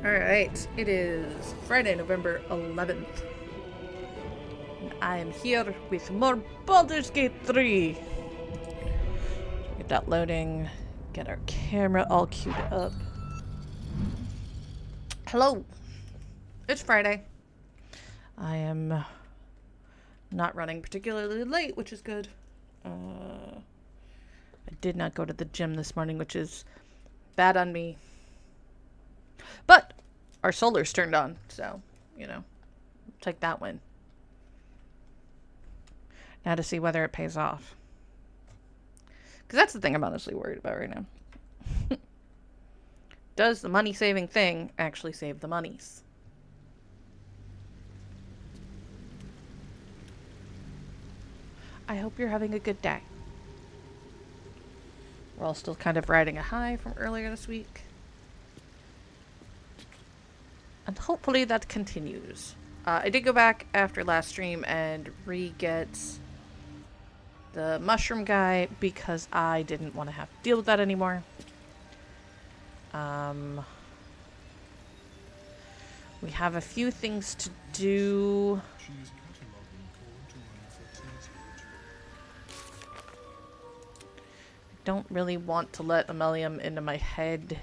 Alright, it is Friday, November 11th. And I am here with more Baldur's Gate 3. Get that loading, get our camera all queued up. Hello! It's Friday. I am not running particularly late, which is good. I did not go to the gym this morning, which is bad on me. But our solar's turned on, so, you know, take that win. Now to see whether it pays off. Because that's the thing I'm honestly worried about right now. Does the money-saving thing actually save the monies? I hope you're having a good day. We're all still kind of riding a high from earlier this week. And hopefully that continues. I did go back after last stream and re-get the mushroom guy because I didn't want to have to deal with that anymore. We have a few things to do. I don't really want to let Ammelium into my head.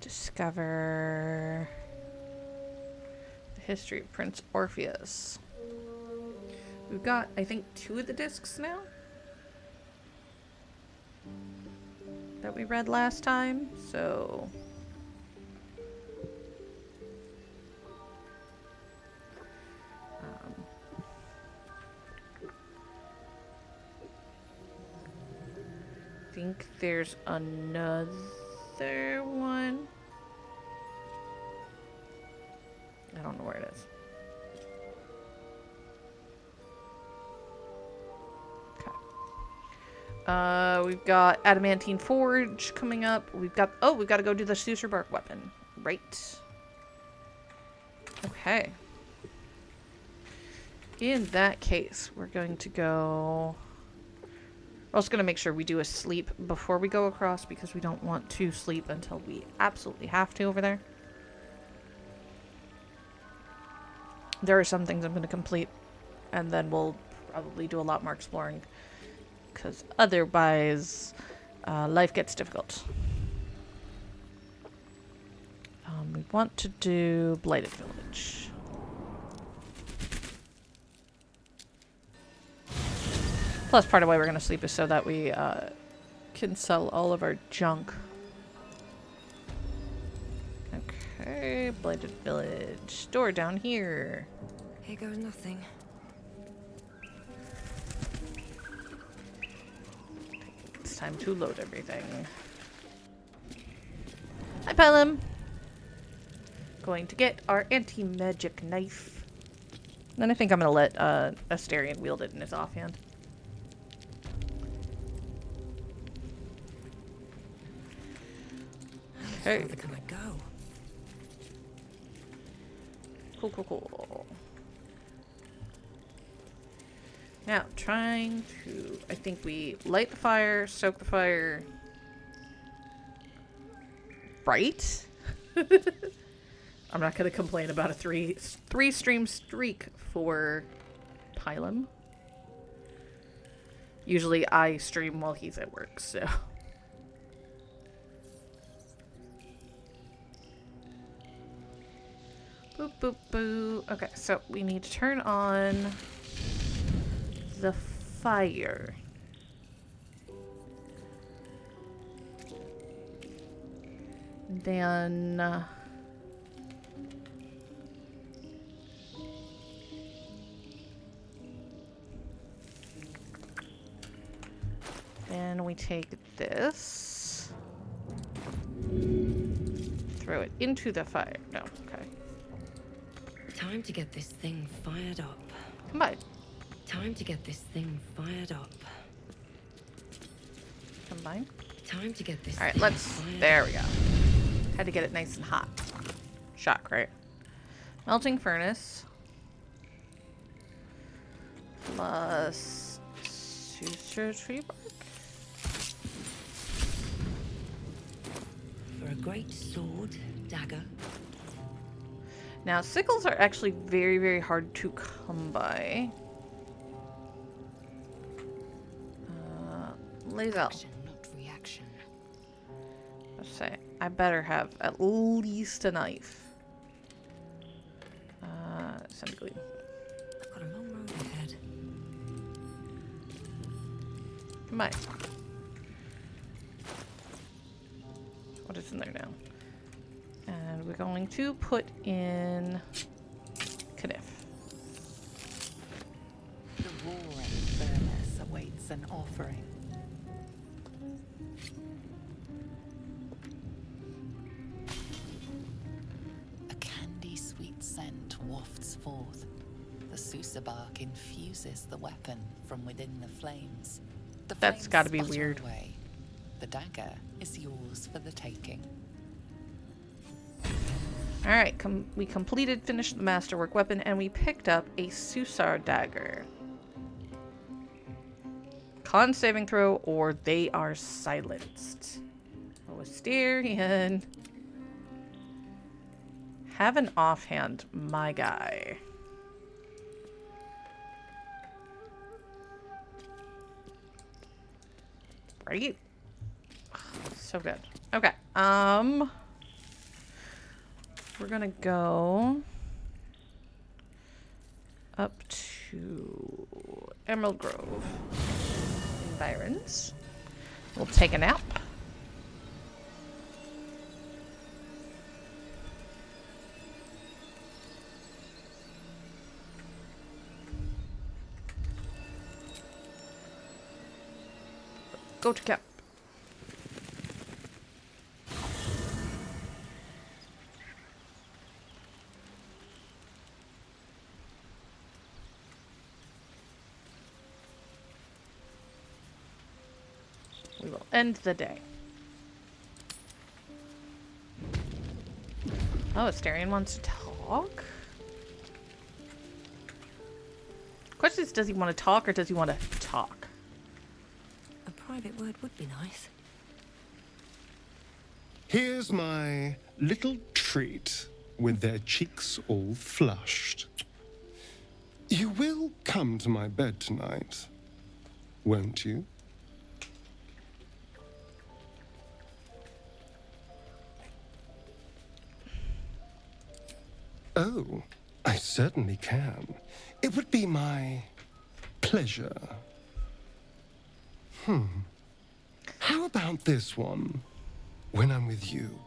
Discover the history of Prince Orpheus. We've got, I think, 2 of the discs now that we read last time, so I think there's another one. I don't know where it is. Okay. We've got Adamantine Forge coming up. We've got to go do the Sucer Bark weapon. Right. Okay. In that case, we're going to go... We're also going to make sure we do a sleep before we go across because we don't want to sleep until we absolutely have to over there. There are some things I'm going to complete, and then we'll probably do a lot more exploring, because otherwise, life gets difficult. We want to do Blighted Village. Plus, part of why we're going to sleep is so that we can sell all of our junk. Okay, Blighted Village. Door down here. Here goes nothing. It's time to load everything. Hi, Pelham. Going to get our anti-magic knife. Then I think I'm going to let Asterion wield it in his offhand. Okay. Where can I go? Cool. Now, trying to... I think we light the fire, soak the fire. Right? I'm not going to complain about a three stream streak for Pylum. Usually I stream while he's at work, so... Boop, boop, boo. Okay, so we need to turn on the fire. Then... then we take this. Throw it into the fire. No, okay. Time to get this thing fired up. Come on. Time to get this thing fired up. Combine. Time to get this Alright, thing let's... fired There up. we go. Had to get it nice and hot. Shock, right? Melting furnace. Plus... Sucer tree bark? For a great sword, dagger. Now, sickles are actually very, very hard to come by. Lae'zel. Action, not reaction. Let's say I better have at least a knife. Send gleam. I've got a long road ahead. Come by. What is in there now? And we're going to put in Kniff. The roaring furnace awaits an offering. A candy-sweet scent wafts forth. The Susa bark infuses the weapon from within the flames. The That's flames gotta be sputter weird. away. The dagger is yours for the taking. Alright, we finished the masterwork weapon, and we picked up a Susar dagger. Con saving throw, or they are silenced. Oh, Asterion. Have an offhand, my guy. Right? So good. Okay. We're gonna go up to Emerald Grove environs. We'll take a nap. Go to camp. We will end the day. Oh, Asterion wants to talk? Question is, does he want to talk or does he want to talk? A private word would be nice. Here's my little treat with their cheeks all flushed. You will come to my bed tonight, won't you? Oh, I certainly can. It would be my pleasure. How about this one? When I'm with you,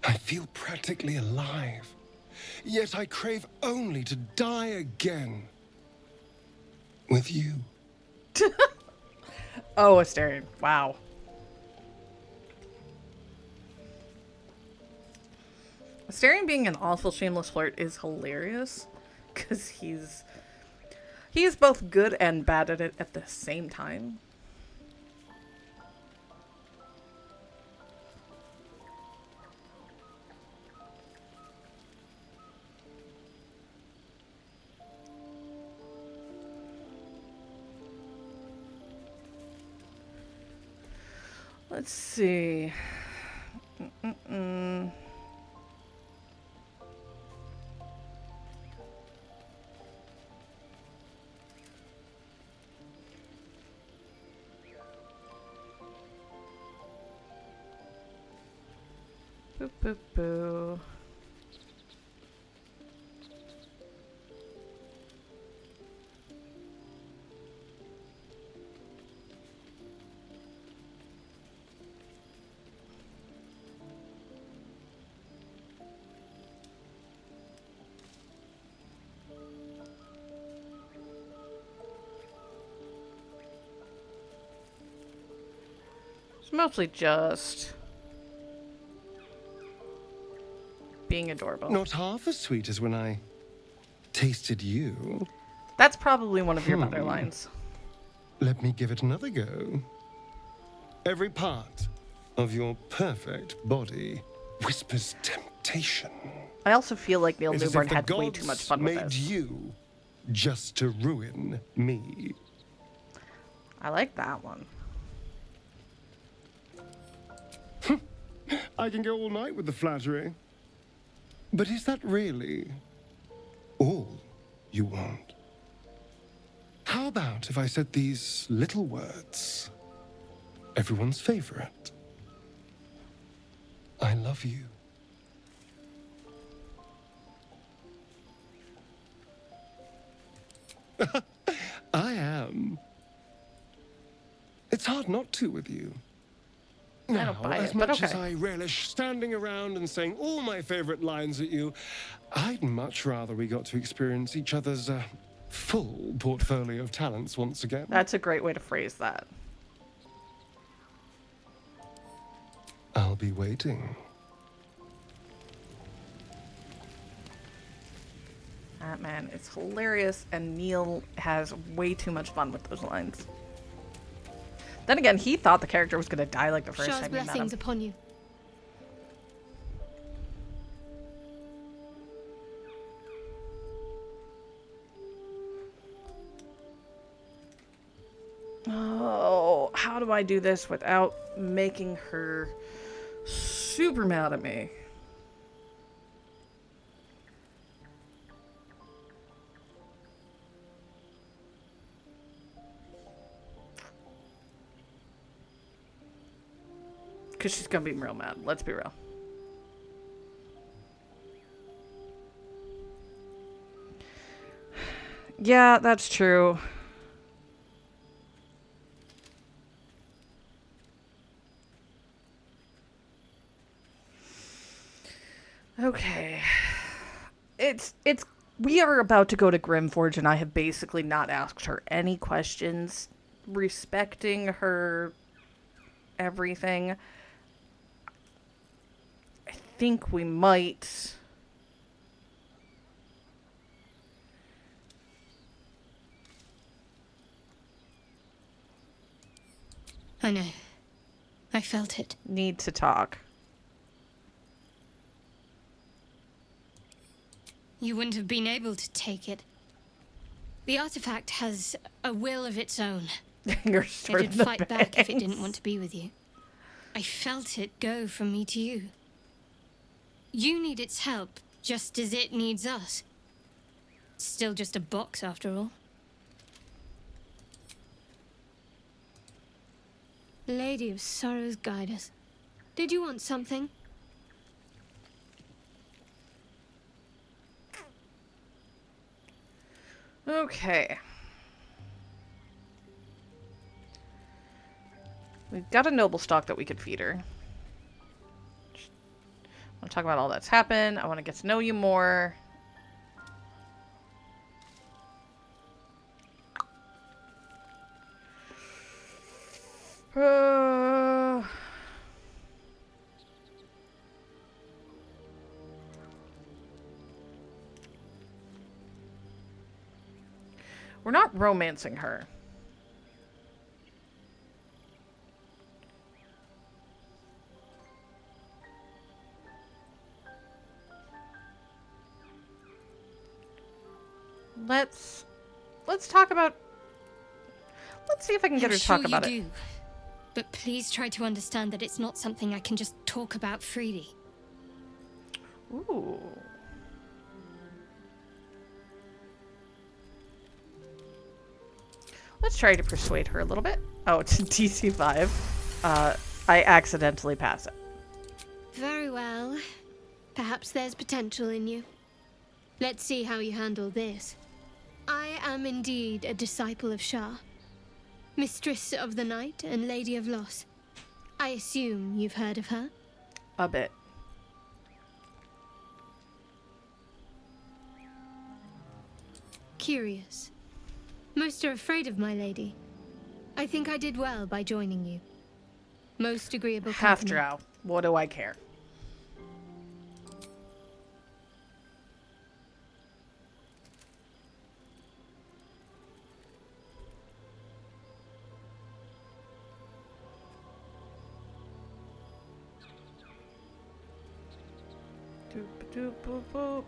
I feel practically alive. Yet I crave only to die again. With you. Oh, Asterion. Wow. Asterion being an awful shameless flirt is hilarious. Because he's both good and bad at it at the same time. Let's see. Boo, boo, boo. It's mostly just being adorable. Not half as sweet as when I tasted you. That's probably one of your mother lines. Let me give it another go. Every part of your perfect body whispers temptation. I also feel like Neil It's as Newborn if the had way gods too much fun with made this. you just to ruin me. I like that one. I can go all night with the flattery. But is that really all you want? How about if I said these little words? Everyone's favorite. I love you. I am. It's hard not to with you. I don't buy as it, but much as okay. I relish standing around and saying all my favorite lines at you, I'd much rather we got to experience each other's full portfolio of talents once again. That's a great way to phrase that. I'll be waiting. That man is hilarious, and Neil has way too much fun with those lines. Then again, he thought the character was going to die like the first Shah's time he met him. blessings upon you. Oh, how do I do this without making her super mad at me? Because she's going to be real mad. Let's be real. Yeah, that's true. Okay. We are about to go to Grymforge, and I have basically not asked her any questions, respecting her everything. I think we might. I know. I felt it. Need to talk. You wouldn't have been able to take it. The artifact has a will of its own. You're sort It'd of the fight back if it bangs. didn't want to be with you. I felt it go from me to you. You need its help, just as it needs us. It's still just a box, after all. Lady of Sorrows, guide us. Did you want something? Okay. We've got a noble stock that we could feed her. I want to talk about all that's happened. I want to get to know you more. We're not romancing her. Let's talk about. Let's see if I can get her to talk about it. But please try to understand that it's not something I can just talk about freely. Ooh. Let's try to persuade her a little bit. Oh, it's a DC 5. I accidentally pass it. Very well. Perhaps there's potential in you. Let's see how you handle this. I am indeed a disciple of Shah, Mistress of the Night and Lady of Loss. I assume you've heard of her? A bit. Curious. Most are afraid of my lady. I think I did well by joining you. Most agreeable company. Half-drow. What do I care? Doop doop boop boop.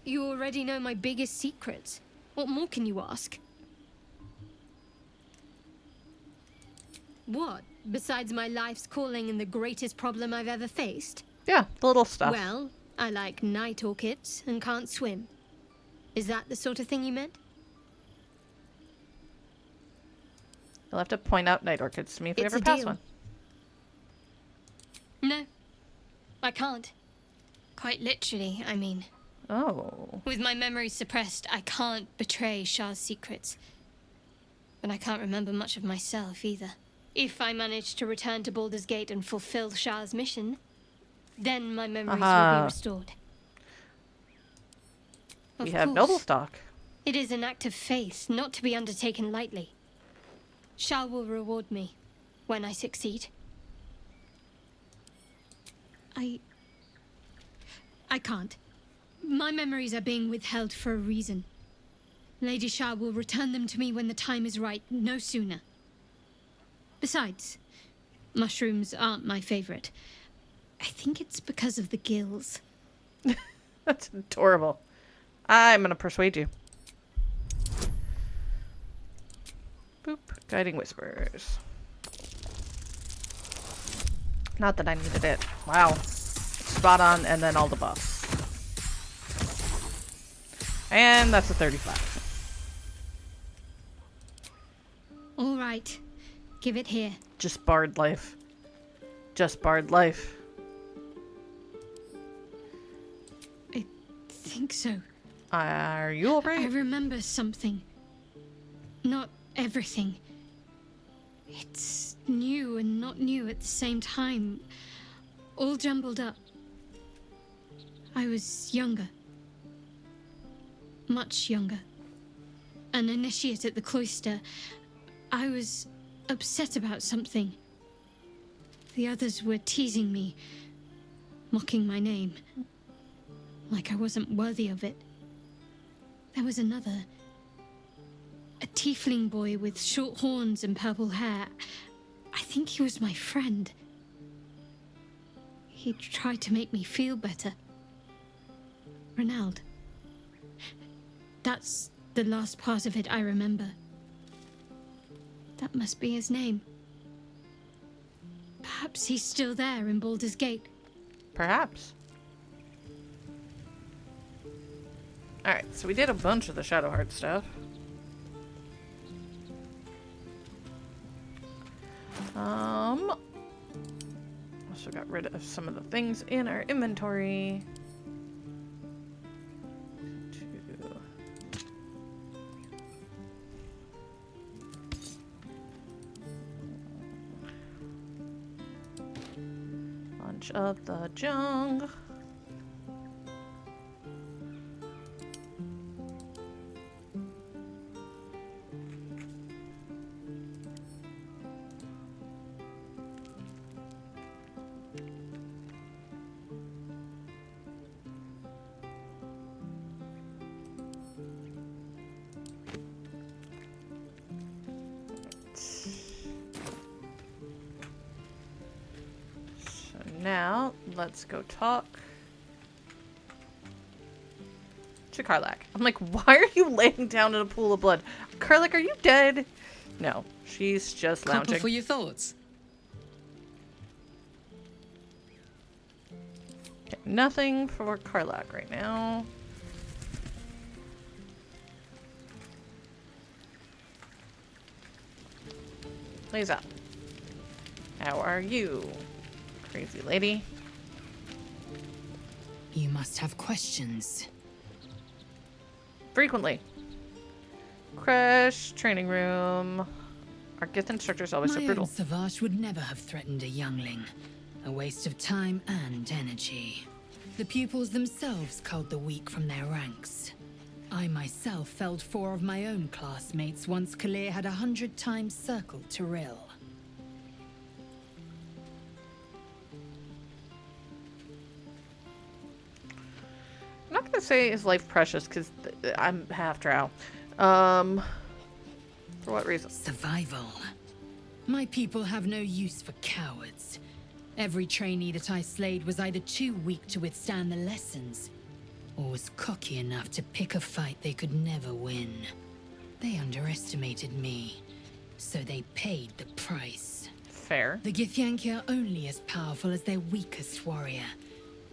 You already know my biggest secrets. What more can you ask? What? Besides my life's calling and the greatest problem I've ever faced? Yeah, the little stuff. Well, I like night orchids and can't swim. Is that the sort of thing you meant? You'll have to point out night orchids to me if we It's ever a pass deal. one. No, I can't. Quite literally, I mean. Oh. With my memory suppressed, I can't betray Shah's secrets. But I can't remember much of myself either. If I manage to return to Baldur's Gate and fulfill Shah's mission, then my memories will be restored. We Of have course, noble stock. it is an act of faith, not to be undertaken lightly. Shah will reward me when I succeed. I can't. My memories are being withheld for a reason. Lady Shah will return them to me when the time is right, no sooner. Besides, mushrooms aren't my favorite. I think it's because of the gills. That's adorable. I'm gonna persuade you. Boop. Guiding whispers. Not that I needed it. Wow. Spot on, and then all the buffs. And that's a 35. All right, give it here. Just barred life. Just barred life. I think so. Are you I alright? remember something. Not everything. It's new and not new at the same time. All jumbled up. I was younger. Much younger. An initiate at the cloister. I was upset about something. The others were teasing me, mocking my name. Like I wasn't worthy of it. There was another. A tiefling boy with short horns and purple hair. I think he was my friend. He tried to make me feel better. Renald. That's the last part of it I remember. That must be his name. Perhaps he's still there in Baldur's Gate. Perhaps. Alright, so we did a bunch of the Shadowheart stuff. Also got rid of some of the things in our inventory. Bunch of the junk. Now, let's go talk to Karlach. I'm like, why are you laying down in a pool of blood? Karlach, are you dead? No, she's just Couple lounging. for your thoughts. Okay, nothing for Karlach right now. Lae'zel, how are you? Crazy lady. You must have questions. Frequently. Crash, training room. Our Gith instructor's always so My own brutal. Savage would never have threatened a youngling. A waste of time and energy. The pupils themselves culled the weak from their ranks. I myself felled 4 of my own classmates once Kalir had 100 times circled Tyrell. I'm not gonna say is life precious because I'm half drow. For what reason? Survival. My people have no use for cowards. Every trainee that I slayed was either too weak to withstand the lessons, or was cocky enough to pick a fight they could never win. They underestimated me, so they paid the price. Fair. The Githyanki are only as powerful as their weakest warrior.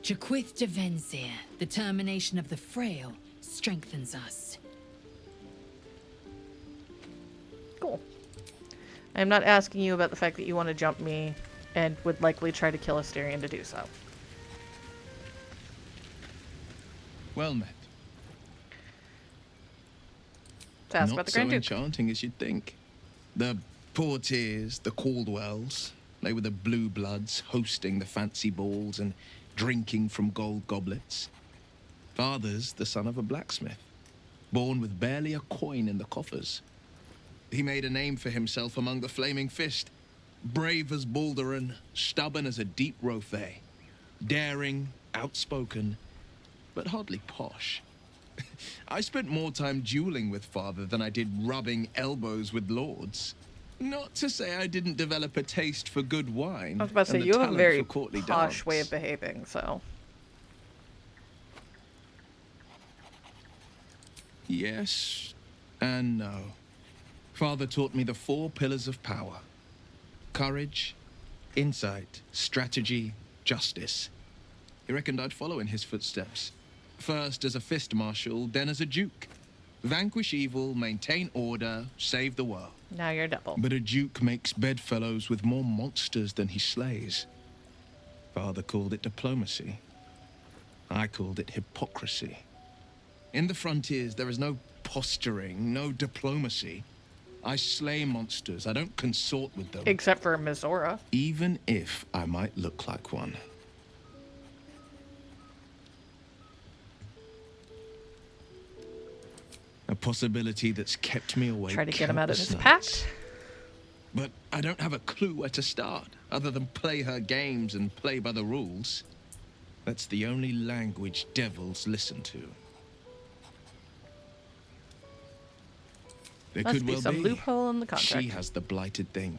Jaquith de Venzir, the termination of the frail, strengthens us. Cool. I'm not asking you about the fact that you want to jump me and would likely try to kill Asterion to do so. Well met. To ask Not about the so Grand Duke. enchanting as you'd think. The Portiers, the Caldwells, they were the blue bloods hosting the fancy balls and drinking from gold goblets. Father's the son of a blacksmith, born with barely a coin in the coffers. He made a name for himself among the Flaming Fist, brave as Baldur and stubborn as a deep Rothay, daring, outspoken, but hardly posh. I spent more time dueling with father than I did rubbing elbows with lords. Not to say I didn't develop a taste for good wine. I was about to say, and the you have a talent very for courtly posh dance. way of behaving, so. Yes and no. Father taught me the 4 pillars of power: courage, insight, strategy, justice. He reckoned I'd follow in his footsteps. First as a fist marshal, then as a duke. Vanquish evil, maintain order, save the world. Now you're double. But a duke makes bedfellows with more monsters than he slays. Father called it diplomacy. I called it hypocrisy. In the frontiers, there is no posturing, no diplomacy. I slay monsters. I don't consort with them. Except for Mizora. Even if I might look like one. A possibility that's kept me awake. Try to get him out of countless his nights. pact. But I don't have a clue where to start, other than play her games and play by the rules. That's the only language devils listen to. There Must could be well some be. loophole in the contract. She has the blighted thing.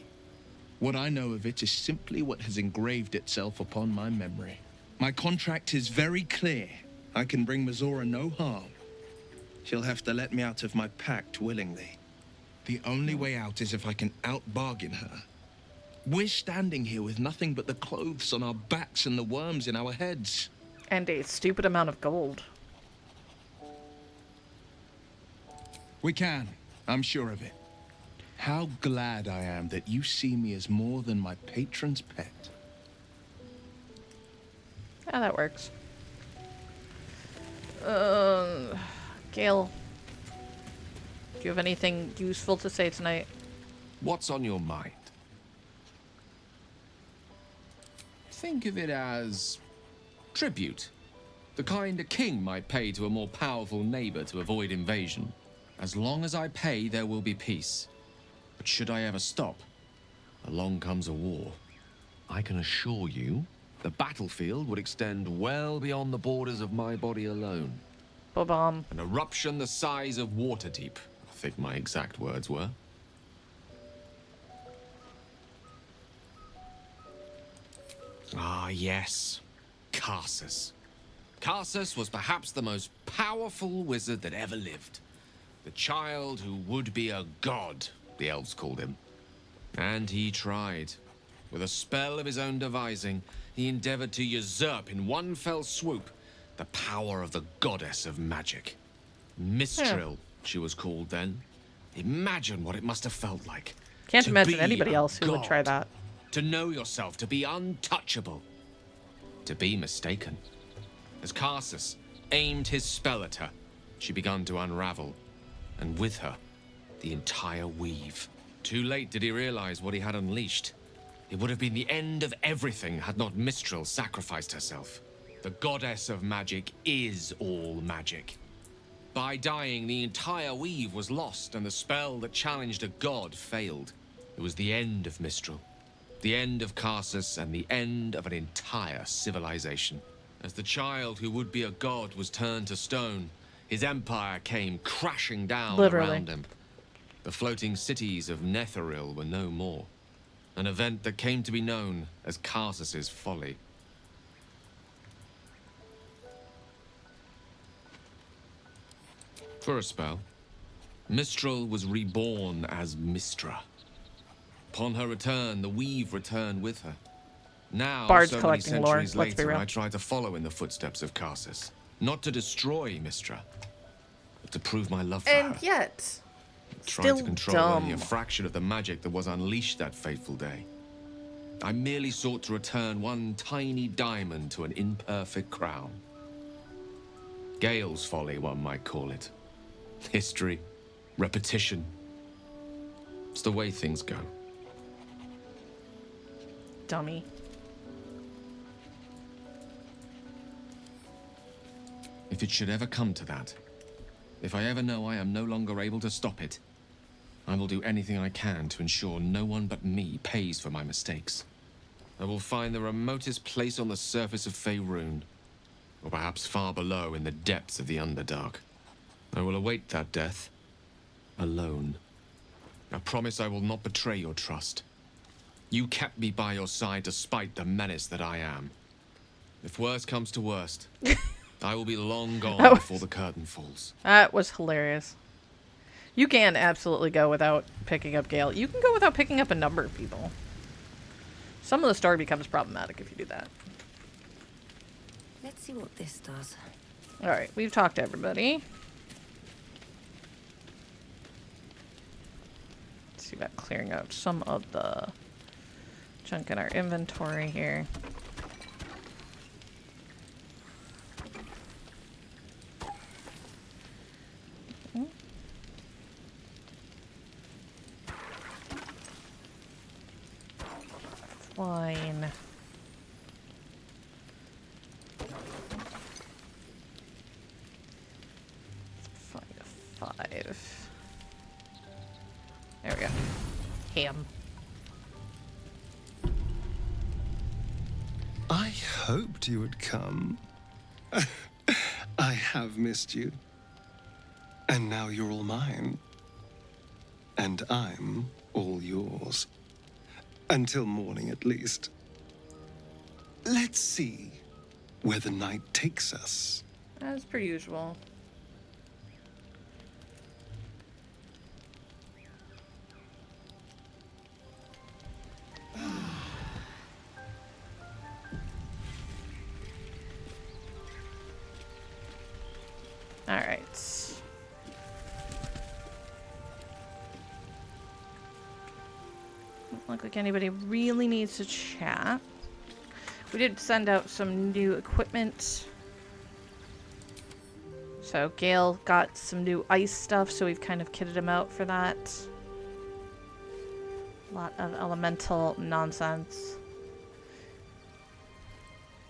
What I know of it is simply what has engraved itself upon my memory. My contract is very clear. I can bring Mizora no harm. She'll have to let me out of my pact willingly. The only way out is if I can out-bargain her. We're standing here with nothing but the clothes on our backs and the worms in our heads. And a stupid amount of gold. We can. I'm sure of it. How glad I am that you see me as more than my patron's pet. Yeah, that works. Gale, do you have anything useful to say tonight? What's on your mind? Think of it as tribute. The kind a king might pay to a more powerful neighbor to avoid invasion. As long as I pay, there will be peace. But should I ever stop, along comes a war. I can assure you, the battlefield would extend well beyond the borders of my body alone. Ba-bomb. An eruption the size of Waterdeep, I think my exact words were. Ah, yes. Karsus. Karsus was perhaps the most powerful wizard that ever lived. The child who would be a god, the elves called him. And he tried. With a spell of his own devising, he endeavored to usurp in one fell swoop the power of the goddess of magic. Mistral, she was called then. Imagine what it must have felt like. Can't to imagine be anybody a else who would try god. that. To know yourself, to be untouchable. To be mistaken. As Karsus aimed his spell at her, she began to unravel. And with her, the entire weave. Too late did he realize what he had unleashed. It would have been the end of everything had not Mistral sacrificed herself. The goddess of magic is all magic. By dying, the entire weave was lost, and the spell that challenged a god failed. It was the end of Mistral. The end of Karsus and the end of an entire civilization. As the child who would be a god was turned to stone, his empire came crashing down around him. The floating cities of Netheril were no more. An event that came to be known as Karsus's folly. For a spell, Mistral was reborn as Mistra. Upon her return, the weave returned with her. Now, Bard's so many collecting lore, centuries let's be later, real. I try to follow in the footsteps of Karsus. Not to destroy Mistra, but to prove my love for And her. yet, Trying still to control dumb. only a fraction of the magic that was unleashed that fateful day. I merely sought to return one tiny diamond to an imperfect crown. Gale's folly, one might call it. History, repetition. It's the way things go. Dummy. If it should ever come to that, if I ever know I am no longer able to stop it, I will do anything I can to ensure no one but me pays for my mistakes. I will find the remotest place on the surface of Faerun, or perhaps far below in the depths of the Underdark. I will await that death, alone. I promise I will not betray your trust. You kept me by your side despite the menace that I am. If worst comes to worst, I will be long gone before the curtain falls. That was hilarious. You can absolutely go without picking up Gale. You can go without picking up a number of people. Some of the story becomes problematic if you do that. Let's see what this does. Alright, we've talked to everybody. Let's see about clearing out some of the junk in our inventory here. Fine. Five. There we go. Ham. I hoped you would come. I have missed you. And now you're all mine. And I'm all yours. Until morning, at least. Let's see where the night takes us. As per usual. Alright. Doesn't look like anybody really needs to chat. We did send out some new equipment. So Gale got some new ice stuff, so we've kind of kitted him out for that. A lot of elemental nonsense.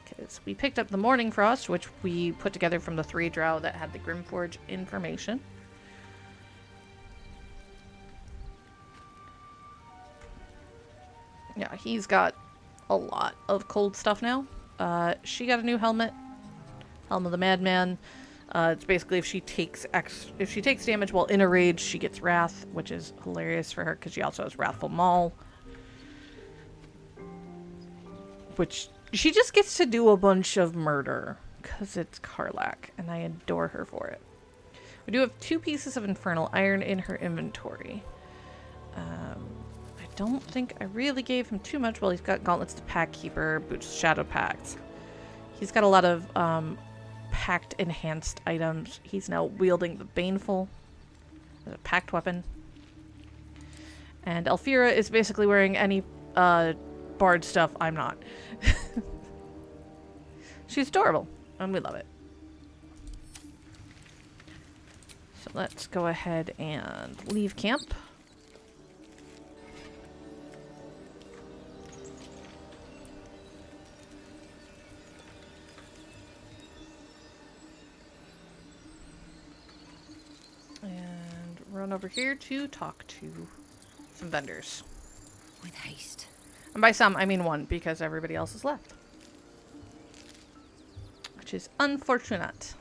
Because we picked up the Morning Frost, which we put together from the 3 drow that had the Grymforge information. Yeah, he's got a lot of cold stuff now. She got a new helmet. Helm of the Madman. It's basically if she takes damage while in a rage, she gets Wrath, which is hilarious for her because she also has Wrathful Maul. Which she just gets to do a bunch of murder because it's Karlach, and I adore her for it. We do have 2 pieces of Infernal Iron in her inventory. I don't think I really gave him too much. Well, he's got Gauntlets to Packkeeper, Boots to Shadow Pact. He's got a lot of Pact enhanced items. He's now wielding the Baneful as a Pact weapon. And Elfira is basically wearing any Bard stuff I'm not. She's adorable, and we love it. So let's go ahead and leave camp. And run over here to talk to some vendors. With haste. And by some, I mean 1, because everybody else is left. which is unfortunate.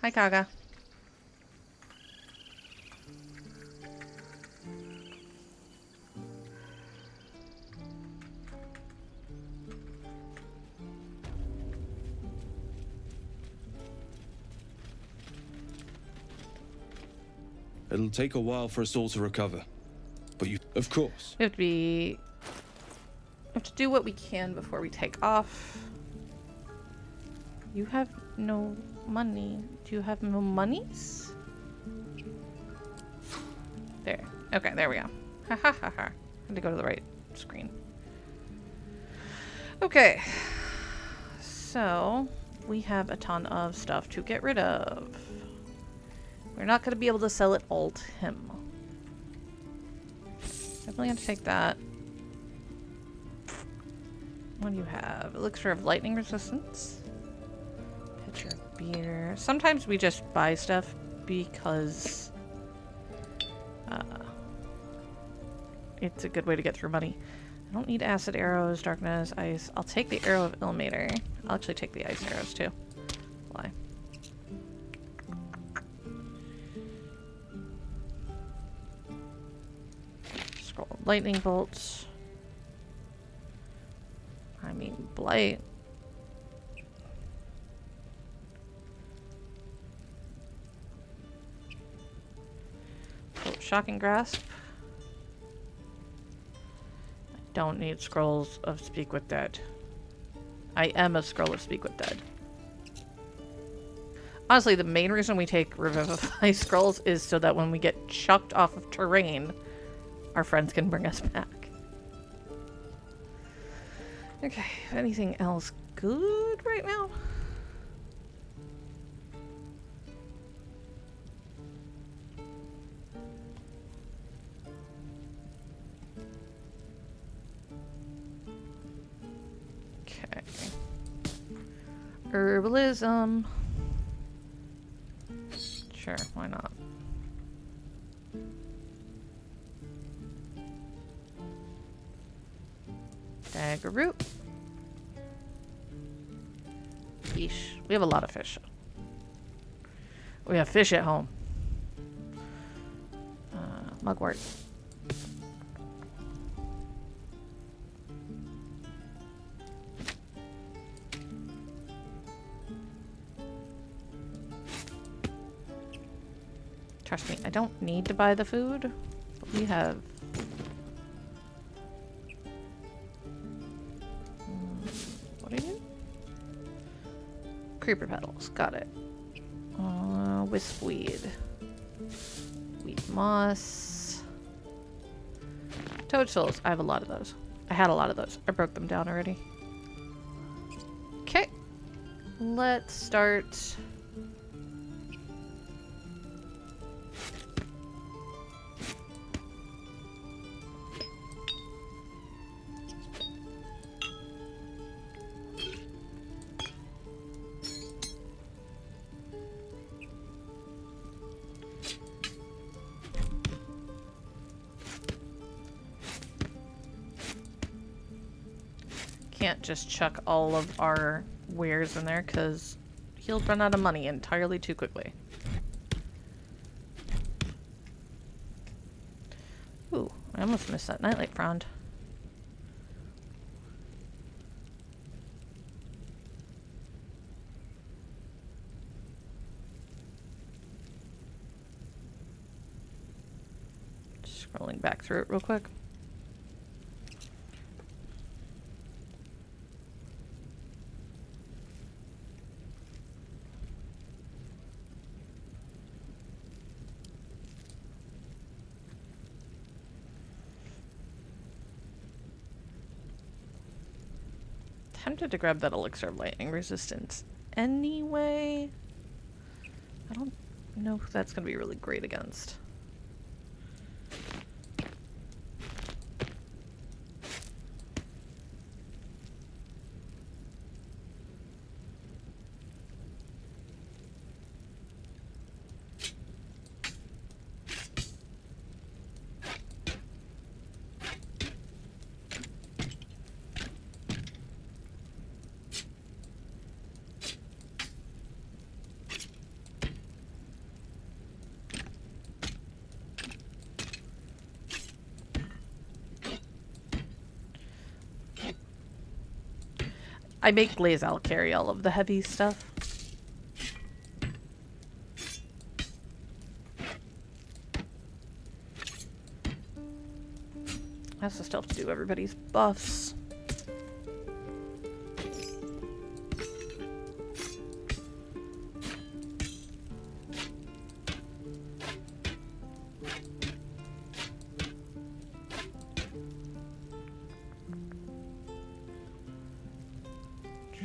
Hi, Kaga. It'll take a while for us all to recover. But you, of course. We have to do what we can before we take off. You have no money. Do you have no monies? There. Okay, there we go. Ha ha ha ha. Had to go to the right screen. Okay. So, we have a ton of stuff to get rid of. We're not going to be able to sell it all to him. Definitely have to take that. What do you have? Elixir of lightning resistance. Pitcher of beer. Sometimes we just buy stuff because it's a good way to get through money. I don't need acid arrows, darkness, ice. I'll take the arrow of Ilmater. I'll actually take the ice arrows too. Why? Scroll lightning bolts. I mean blight. Oh, shocking grasp. Don't need scrolls of Speak with Dead. I am a scroll of Speak with Dead. Honestly, the main reason we take Revivify scrolls is so that when we get chucked off of terrain, our friends can bring us back. Okay, anything else good right now? Herbalism. Sure, why not? Dagger root. Fish. We have a lot of fish. We have fish at home. Mugwort. Trust me, I don't need to buy the food, but we have... what are you? Creeper petals, got it. Wispweed. Wheat moss. Toadstools, I have a lot of those. I had a lot of those. I broke them down already. Okay. Let's start... Can't just chuck all of our wares in there because he'll run out of money entirely too quickly. Ooh, I almost missed that nightlight frond. Scrolling back through it real quick. Tempted to grab that elixir of lightning resistance anyway. I don't know if that's going to be really great against. I make Lae'zel carry all of the heavy stuff. I also still have to do everybody's buffs.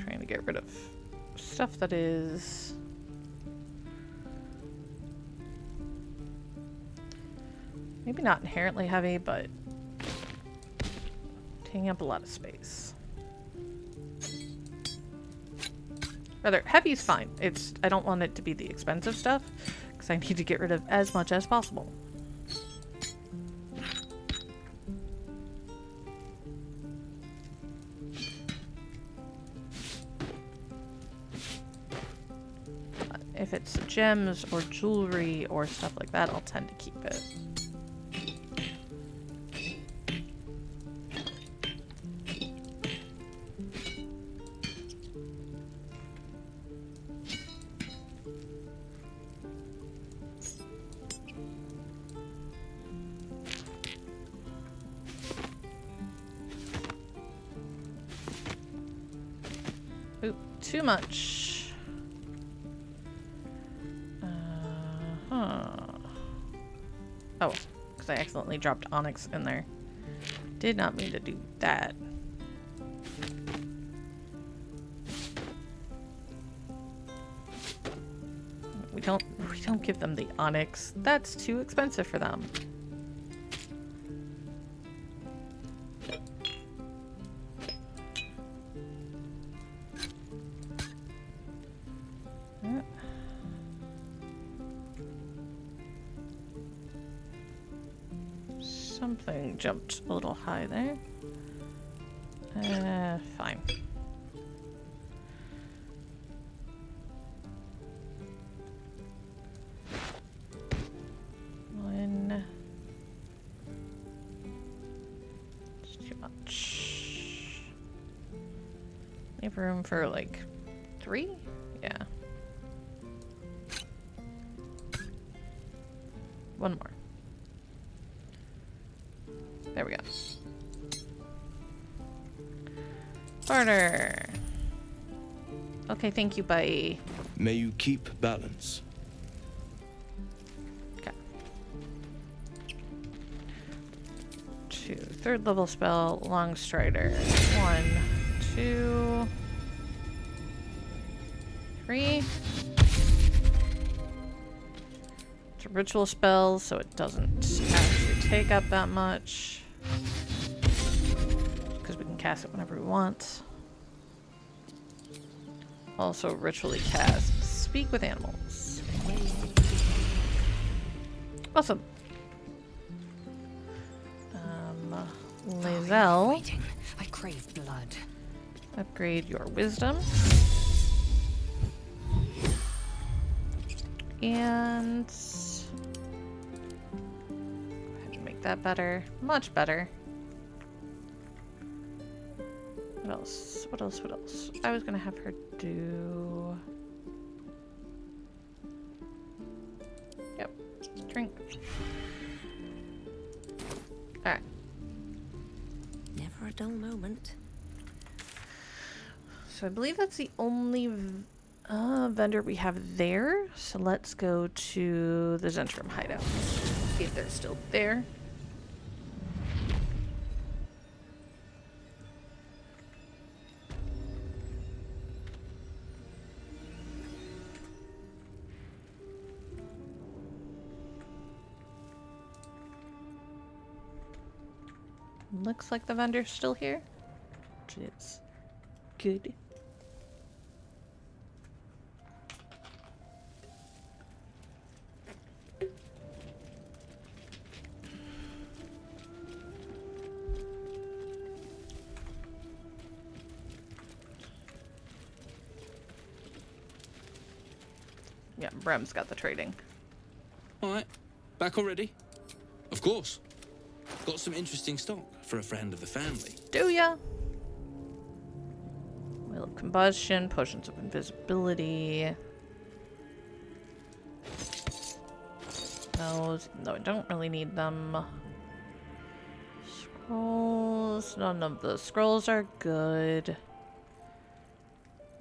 Trying to get rid of stuff that is maybe not inherently heavy, but taking up a lot of space. Rather, heavy's fine. I don't want it to be the expensive stuff, because I need to get rid of as much as possible. If it's gems or jewelry or stuff like that, I'll tend to keep it. Oop, too much. Oh, because I accidentally dropped onyx in there. Did not mean to do that. We don't give them the onyx. That's too expensive for them. Something jumped a little high there. Fine. One. It's too much. Leave room for like 3? Yeah. One more. There we go. Barter. Okay, thank you, bye. May you keep balance. Okay. 2. 3rd level spell, Long Strider. 1, 2, 3. It's a ritual spell, so it doesn't actually take up that much. Because we can cast it whenever we want. Also ritually cast Speak with Animals. Awesome. Lae'zel. I crave blood. Upgrade your wisdom. And go ahead and make that better. Much better. What else? What else? What else? I was gonna have her do... Yep. Drink. Alright. Never a dull moment. So I believe that's the only vendor we have there. So let's go to the Zentrum hideout. See if they're still there. Looks like the vendor's still here, which is good. Yeah, Brem's got the trading. Alright, back already? Of course. Got some interesting stock for a friend of the family. Do ya? We'll combustion, potions of invisibility. Those, no, I don't really need them. Scrolls, none of the scrolls are good.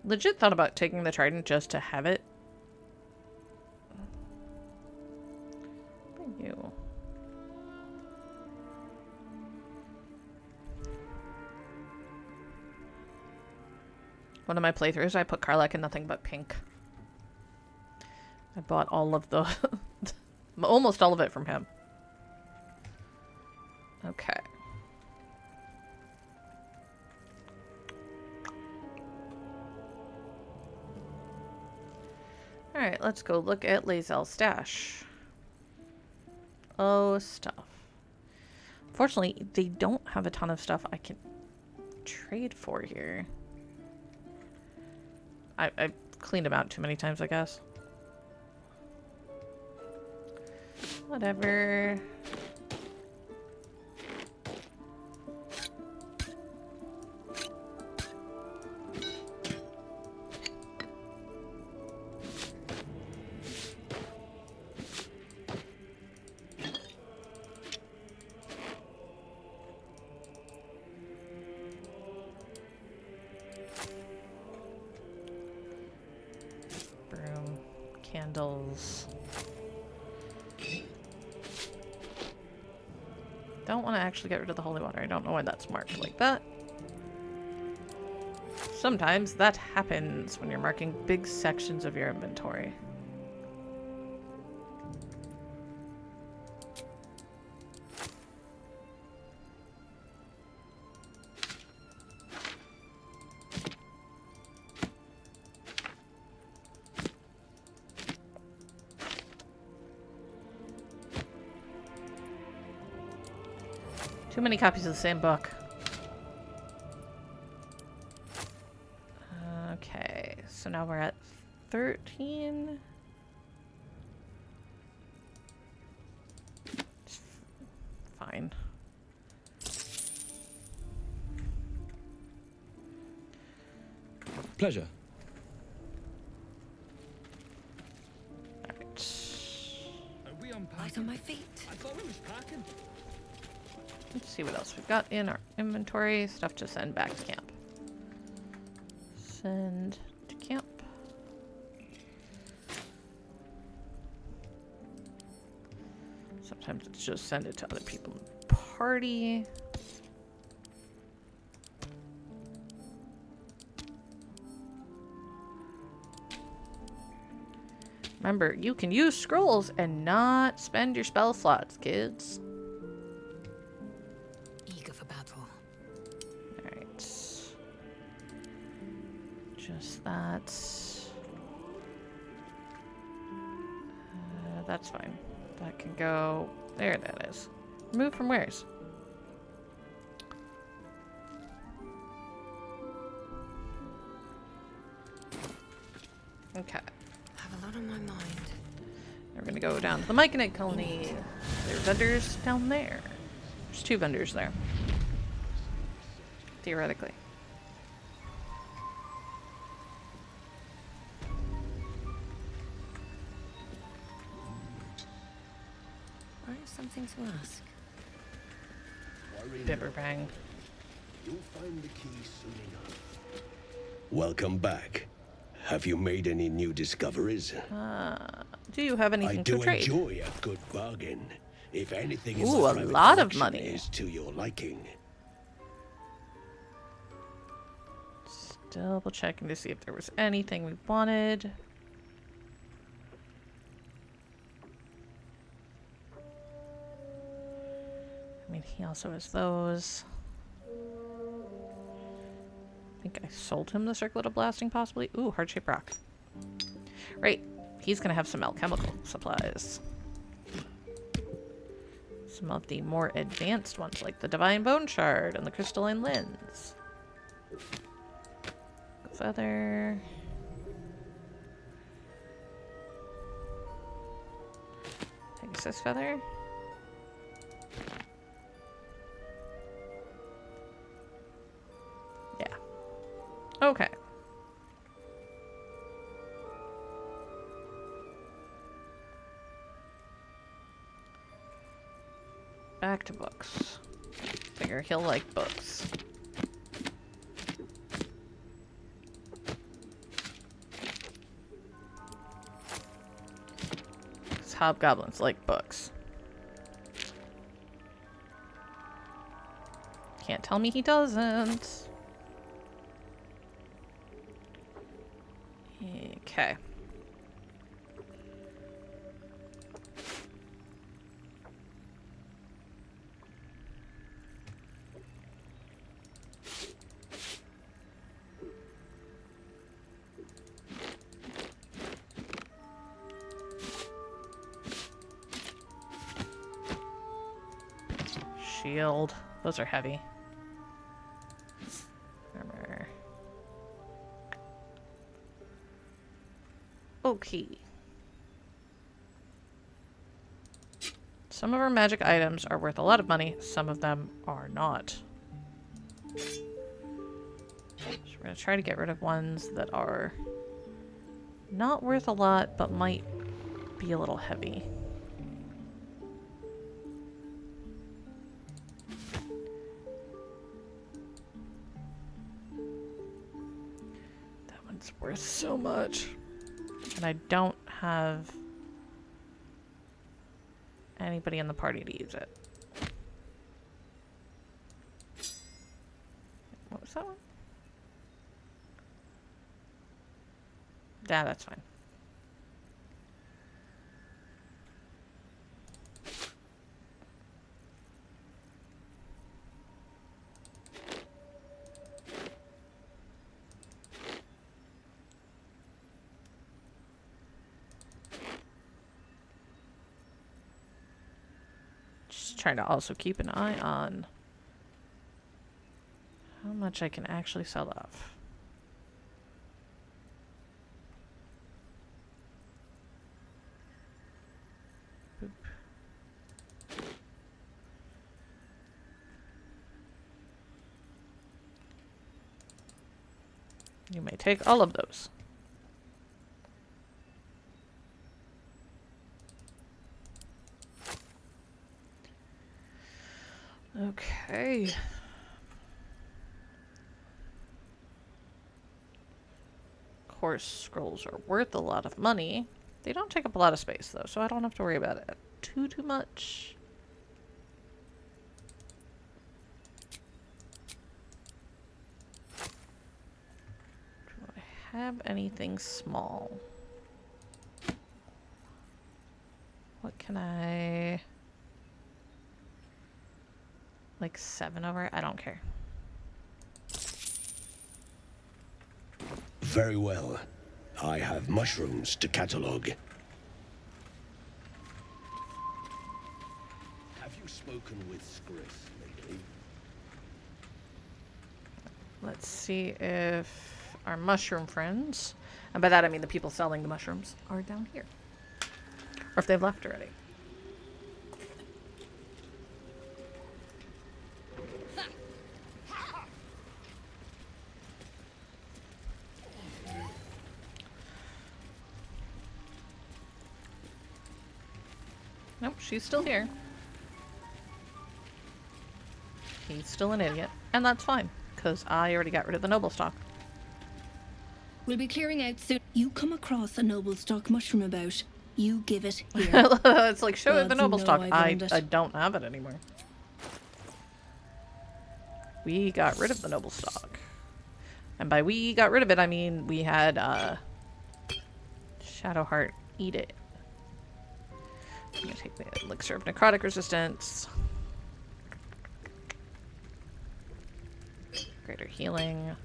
Legit thought about taking the trident just to have it. Thank you. One of my playthroughs, I put Karlach in nothing but pink. I bought all of the... almost all of it from him. Okay. Alright, let's go look at Lae'zel's stash. Oh, stuff. Fortunately, they don't have a ton of stuff I can trade for here. I've cleaned them out too many times, I guess. Whatever. Broom, candles. Don't want to actually get rid of the holy water. I don't know why that's marked like that. Sometimes that happens when you're marking big sections of your inventory. Too many copies of the same book. Okay, so now we're at 13. It's fine. Pleasure. Light on my feet. I thought we was packing. Let's see what else we've got in our inventory. Stuff to send back to camp. Send to camp. Sometimes it's just send it to other people in the party. Remember, you can use scrolls and not spend your spell slots, kids. Eager for battle. Alright. Just that. That's fine. That can go... There that is. Remove from where's? Okay. Have a lot on my mind. We're gonna go down to the Myconid colony. There are vendors down there. There's 2 vendors there. Theoretically. I have something to ask. Bibberbang. You'll find the key soon enough. Welcome back. Have you made any new discoveries? Do you have anything to trade? I do enjoy a good bargain. If anything in Ooh, my a private lot of collection money. is to your liking. Double checking to see if there was anything we wanted. I mean, he also has those. I think I sold him the circlet of blasting, possibly. Ooh, heart-shaped rock. Right. He's going to have some alchemical supplies. Some of the more advanced ones, like the divine bone shard and the crystalline lens. Feather. Pegasus feather. Yeah. Okay. back to books. Figure he'll like books. Because hobgoblins like books. Can't tell me he doesn't. Okay. Shield. Those are heavy. Armor. Okay. Some of our magic items are worth a lot of money. Some of them are not. So we're going to try to get rid of ones that are not worth a lot, but might be a little heavy. That one's worth so much. And I don't have anybody in the party to use it. What was that one? Yeah, that's fine. Just trying to also keep an eye on how much I can actually sell off. Boop. You may take all of those. Okay. Of course, scrolls are worth a lot of money. They don't take up a lot of space, though, so I don't have to worry about it too much. Do I have anything small? What can I... Like 7 over? I don't care. Very well. I have mushrooms to catalog. Have you spoken with Skrith lately? Let's see if our mushroom friends, and by that I mean the people selling the mushrooms, are down here. Or if they've left already. Nope, she's still here. He's still an idiot. And that's fine, because I already got rid of the noble stock. We'll be clearing out soon. You come across a noble stock mushroom about, you give it here. It's like, show her the Gods noble know stock. I've I earned it. don't have it anymore. We got rid of the noble stock. And by we got rid of it, I mean we had Shadowheart eat it. I'm gonna take the elixir of necrotic resistance. Greater healing.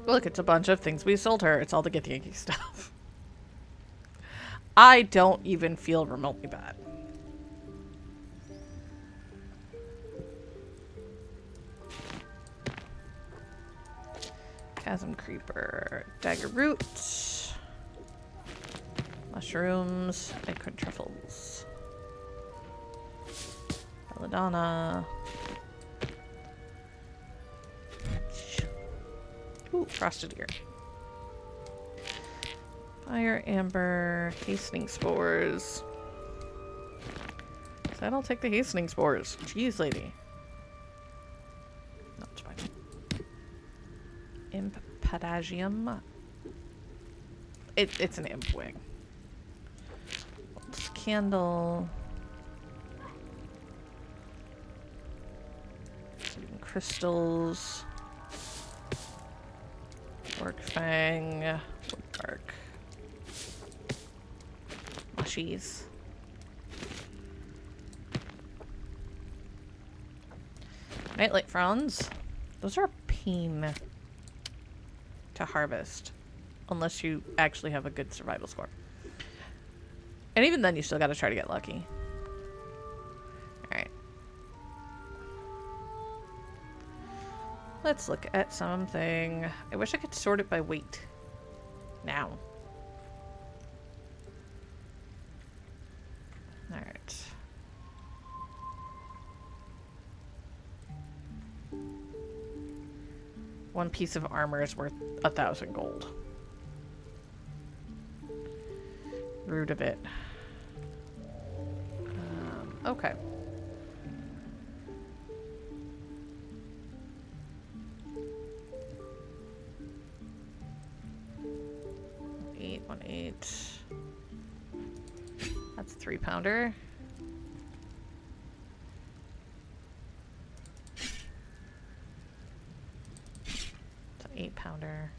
Look, it's a bunch of things we sold her. It's all the Githyanki stuff. I don't even feel remotely bad. Chasm Creeper, Dagger Root, Mushrooms, Acorn Truffles, Belladonna. Ooh, Frosted Ear. Fire, amber, hastening spores. So I don't take the hastening spores. Jeez, lady. No, it's fine. Imp patagium. It's an imp wing. Candle. Crystals. Orc fang. Wood bark. Mushies. Nightlight fronds. Those are a pain to harvest. Unless you actually have a good survival score. And even then, you still gotta try to get lucky. Alright. Let's look at something. I wish I could sort it by weight. Now. Alright. One piece of armor is worth 1,000 gold. Rude of it. Okay. One eight. That's a 3-pounder. It's an 8-pounder.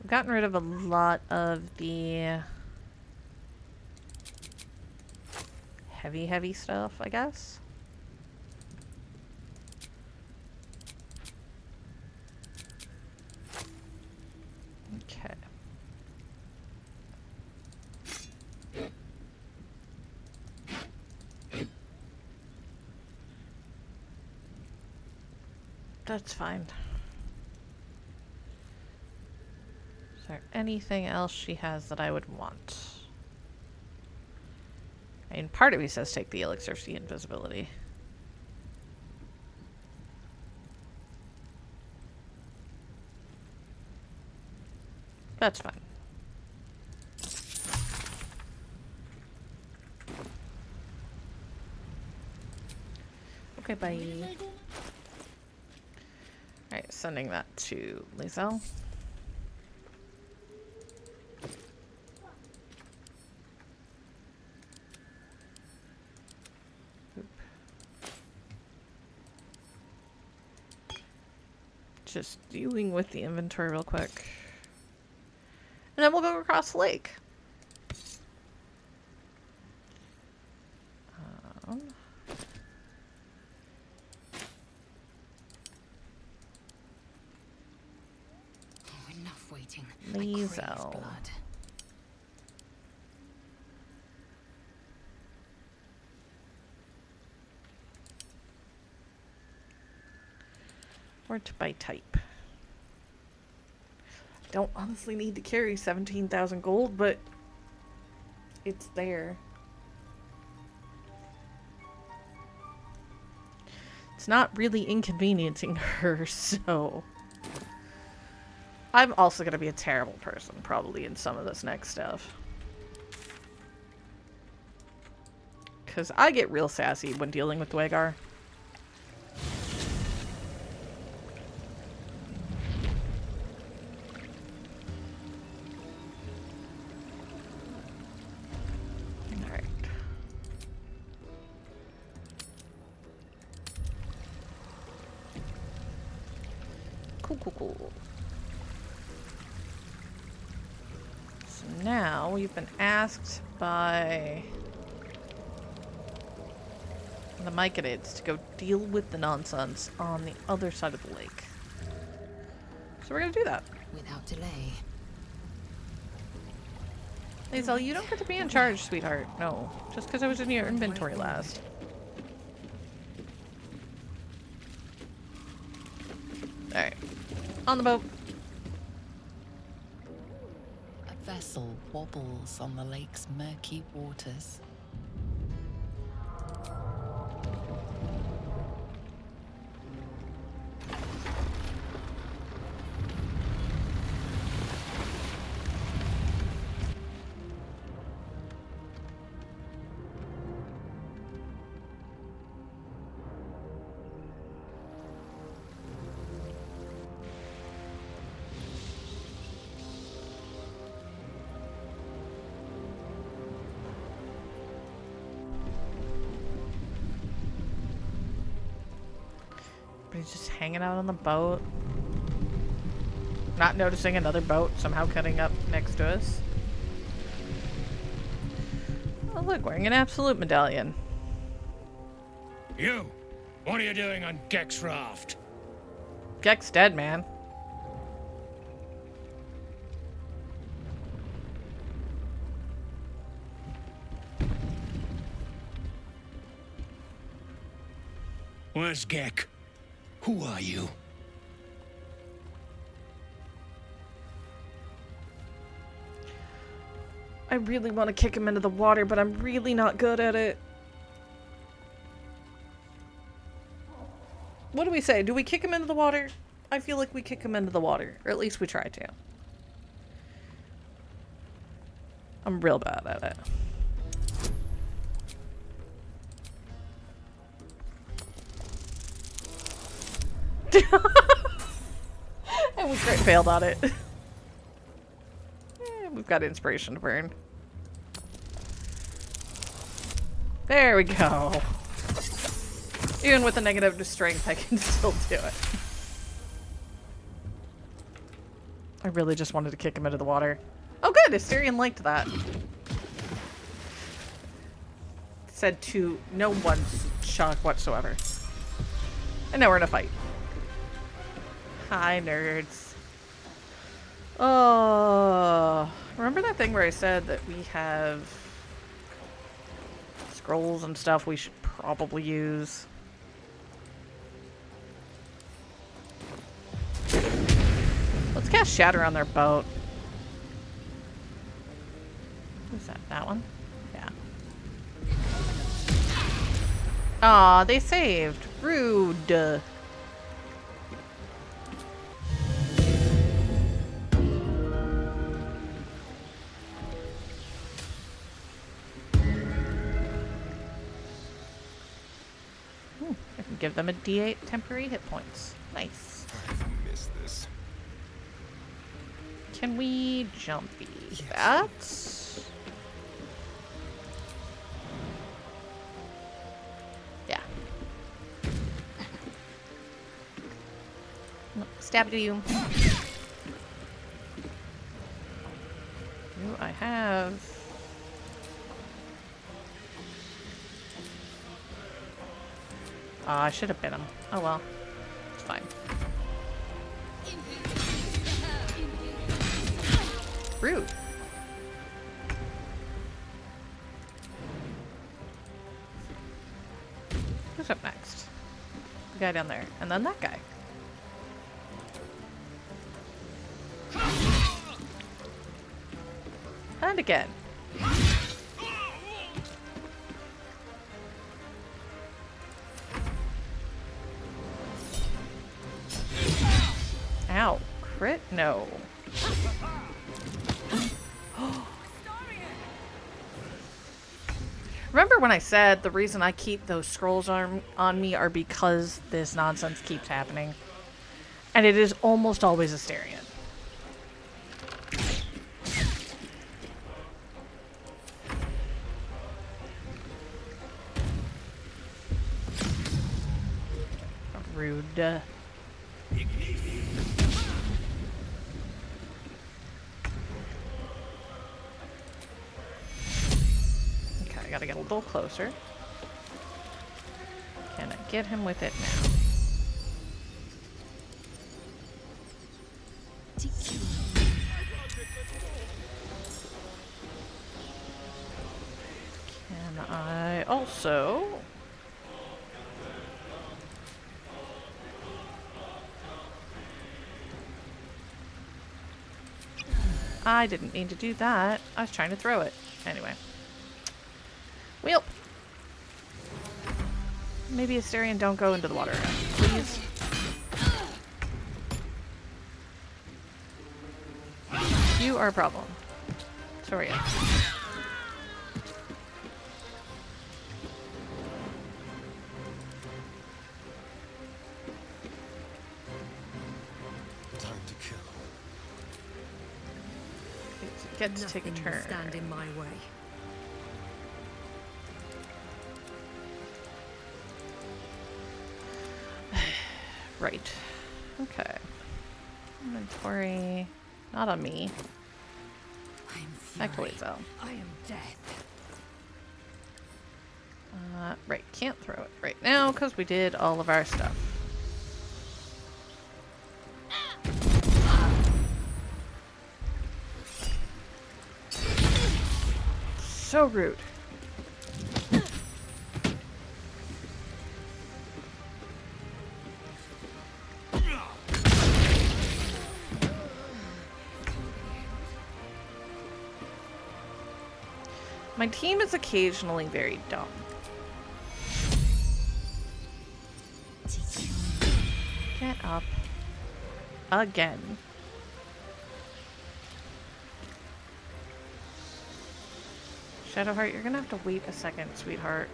Gotten rid of a lot of the heavy stuff, I guess. Okay. That's fine. Is there anything else she has that I would want? I mean, part of me says take the elixir of the invisibility. That's fine. Okay, bye. Alright, sending that to Lae'zel. Just dealing with the inventory real quick. And then we'll go across the lake. Enough waiting. Lae'zel. Blood. Sort by type. Don't honestly need to carry 17,000 gold, but it's there. It's not really inconveniencing her, so... I'm also going to be a terrible person, probably, in some of this next stuff. Because I get real sassy when dealing with Dwagar. Alright. Cool. Now we've been asked by the Myconids to go deal with the nonsense on the other side of the lake. So we're gonna do that. Without delay. Lae'zel, you don't get to be in charge, sweetheart. No. Just because I was in your inventory last. Alright. On the boat. vessel wobbles on the lake's murky waters. But he's just hanging out on the boat. Not noticing another boat somehow cutting up next to us. Oh look, wearing an absolute medallion. You! What are you doing on Gek's raft? Gek's dead, man. Where's Gek? Who are you? I really want to kick him into the water, but I'm really not good at it. What do we say? Do we kick him into the water? I feel like we kick him into the water. Or at least we try to. I'm real bad at it. And we failed on it. We've got inspiration to burn. There we go. Even with a negative to strength, I can still do it. I really just wanted to kick him into the water. Oh good, Asterion liked that. Said to no one's shock whatsoever. And now we're in a fight. Hi, nerds. Oh, remember that thing where I said that we have scrolls and stuff we should probably use? Let's cast Shatter on their boat. Who's that? That one? Yeah. Aw, they saved. Rude. Give them a D8 temporary hit points. Nice. I miss this. Can we jumpy that? Yeah. Stab to you. Do I have? I should have bit him. Oh well. It's fine. Rude. Who's up next? The guy down there. And then that guy. And again. Ow. Crit? No. Remember when I said the reason I keep those scrolls on me are because this nonsense keeps happening? And it is almost always Asterion. Rude. Gotta get a little closer. Can I get him with it now? Can I also... I didn't mean to do that. I was trying to throw it. Anyway. Well. Maybe Asterion don't go into the water. Please. You are a problem. Sorry. Time to kill. Get to take a Nothing will turn. stand in my way. Right. Okay. Inventory. Not on me. Back to Lae'zel. I am death. Right. Can't throw it right now because we did all of our stuff. So rude. My team is occasionally very dumb. Get up. Again. Shadowheart, you're gonna have to wait a second, sweetheart.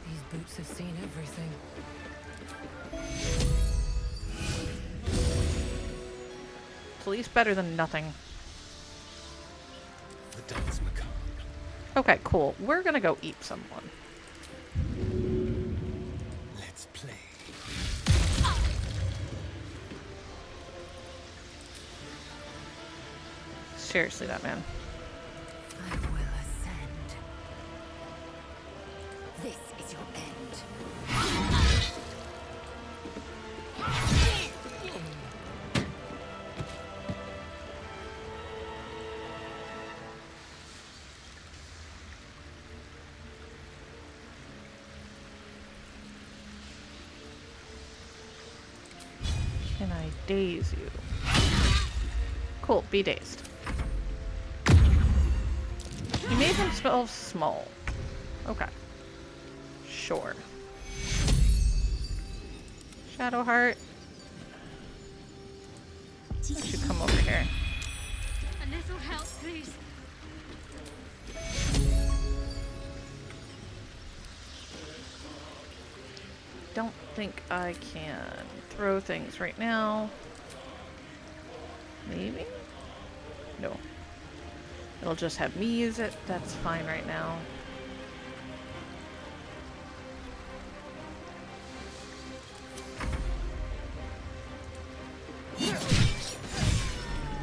These boots have seen everything. It's at least better than nothing. The dance macabre. Okay, cool. We're gonna go eat someone. Let's play. Seriously, that man. I will ascend. This is your end. Can I daze you? Cool, be dazed. You made themselves small. Okay. Sure. Shadowheart. You should come over here. A little help, please. Don't think I can throw things right now. Maybe? No. It'll just have me use it. That's fine right now.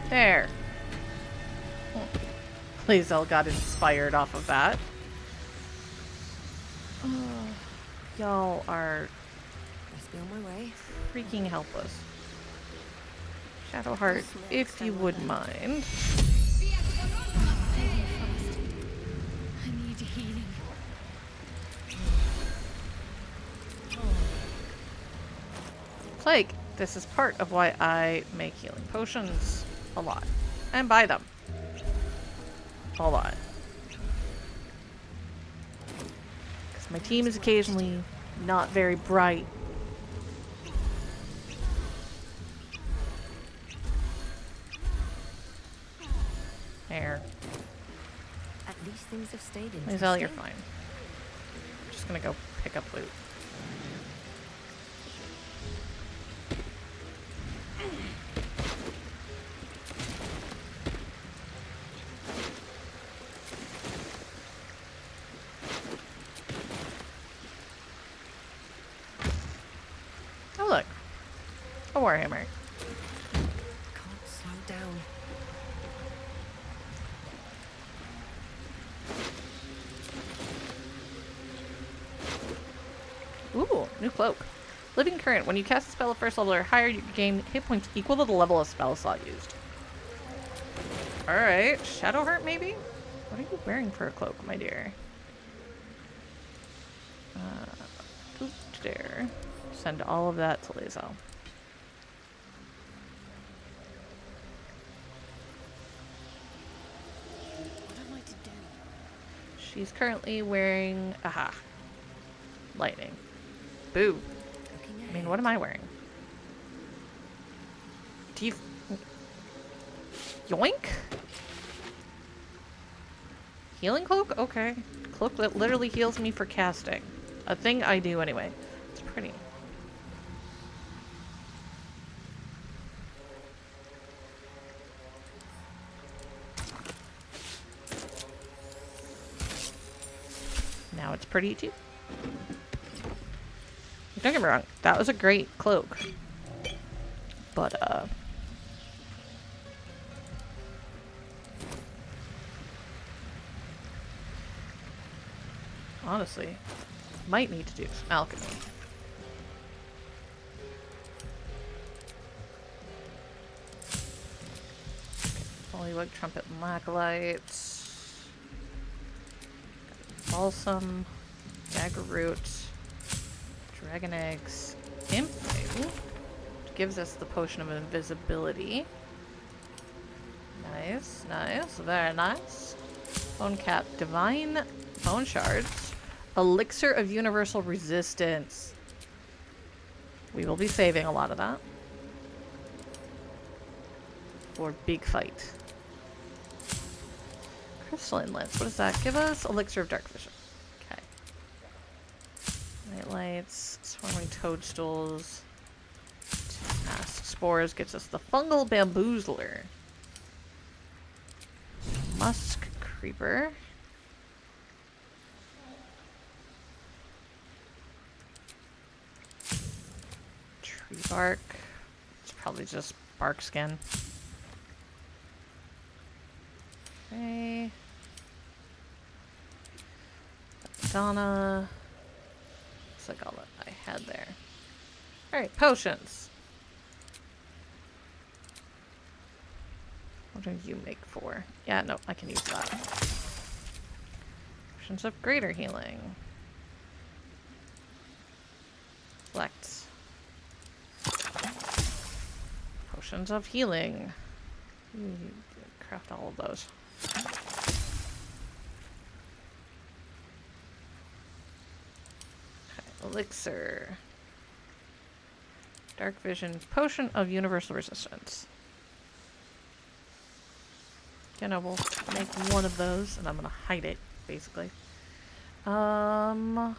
There. Lae'zel got inspired off of that. Oh, y'all are Must be on my way. freaking helpless. Shadowheart, if you would mind. I need healing. Plague, this is part of why I make healing potions a lot. And buy them. A lot. Because my team is occasionally not very bright. There. At least things have stayed in. Lae'zel, you're fine. I'm just gonna go pick up loot. Oh look. A warhammer. Can't slow down. Ooh, new cloak. Living current. When you cast a spell at first level or higher, you gain hit points equal to the level of spell slot used. Alright. Shadowheart, maybe? What are you wearing for a cloak, my dear? Oop, there. Send all of that to Lae'zel. She's currently wearing... Aha. Lightning. Boo. I mean, what am I wearing? Do you... Yoink? Healing cloak? Okay. Cloak that literally heals me for casting. A thing I do anyway. It's pretty. Now it's pretty too. Don't get me wrong, that was a great cloak. But, honestly, might need to do some alchemy. Hollywug, trumpet, and lacklights. Balsam, dagger root, dragon eggs, imp egg, which gives us the potion of invisibility. Nice, nice, very nice. Bone cap, divine bone shards, elixir of universal resistance. We will be saving a lot of that for big fight. Crystalline lens, what does that give us? Elixir of dark vision. Okay. Night lights, swarming toadstools, mask spores gets us the fungal bamboozler. Musk creeper. Tree bark. It's probably just bark skin. Okay. Donna. Looks like all that I had there. Alright, potions. What do you make for? Yeah, no, I can use that. Potions of greater healing. Select. Potions of healing. Craft all of those. Okay, elixir. Dark vision. Potion of universal resistance. You know, we'll make one of those, and I'm gonna hide it, basically. We're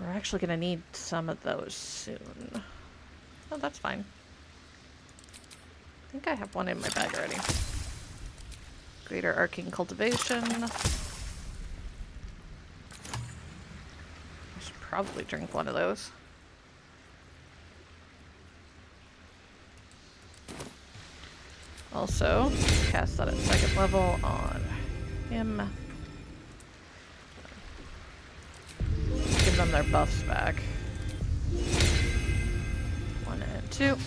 actually gonna need some of those soon. Oh, that's fine. I think I have one in my bag already. Greater arcane cultivation. I should probably drink one of those. Also, cast that at 2nd level on him. Give them their buffs back. 1 and 2.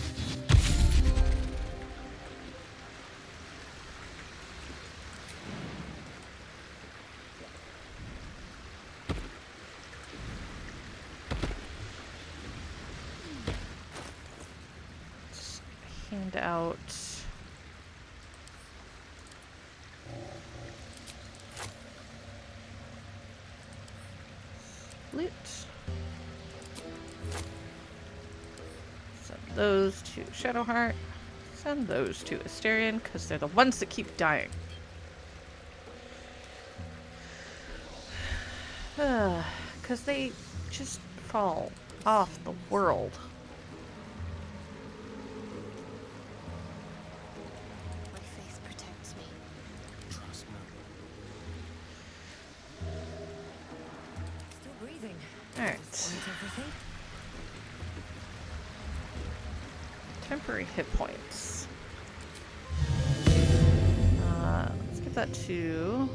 Let's hand out loot. Send those to Shadowheart. Send those to Asterion, because they're the ones that keep dying. Because they just fall off the world. My faith protects me. Trust me. Still breathing. Alright. Everything. Temporary hit points. Let's give that to...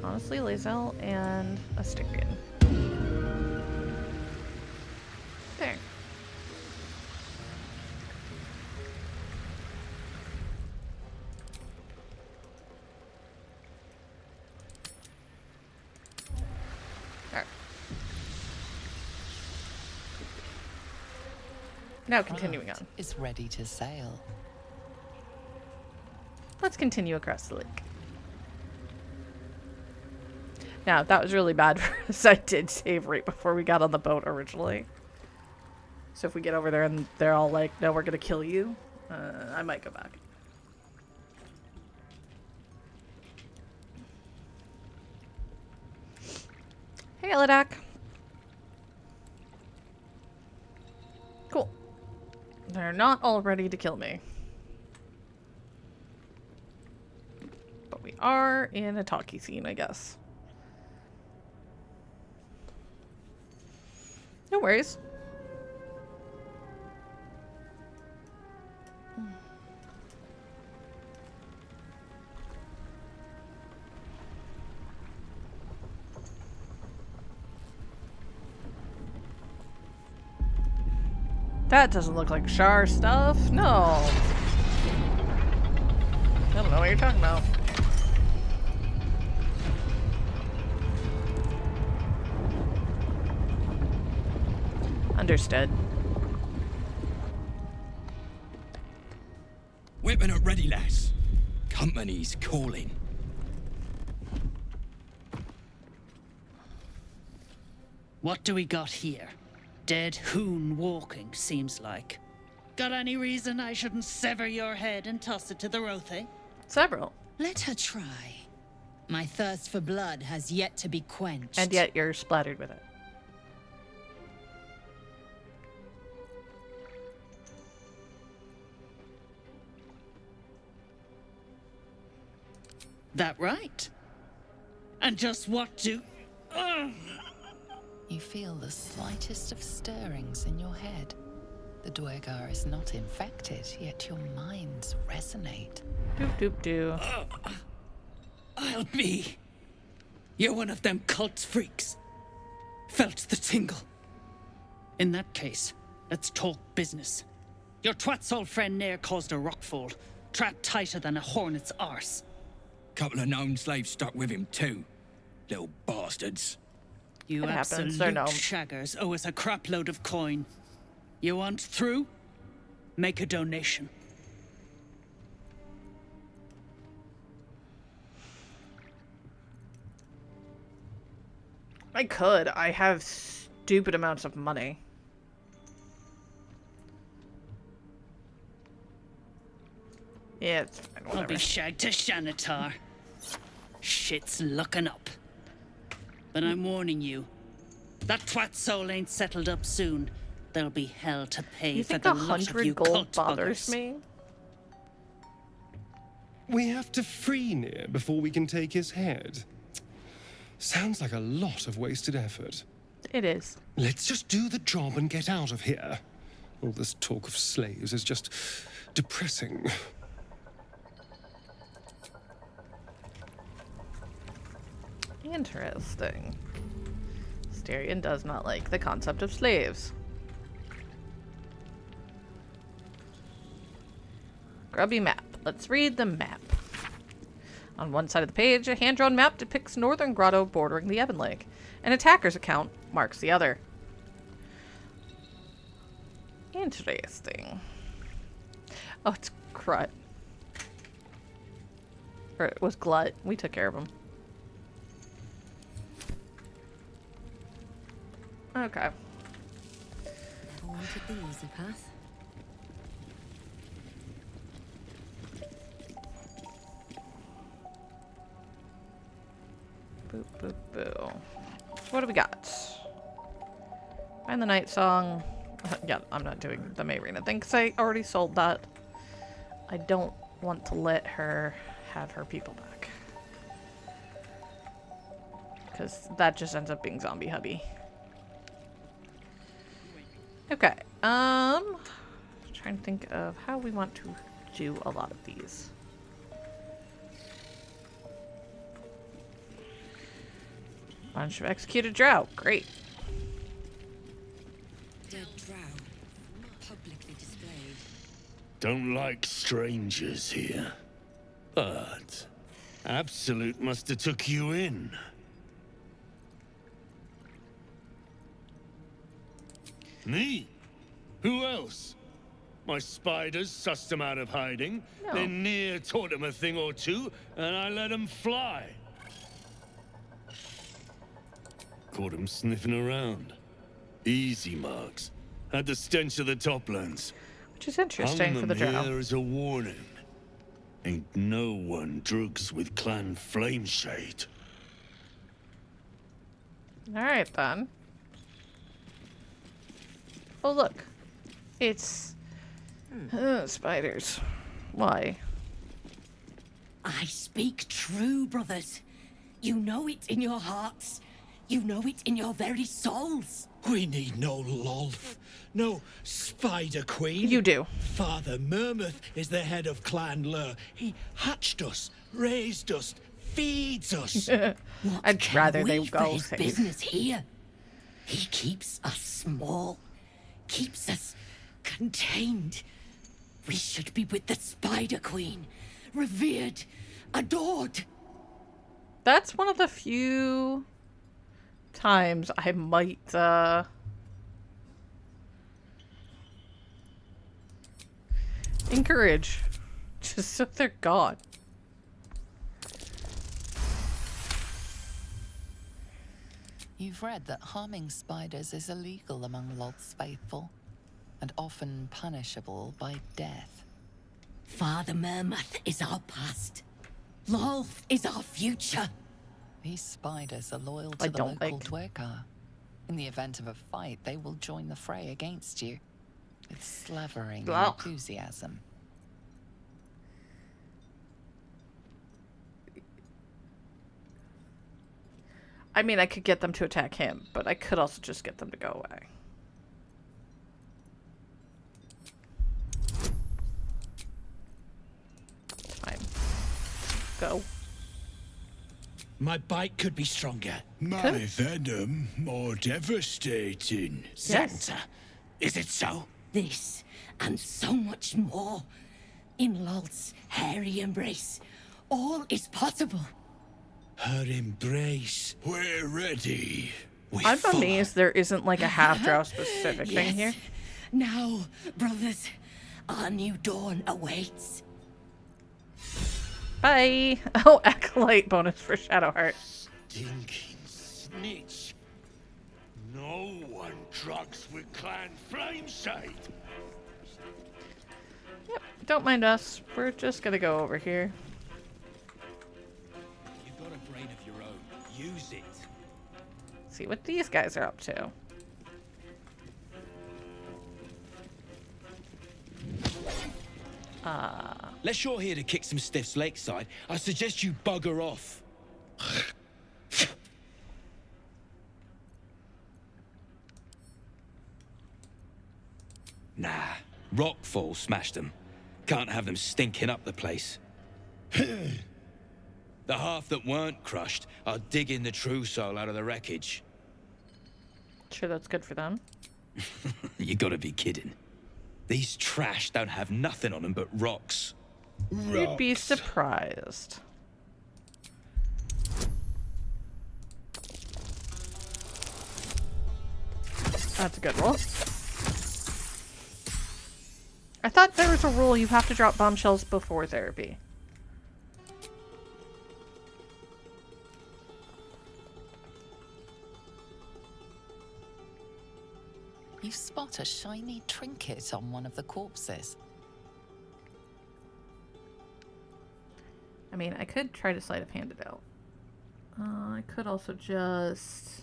honestly, Lae'zel and Asterion. There. Alright. Now continuing on. Is ready to sail. Let's continue across the lake. Now, that was really bad for us. I did save right before we got on the boat originally. So if we get over there and they're all like, no, we're gonna kill you, I might go back. Hey, Elidak. Cool. They're not all ready to kill me. But we are in a talkie scene, I guess. No worries. That doesn't look like Shar stuff. No. I don't know what you're talking about. Understood. Weapon at ready, lass. Company's calling. What do we got here? Dead hoon walking, seems like. Got any reason I shouldn't sever your head and toss it to the Rothe? Several. Let her try. My thirst for blood has yet to be quenched. And yet you're splattered with it. That right? And just what do... You feel the slightest of stirrings in your head. The Dwergar is not infected, yet your minds resonate. Doop doop doo. I'll be. You're one of them cult freaks. Felt the tingle. In that case, let's talk business. Your twat's old friend Nair caused a rockfall, trapped tighter than a hornet's arse. Couple of known slaves stuck with him too. Little bastards. You It happens, absolute they're known. shaggers owe us a crap load of coin. You want through? Make a donation. I could. I have stupid amounts of money. Yeah, it's fine. Whatever. I'll be shagged to Shanatar. Shit's looking up. But I'm warning you, that twat soul ain't settled up soon. There'll be hell to pay You for think the lot of 100 you gold cult bothers buggers. me? We have to free Nir before we can take his head. Sounds like a lot of wasted effort. It is. Let's just do the job and get out of here. All this talk of slaves is just depressing. Interesting. Styrian does not like the concept of slaves. Grubby map. Let's read the map. On one side of the page, a hand-drawn map depicts northern grotto bordering the Ebon Lake. An attacker's account marks the other. Interesting. Oh, it's Crut. Or it was Glut. We took care of him. Okay. Never wanted the easy path. Boo, boo, boo. What do we got? Find the night song. Yeah, I'm not doing the Mayrina thing because I already sold that. I don't want to let her have her people back. Because that just ends up being zombie hubby. Okay. Trying to think of how we want to do a lot of these. Bunch of executed drow. Great. Dead drow, publicly displayed. Don't like strangers here. But Absolute must have took you in. Me? Who else? My spiders sussed them out of hiding, No. then Near taught them a thing or two, and I let them fly. Caught them sniffing around. Easy marks. Had the stench of the toplands. Which is interesting Hung for the them drow. here as a warning. Ain't no one drugs with Clan Flameshade. Alright then. Oh look. It's... spiders. Why? I speak true, brothers. You know it in your hearts. You know it in your very souls. We need no Lolth, no Spider Queen. You do. Father Mermuth is the head of Clan Lur. He hatched us, raised us, feeds us. I'd rather they We for go his safe. business here. He keeps us small, keeps us contained. We should be with the Spider Queen, revered, adored. That's one of the few times I might, encourage. Just so they're gone. You've read that harming spiders is illegal among Lolth's faithful, and often punishable by death. Father Mermuth is our past. Lolth is our future. These spiders are loyal I to the don't local like- Dwergar. In the event of a fight, they will join the fray against you, with slavering Blah. enthusiasm. I mean, I could get them to attack him, but I could also just get them to go away. Fine. Go. My bite could be stronger. My venom more devastating. Santa, is it so? This and so much more. In Lolth's hairy embrace, all is possible. Her embrace. We're ready. I'm amazed there isn't like a half-drow specific thing here. Now, brothers, our new dawn awaits. Bye. Oh, Acolyte bonus for Shadowheart. Stinking snitch. No one drugs with Clan Flameshade. Yep, don't mind us. We're just gonna go over here. You've got a brain of your own. Use it. See what these guys are up to. Unless you're here to kick some stiffs lakeside, I suggest you bugger off. Nah, rockfall smashed them. Can't have them stinking up the place. The half that weren't crushed are digging the true soul out of the wreckage. Sure, that's good for them. You gotta be kidding. These trash don't have nothing on them but rocks. You'd be surprised. That's a good roll. I thought there was a rule you have to drop bombshells before therapy. You spot a shiny trinket on one of the corpses. I mean, I could try to sleight of hand it out. I could also just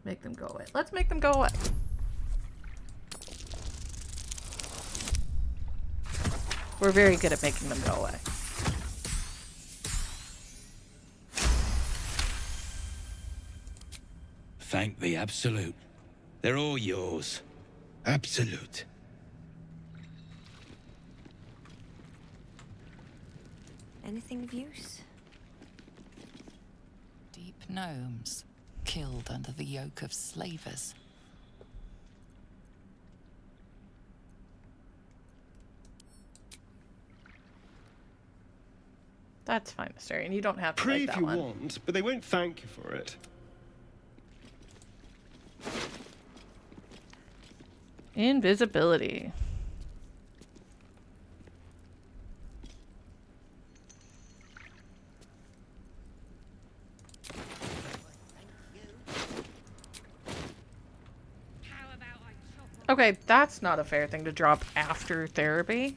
make them go away. Let's make them go away. We're very good at making them go away. Thank the Absolute. They're all yours. Absolute. Anything of use? Deep gnomes, killed under the yoke of slavers. That's fine, Astarion. You don't have to Pray like if that you one. want, but they won't thank you for it. Invisibility. Okay, that's not a fair thing to drop after therapy.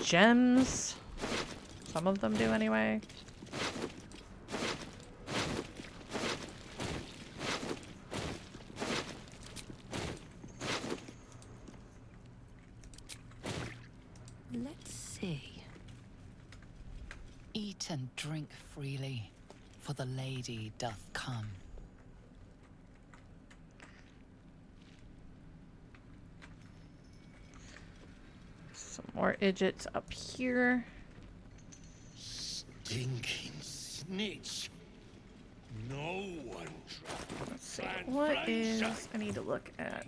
Gems. Some of them do anyway. Let's see. Eat and drink freely, for the lady doth come. Some more idiots up here. Stinking snitch. No one tried. Let's see. What is... I need to look at...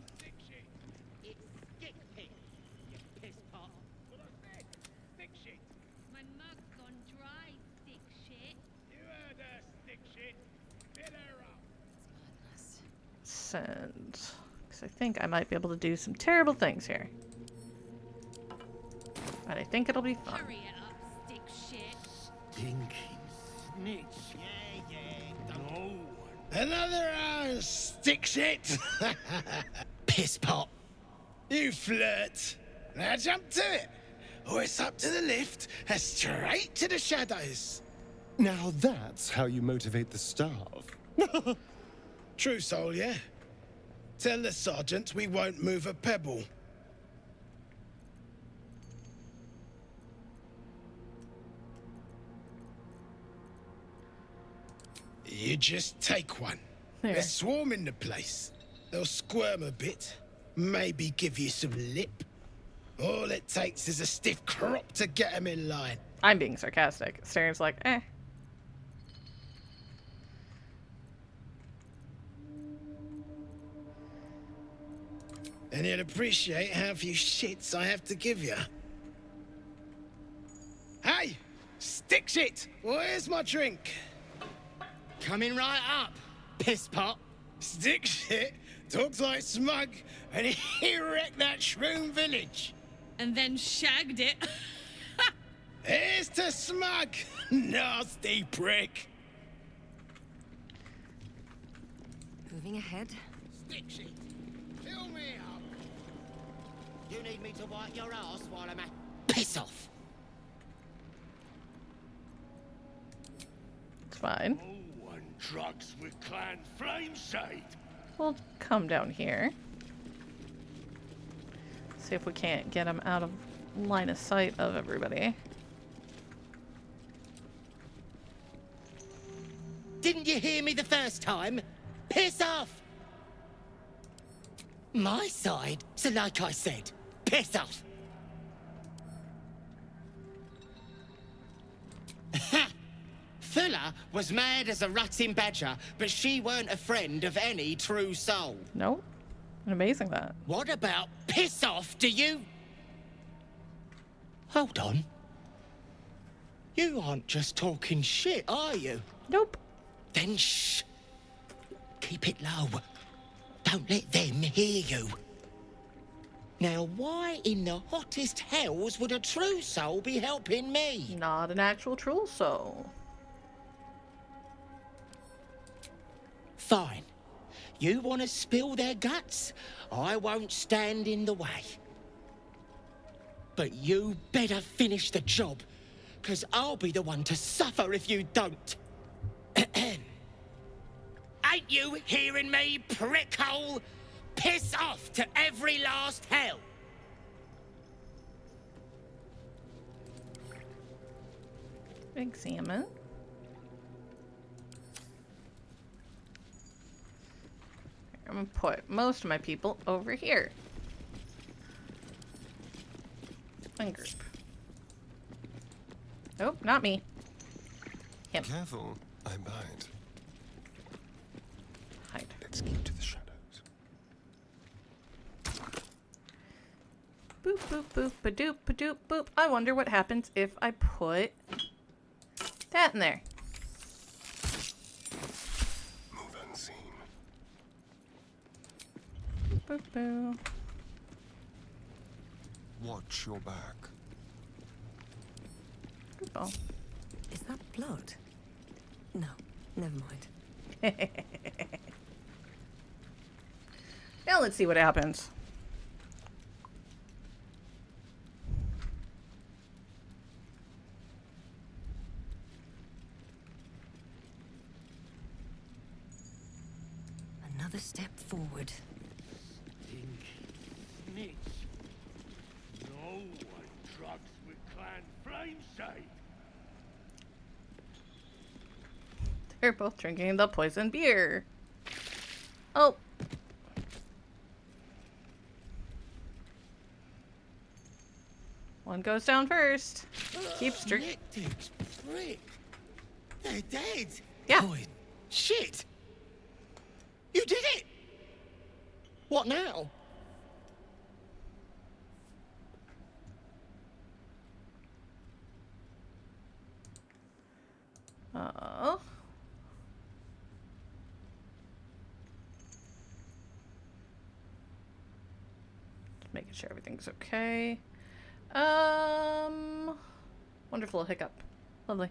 Send. Because I think I might be able to do some terrible things here. But I think it'll be fun. Stinking snitch. No one. Another stick shit. Piss pot. You flirt. Now jump to it. Or it's up to the lift and straight to the shadows. Now that's how you motivate the staff. True soul, yeah? Tell the sergeant we won't move a pebble. You just take one. There. They're swarming the place. They'll squirm a bit, maybe give you some lip. All it takes is a stiff crop to get them in line. I'm being sarcastic. Staring's like, eh. And you'll appreciate how few shits I have to give you. Hey! Stick shit! Where's my drink? Coming right up, piss pot. Stick shit talks like smug, and he wrecked that shroom village. And then shagged it. Here's to smug, nasty prick. Moving ahead. Stick shit, fill me up. You need me to wipe your ass while I'm at... Piss off. It's fine. No one drugs with Clan Flameshade. We'll come down here. See if we can't get him out of line of sight of everybody. Didn't you hear me the first time? Piss off! My side, so like I said, piss off! Ha! Fuller was mad as a rutting badger, but she weren't a friend of any true soul. Nope. Amazing that. What about piss off, do you? Hold on. You aren't just talking shit, are you? Nope. Then shh. Keep it low. Don't let them hear you. Now, why in the hottest hells would a true soul be helping me? Not an actual true soul. Fine. You want to spill their guts? I won't stand in the way. But you better finish the job, because I'll be the one to suffer if you don't. Ain't you hearing me, prickhole? Piss off to every last hell! Examine. I'm gonna put most of my people over here. And group. Nope, not me. Him. Careful, I bite. Hide. Let's keep to the shadows. Boop, boop, boop, ba-doop, ba-doop, boop. I wonder what happens if I put That in there. Move unseen. Boop, boop. Watch your back. Good ball. Is that blood? No, never mind. Now let's see what happens. Another step forward. Snitch. No one drugs with clan flameshade. They're both drinking the poison beer. Oh. One goes down first. Keeps drinking. Frick. They're dead. Yeah. Shit. You did it. What now? Oh. Just making sure everything's okay. Wonderful hiccup. Lovely.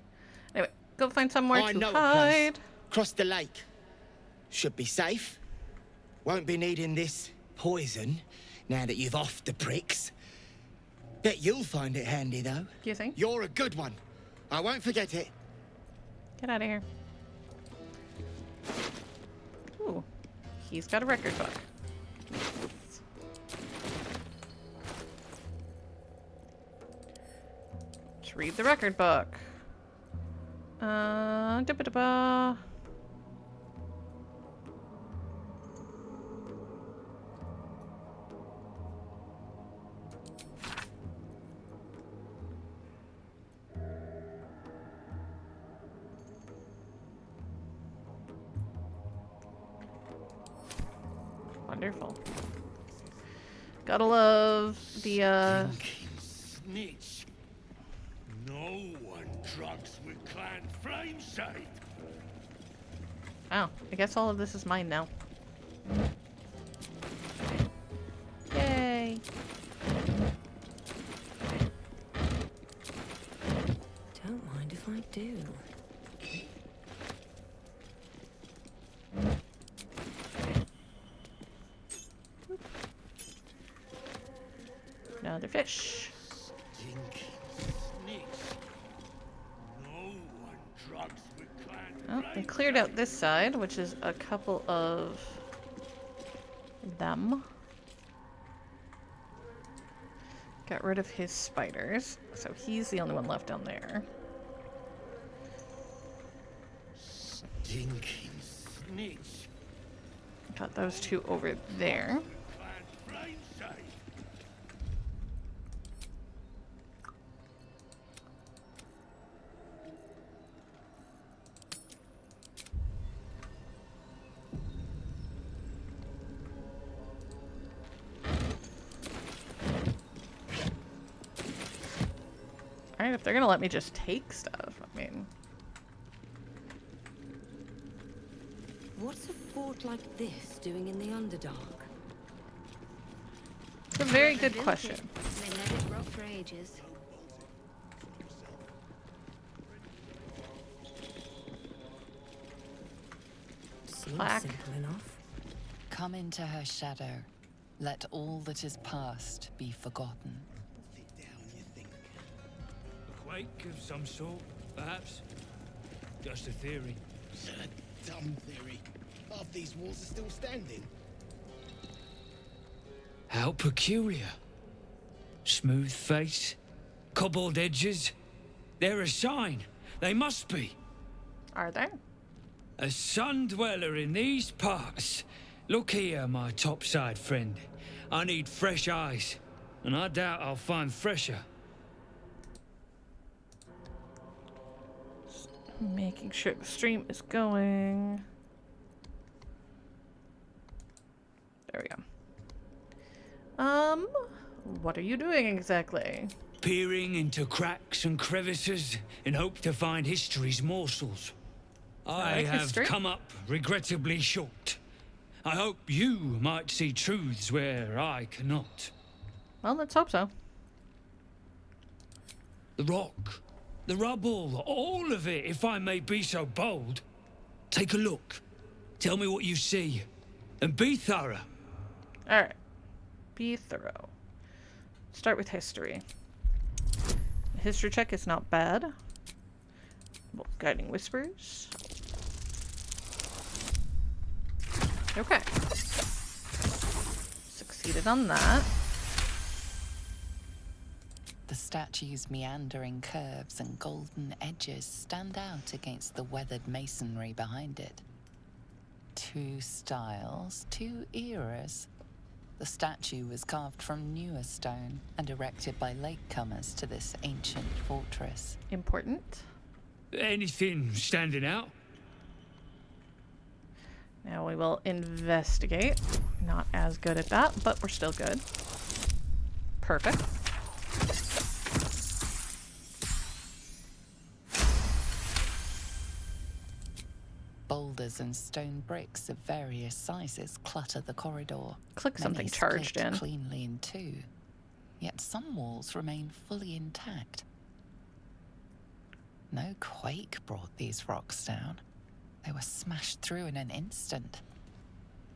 Anyway, go find somewhere I to know a hide. place. Cross the lake. Should be safe. Won't be needing this poison now that you've offed the pricks. Bet you'll find it handy, though. Do you think? You're a good one. I won't forget it. Get out of here. Ooh. He's got a record book. Let's read the record book. Da-ba-da-ba. Wonderful. Gotta love the, Snitch. No one drugs with clan flameshade. Oh, I guess all of this is mine now. Yay! Don't mind if I do. Another fish. Oh, I cleared out this side, which is a couple of them. Got rid of his spiders, so he's the only one left down there. Stinking snitch. Got those two over there. Alright, if they're gonna let me just take stuff, I mean... What's a fort like this doing in the Underdark? It's a very good question. They let it rot for ages. Seems Plaque. simple enough. Come into her shadow. Let all that is past be forgotten. A quake of some sort, perhaps? Just a theory. A dumb theory. Half these walls are still standing. How peculiar. Smooth face, cobbled edges. They're a sign. They must be. Are they? A sun dweller in these parts. Look here, my topside friend. I need fresh eyes, and I doubt I'll find fresher. Making sure the stream is going. There we go. What are you doing exactly? peering into cracks and crevices in hope to find history's morsels. I have history. come up regrettably short. I hope you might see truths where I cannot. Well, let's hope so. The rock, the rubble, all of it, if I may be so bold. Take a look. Tell me what you see. And be thorough. Alright. Be thorough. Start with history. The history check is not bad. Well, guiding whispers. Okay. Succeeded on that. The statue's meandering curves and golden edges stand out against the weathered masonry behind it. Two styles, two eras. The statue was carved from newer stone and erected by latecomers to this ancient fortress. Important. Anything standing out? Now we will investigate. Not as good at that, but we're still good. Perfect. Boulders and stone bricks of various sizes clutter the corridor. Click something Many charged split in. cleanly in two. Yet some walls remain fully intact. No quake brought these rocks down. They were smashed through in an instant.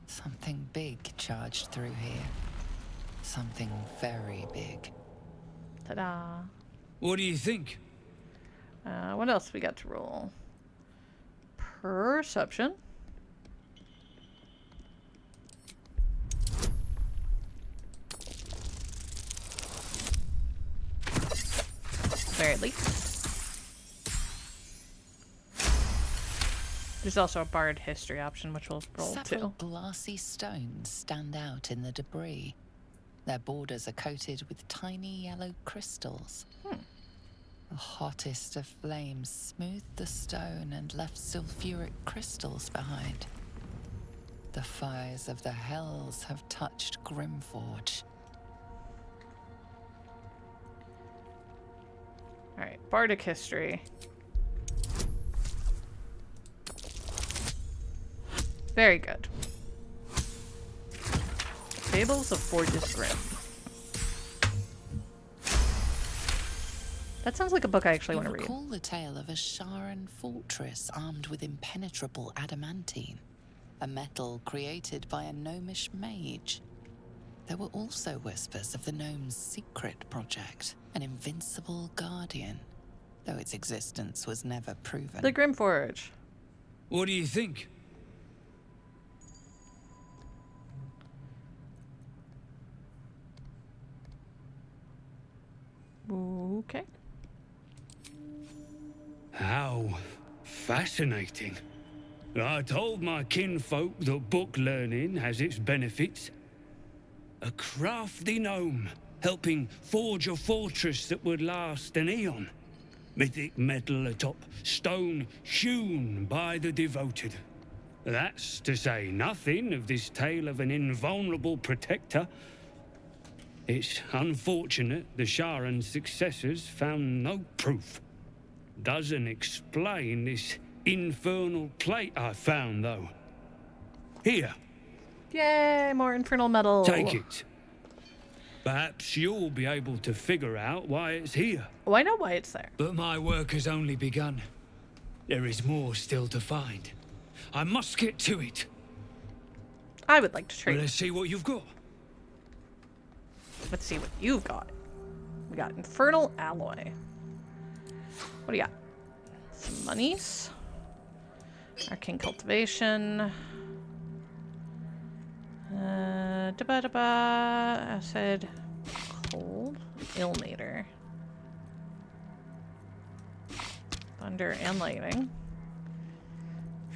Something big charged through here. Something very big. Ta-da. What do you think? What else we got to roll? Perception. Very least. There's also a barred history option, which we'll roll Several too. glassy stones stand out in the debris. Their borders are coated with tiny yellow crystals. The hottest of flames smoothed the stone and left sulfuric crystals behind. The fires of the hells have touched Grymforge. Alright, bardic history. Very good. Fables of Forges Grim. That sounds like a book I actually want to read. Recall the tale of a Sharan fortress armed with impenetrable adamantine, a metal created by a gnomish mage. There were also whispers of the gnome's secret project, an invincible guardian, though its existence was never proven. The Grymforge. What do you think? Okay. How fascinating. I told my kinfolk that book learning has its benefits. A crafty gnome helping forge a fortress that would last an eon. Mythic metal atop stone hewn by the devoted. That's to say nothing of this tale of an invulnerable protector. It's unfortunate the Sharan's successors found no proof. Doesn't explain this infernal plate I found, though. Here. Yay, more infernal metal. Take it. Perhaps you'll be able to figure out why it's here. Oh, I know why it's there. But my work has only begun. There is more still to find. I must get to it. I would like to trade. Well, let's see what you've got. Let's see what you've got. We got Infernal Alloy. What do you got? Some monies. Arcane Cultivation. Acid. Cold. Illnator. Thunder and lightning.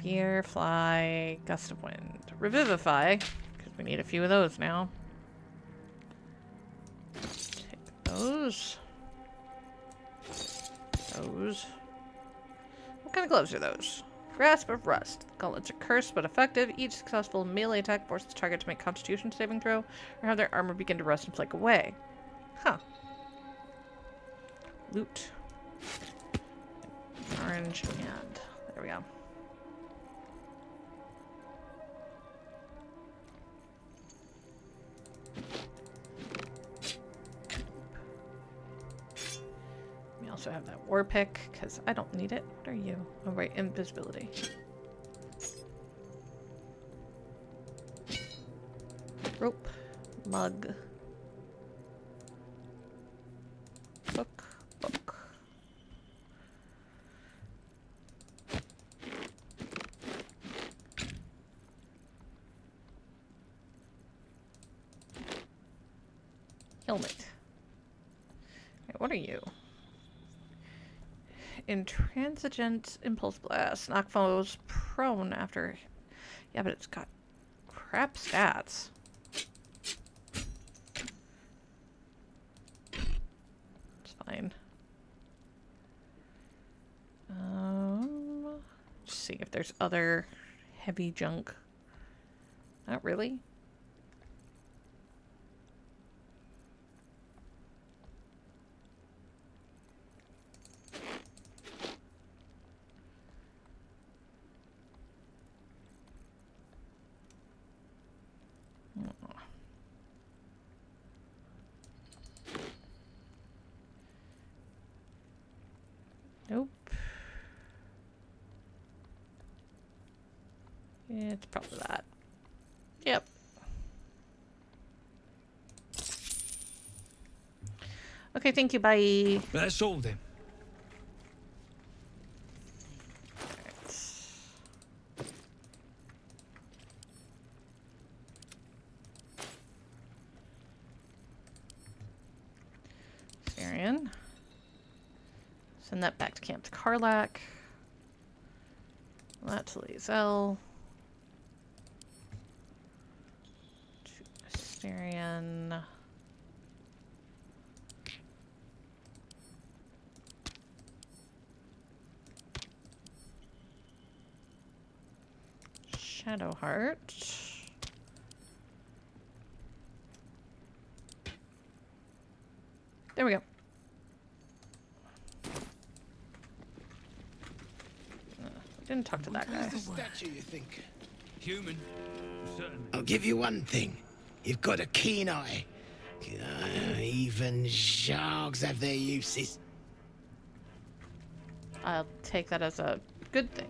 Fear, fly, gust of wind. Revivify, because we need a few of those now. Take those. Those. What kind of gloves are those? Grasp of Rust. Gauntlets are cursed but effective. Each successful melee attack forces the target to make a Constitution saving throw or have their armor begin to rust and flake away. Huh. Loot. Orange and there we go. We also have that war pick because I don't need it. What are you? Oh right, invisibility. Rope, mug, book. Helmet. Okay, what are you? Intransigent impulse blast. Knock foes prone after. Yeah, but it's got crap stats. It's fine. Just see if there's other heavy junk. Not really. Nope. It's probably that. Yep. Okay, thank you, bye. That's all then. Syrian. Send that back to Camp to Karlach. That to Lae'zel. To Syrian. Shadowheart. There we go. Didn't talk to that guy. Statue, you think? Human. Certainly. I'll give you one thing. You've got a keen eye. Even sharks have their uses. I'll take that as a good thing.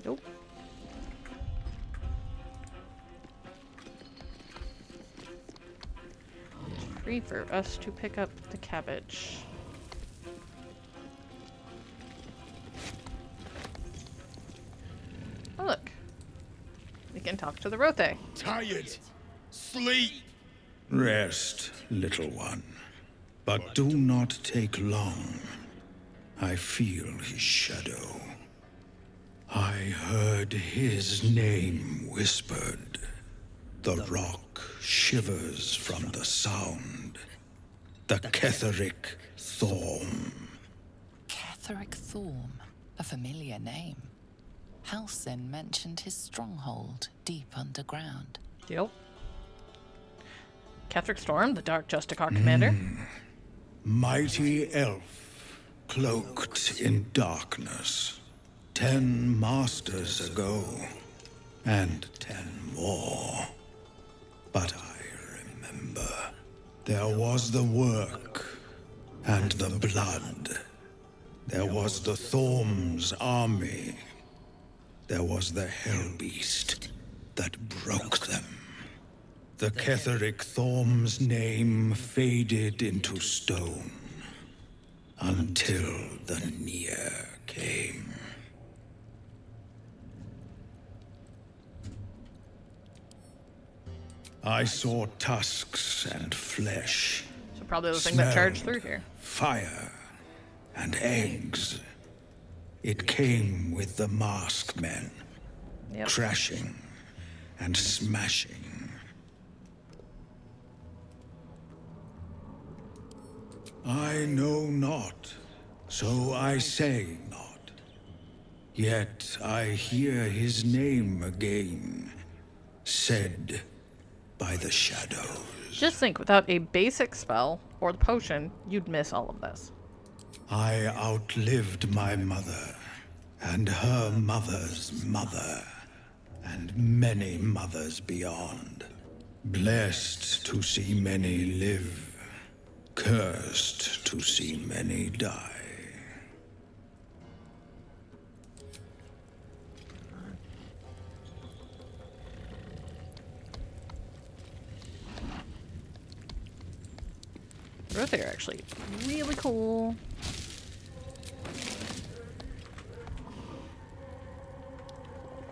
Nope. Free for us to pick up the cabbage. Oh look. We can talk to the Rothe. Tired. Sleep. Rest, little one. But do not take long. I feel his shadow. I heard his name whispered. The rock shivers from the sound. The Ketheric Thorm. Ketheric Thorm, a familiar name. Halsin mentioned his stronghold deep underground. Yep. Ketheric Storm, the Dark Justicar commander. Mighty elf, cloaked in darkness. 10 masters ago, and 10 more. But I remember. There was the work, and the blood. There was the Thorm's army. There was the Hellbeast that broke them. The Ketheric Thorm's name faded into stone, until the Near came. I saw tusks and flesh. So probably the thing that charged through here. Fire and eggs. It came with the masked men, crashing and smashing. I know not, so I say not. Yet I hear his name again, said by the shadows. Just think, without a basic spell or the potion, you'd miss all of this. I outlived my mother, and her mother's mother, and many mothers beyond. Blessed to see many live, cursed to see many die. Both are actually really cool.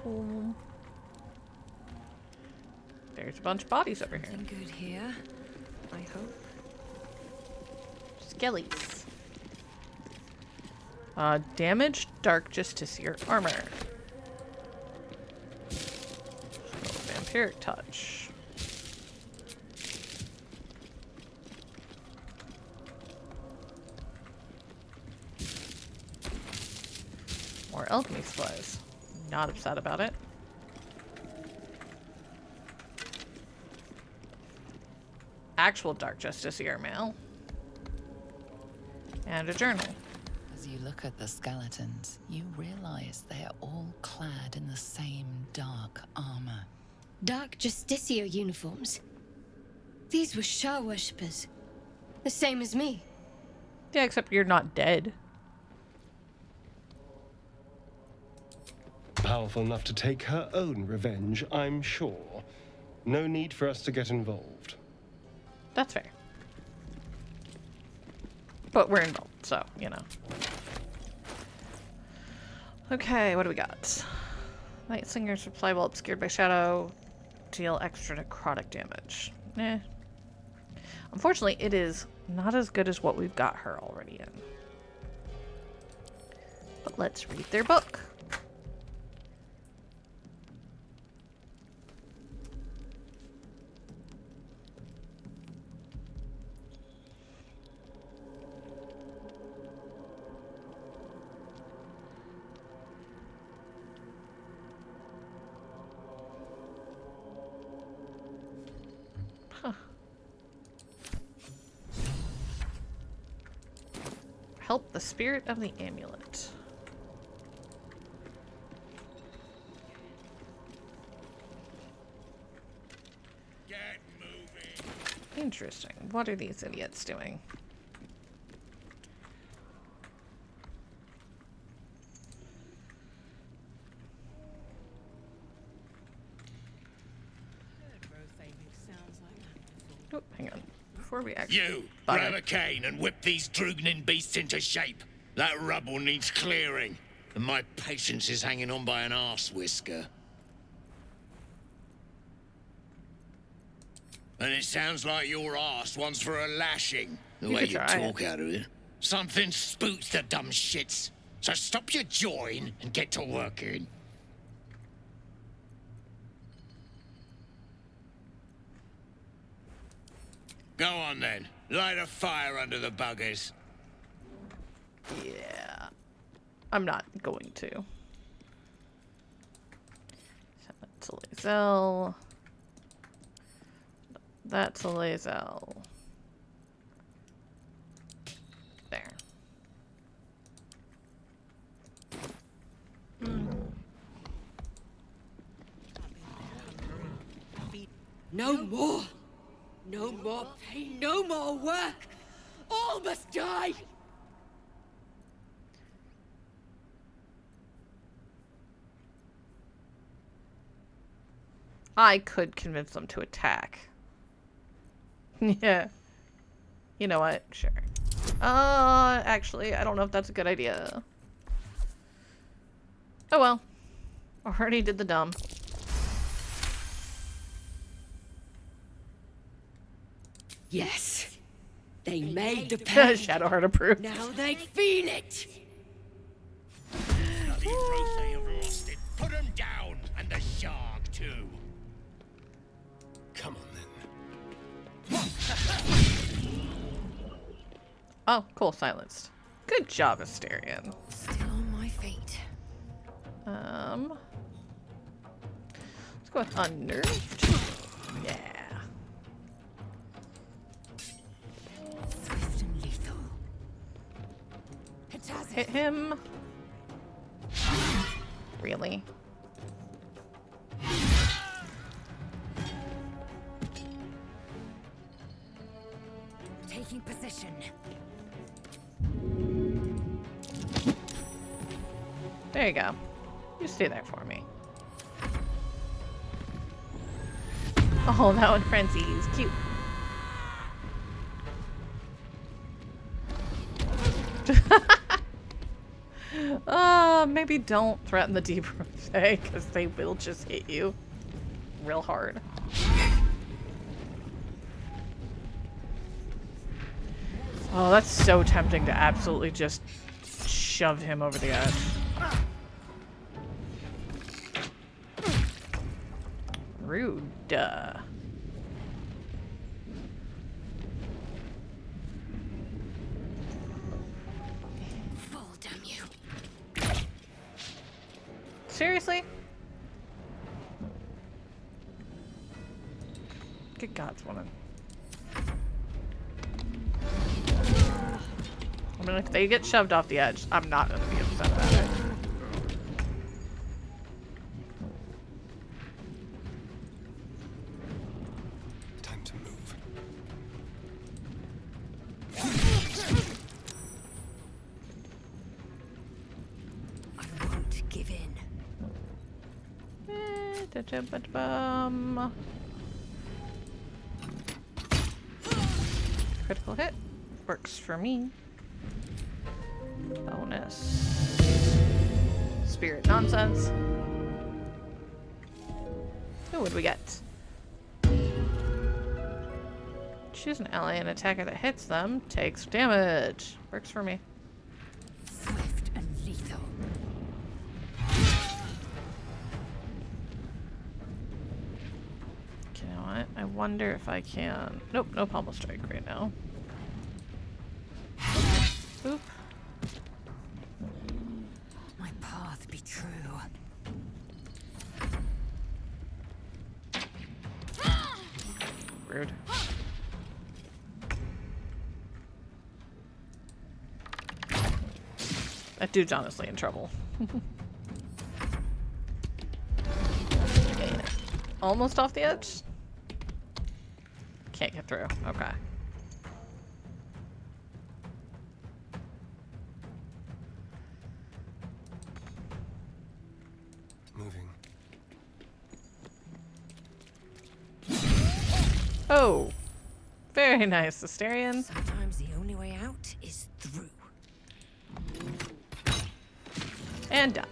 Cool. There's a bunch of bodies over here. Something good here, I hope. Skellies. Damaged Dark Justiciar armor. So, Vampiric Touch. More alchemy supplies. Not upset about it. Actual Dark Justiciar mail. And a journal. As you look at the skeletons, you realize they are all clad in the same dark armor. Dark Justiciar uniforms. These were Shah worshippers. The same as me. Yeah, except you're not dead. Powerful enough to take her own revenge, I'm sure. No need for us to get involved. That's fair. But we're involved, so, you know. Okay, what do we got? Night Singer's reply while obscured by shadow. Deal extra necrotic damage. Eh. Unfortunately, it is not as good as what we've got her already in. But let's read their book. Help the spirit of the amulet. Get moving. Interesting. What are these idiots doing? Oh, hang on. Before we actually... You, grab a cane and whip these droognin beasts into shape. That rubble needs clearing, and my patience is hanging on by an arse whisker. And it sounds like your arse wants for a lashing, the way you talk out of it. Something spooks the dumb shits. So stop your jawing and get to working. Go on then. Light a fire under the buggers. Yeah. I'm not going to. Send that to Lae'zel. That's a Lae'zel. There. No more! No more pain, no more work! All must die! I could convince them to attack. Yeah. You know what? Sure. Actually, I don't know if that's a good idea. Oh well. Already did the dumb. Yes. They made the pain. Shadowheart approved. Now they feel it! Bloody proof they have lost it. Put them down, and the shark too. Come on then. Oh, cool. Silenced. Good job, Asterion. Still on my feet. Let's go with unnerved. Yeah. Hit him. Really? Taking position. There you go. You stay there for me. Oh, that one Frenzy is cute. Maybe don't threaten the deep buffet, because they will just hit you real hard. Oh, that's so tempting to absolutely just shove him over the edge. Rude. Fall, damn you. Seriously? Good gods, woman. I mean, if they get shoved off the edge, I'm not gonna be upset about it. Time to move. I won't give in. Critical hit. Works for me. Bonus. Spirit nonsense. Ooh, what do we get? Choose an ally and attacker that hits them takes damage. Works for me. Swift and lethal. You know what? I wonder if I can... Nope, no pommel strike right now. Oop. My path be true. Rude. That dude's honestly in trouble. Okay. Almost off the edge? Can't get through. Okay. Moving. Oh. Very nice, Asterion. Sometimes the only way out is through. And done.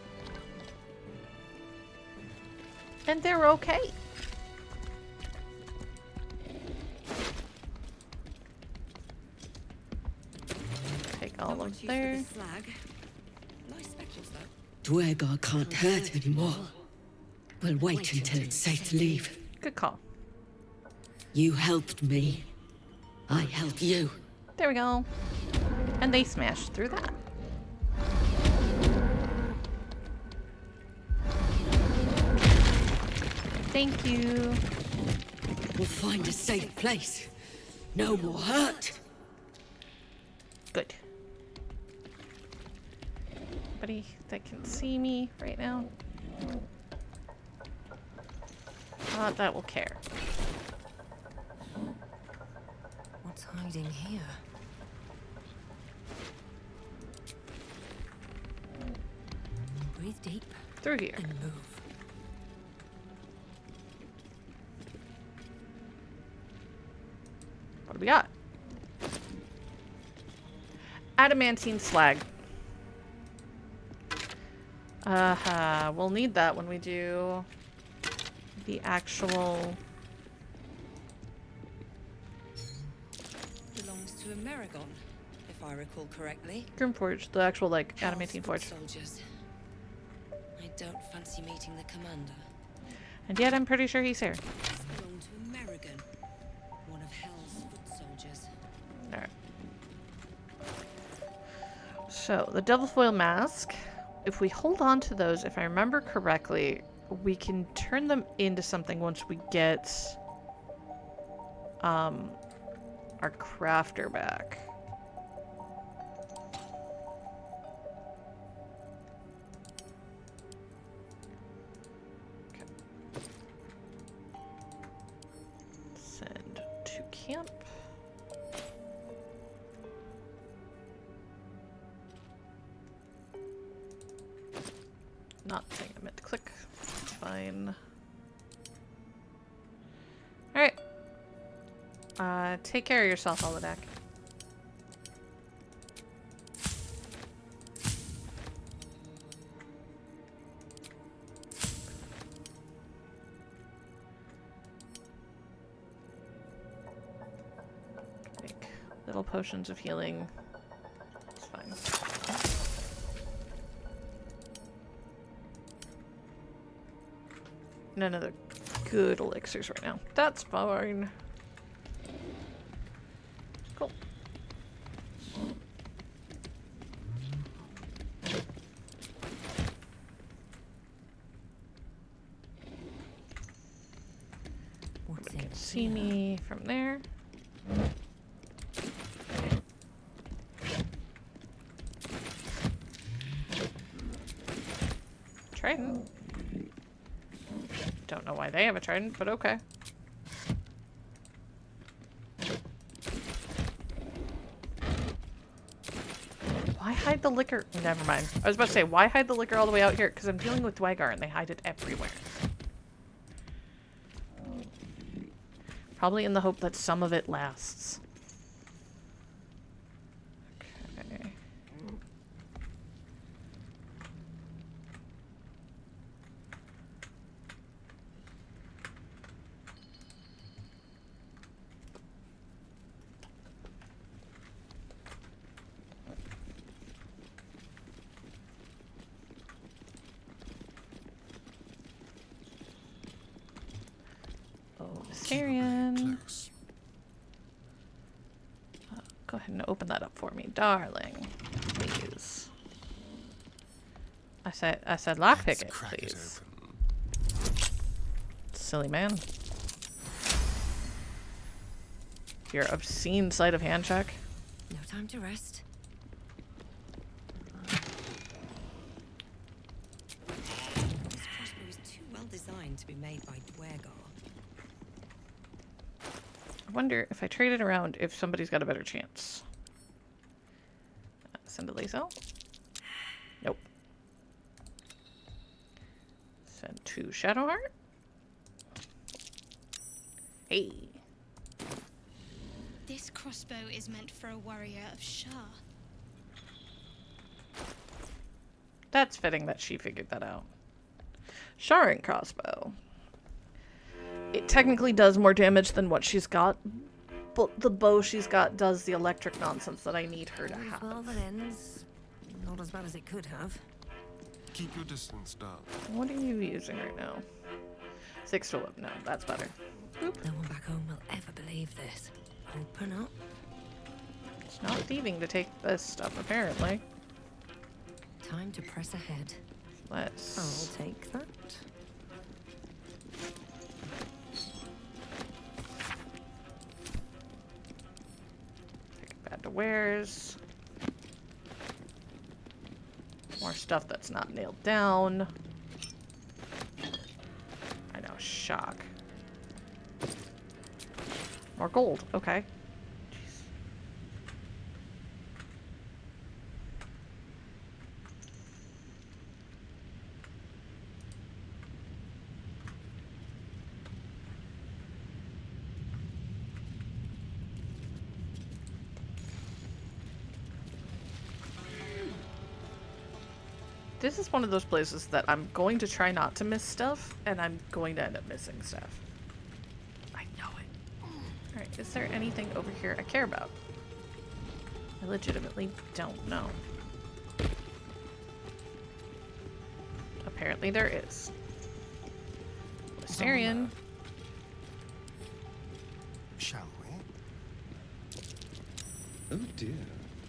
And they're okay. Take all of there. Dwergar can't hurt anymore. We'll wait until it's safe to leave. Good call. You helped me. I help you. There we go. And they smashed through that. Thank you. We'll find a safe place. No more hurt. Good. Anybody that can see me right now? Not that will care. What's hiding here? Breathe deep. Through here. And move. What do we got? Adamantine slag. We'll need that when we do the actual... Belongs to Amerigon, if I recall correctly. Grymforge, the actual, like, adamantine forge. Soldiers. I don't fancy meeting the commander. And yet I'm pretty sure he's here. This belonged to Amerigon, one of Hell's foot soldiers. Alright. So, the double foil mask. If we hold on to those, if I remember correctly, we can turn them into something once we get our crafter back. camp. Not the thing I meant to click. Fine. Alright. Take care of yourself, Holodeck. Make little potions of healing. It's fine. None of the good elixirs right now. That's fine. Cool. Nobody can see me from there. Trident. Don't know why they have a trident, but okay. Why hide the liquor? Never mind. I was about to say, why hide the liquor all the way out here? Because I'm dealing with Dwegar and they hide it everywhere. Probably in the hope that some of it lasts. Okay. Syrian. Go ahead and open that up for me, darling. Please. I said lockpick it, please. Silly man. Your obscene sleight of hand check. No time to rest. This crossbow is too well designed to be made by Dwegar. I wonder if I trade it around if somebody's got a better chance. Send a Lae'zel. Nope. Send 2 Shadowheart. Hey. This crossbow is meant for a warrior of Shah. That's fitting that she figured that out. Sharing crossbow. It technically does more damage than what she's got, but the bow she's got does the electric nonsense that I need her to have. Well, that ends not as bad as it could have. Keep your distance, darling. What are you using right now? 6 to 11. No, that's better. Boop. No one back home will ever believe this. Open up. It's not thieving to take this stuff, apparently. Time to press ahead. Let's... I'll take that. Bad to wares. More stuff that's not nailed down. I know, shock. More gold, okay. Jeez. This is one of those places that I'm going to try not to miss stuff, and I'm going to end up missing stuff. I know it. Alright, is there anything over here I care about? I legitimately don't know. Apparently there is. Lysterian. Shall we? Oh dear.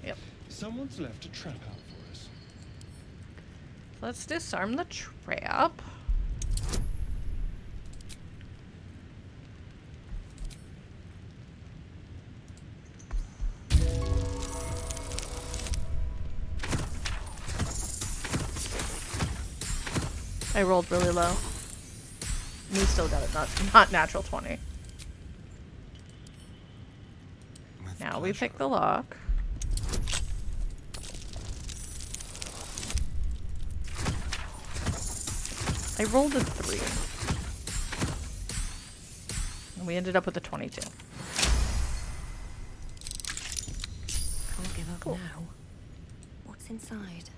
Yep. Someone's left a trap out for us. Let's disarm the trap. I rolled really low. And we still got it. Not natural 20. we pick the lock. I rolled a 3. And we ended up with a 22. Can't give up Cool. now. What's inside?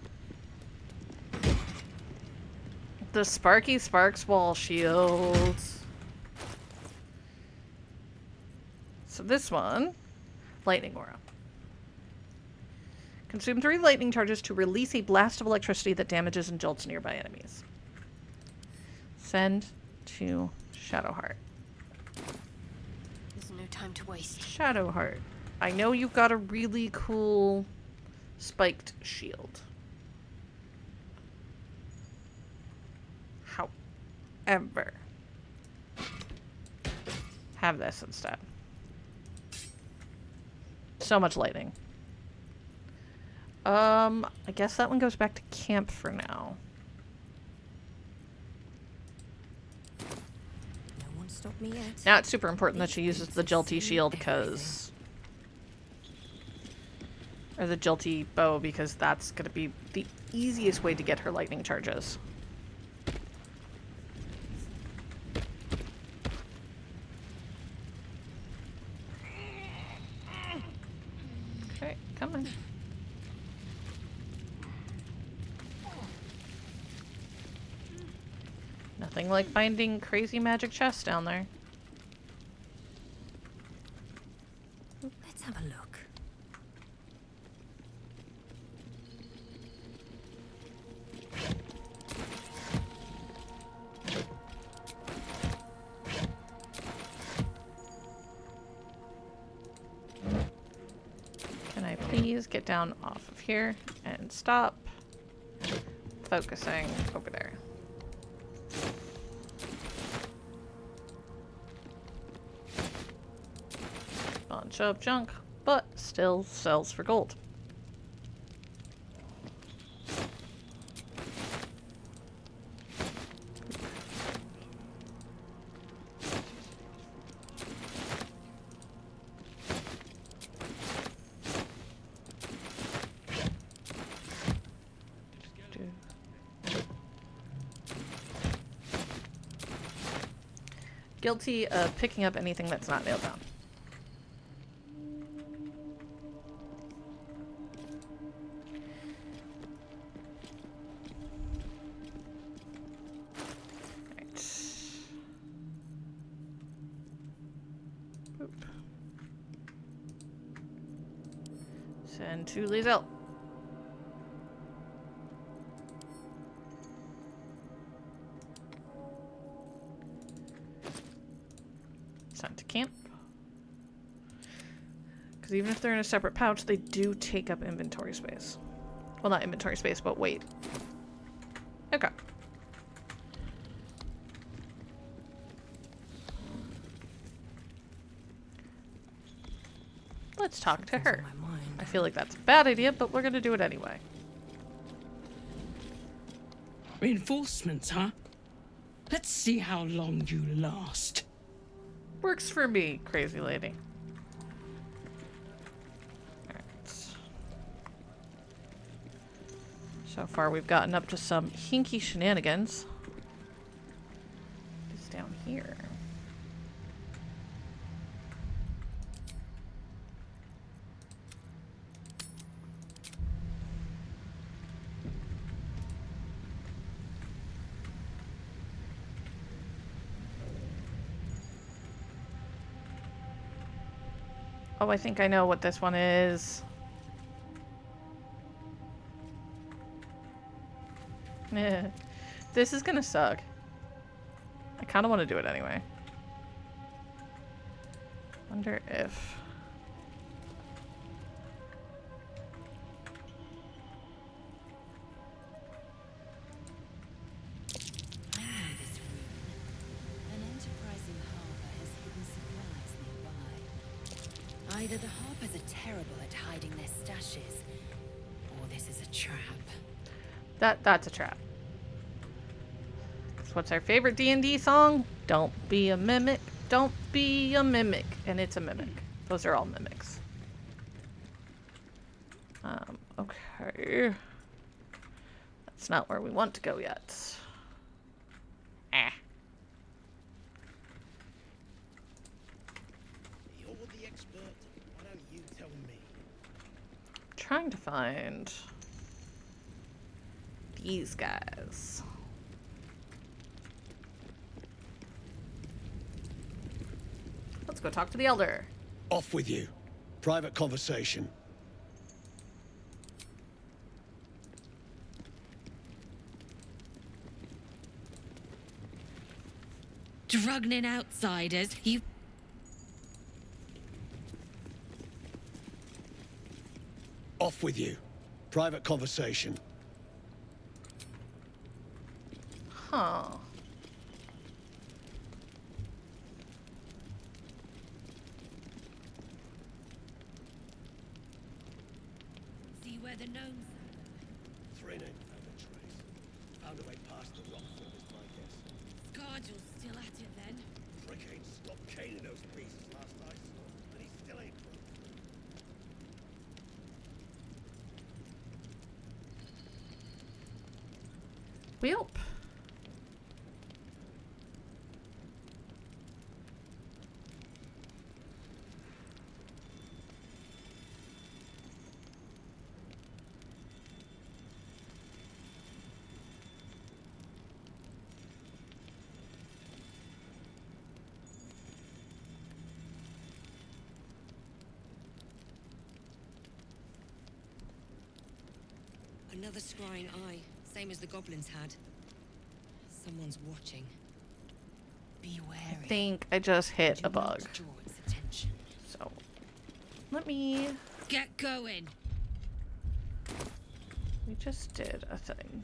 The Sparky Sparks wall shields. So this one, lightning aura. Consume 3 lightning charges to release a blast of electricity that damages and jolts nearby enemies. Send to Shadowheart. There's no time to waste. Shadowheart. I know you've got a really cool spiked shield. However, have this instead. So much lightning. I guess that one goes back to camp for now. No one stopped me yet. Now it's super important that she uses the Jolty shield because... Or the Jolty bow, because that's going to be the easiest way to get her lightning charges. Okay, come on. Nothing like finding crazy magic chests down there. Let's have a look. Can I please get down off of here and stop focusing over there? Bunch of junk, but still sells for gold. Guilty of picking up anything that's not nailed down. Right. Boop. Send to Lae'zel. Sent to camp. Because even if they're in a separate pouch, they do take up inventory space. Well, not inventory space, but weight. Okay. Let's talk to her. I feel like that's a bad idea, but we're gonna do it anyway. Reinforcements, huh? Let's see how long you last. Works for me, crazy lady. Alright. So far we've gotten up to some hinky shenanigans. It's down here. Oh, I think I know what this one is. This is gonna suck. I kind of want to do it anyway. Wonder if... Either the Harpers are terrible at hiding their stashes, or this is a trap. That's a trap. So what's our favorite D&D song? Don't be a mimic. Don't be a mimic. And it's a mimic. Those are all mimics. Okay. That's not where we want to go yet. You're the expert. Why don't you tell me? Trying to find these guys. Let's go talk to the Elder. Off with you. Private conversation. Drugnin outsiders, you... Off with you. Private conversation. Huh. See where the gnomes... Three names found a trace. Found a way past the rock wall is my guess. Scargel's still at it then. Frick ain't stopped caning those beasts last I saw, and he still ain't broke through. Welp. Another scrying eye, same as the goblins had. Someone's watching. Be wary. I think I just hit a bug. Draw its attention. So, let me... Get going! We just did a thing.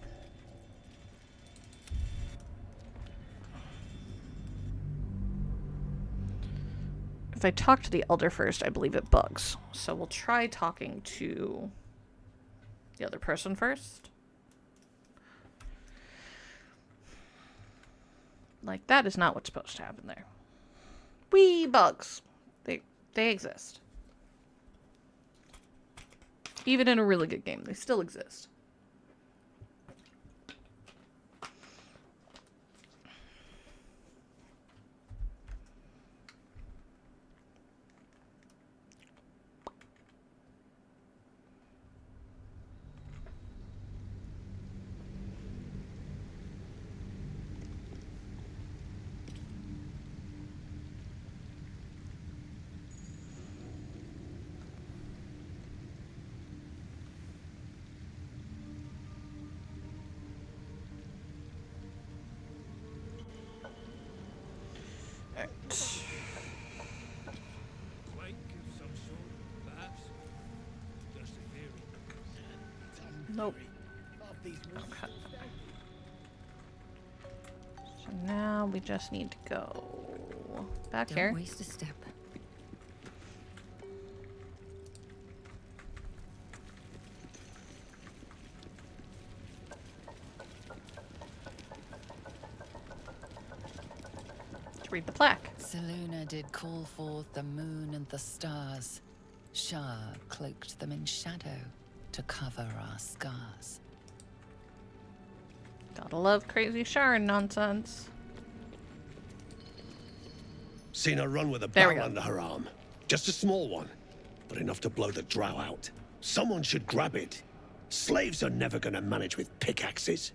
If I talk to the Elder first, I believe it bugs. So we'll try talking to the other person first. Like, that is not what's supposed to happen there. Wee bugs. They exist. Even in a really good game, they still exist. Nope. Okay. So now we just need to go back Don't here. waste a step. To read the plaque. Selûne did call forth the moon and the stars. Shah cloaked them in shadow to cover our scars. Gotta love crazy Sharon nonsense. Seen her run with a There we barrel go. under her arm. Just a small one, but enough to blow the drow out. Someone should grab it. Slaves are never gonna manage with pickaxes.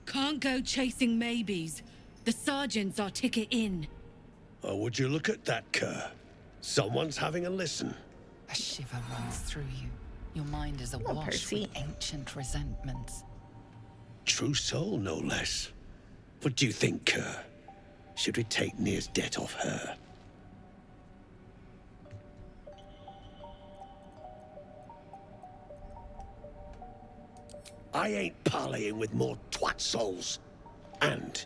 Can't go chasing maybes. The sergeants are ticket in. Oh, would you look at that, Kerr? Someone's having a listen. A shiver runs through you. Your mind is awash with ancient resentments. True soul, no less. What do you think, Kerr? Should we take Nir's debt off her? I ain't parleying with more twat souls. And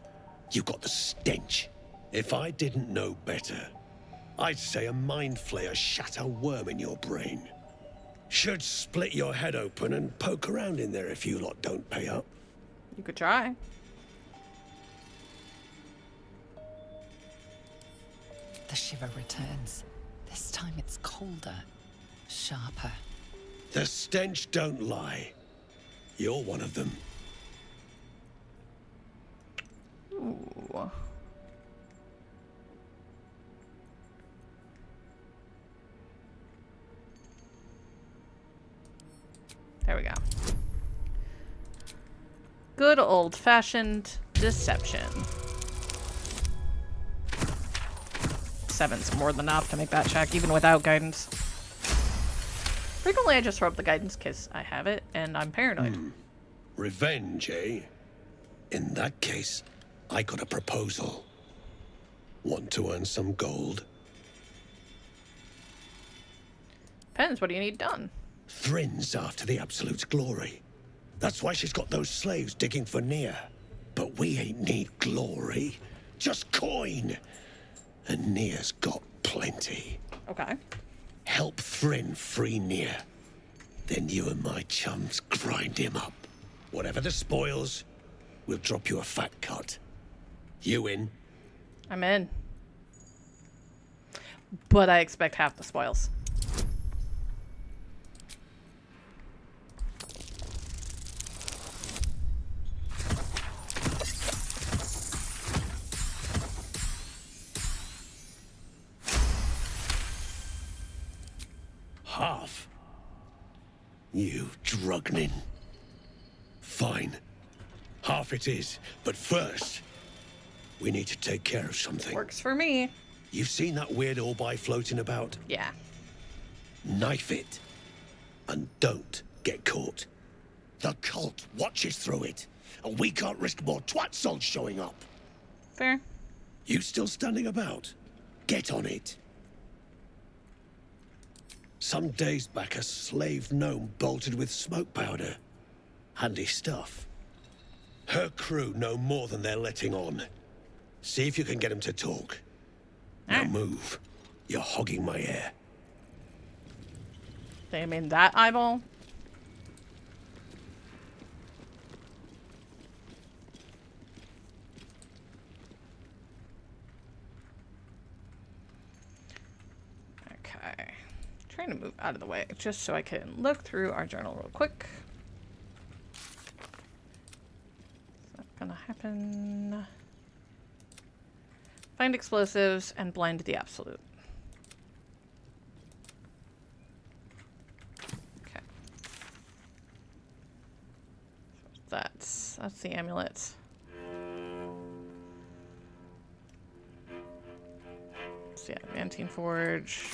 you got the stench. If I didn't know better, I'd say a mind flayer shat a worm in your brain. Should split your head open and poke around in there if you lot don't pay up. You could try. The shiver returns. This time it's colder, sharper. The stench don't lie. You're one of them. Ooh. There we go. Good old-fashioned deception. 7's more than enough to make that check, even without guidance. Frequently, I just throw up the guidance because I have it, and I'm paranoid. Revenge, eh? In that case, I got a proposal. Want to earn some gold? Depends, what do you need done? Thrin's after the Absolute's glory. That's why she's got those slaves digging for Nia. But we ain't need glory, just coin. And Nia's got plenty. Okay. Help Thryn free Nia. Then you and my chums grind him up. Whatever the spoils, we'll drop you a fat cut. You in? I'm in. But I expect half the spoils. Half? You drugnin. Fine. Half it is. But first, we need to take care of something. Works for me. You've seen that weird orb floating about? Yeah. Knife it. And don't get caught. The cult watches through it. And we can't risk more twat souls showing up. Fair. You still standing about? Get on it. Some days back, a slave gnome bolted with smoke powder. Handy stuff. Her crew know more than they're letting on. See if you can get them to talk. Now move. You're hogging my air. They mean that eyeball? Okay. Trying to move out of the way just so I can look through our journal real quick. Is that gonna happen? Find explosives and blind the Absolute. Okay. That's the amulet. So yeah, Mantine Forge.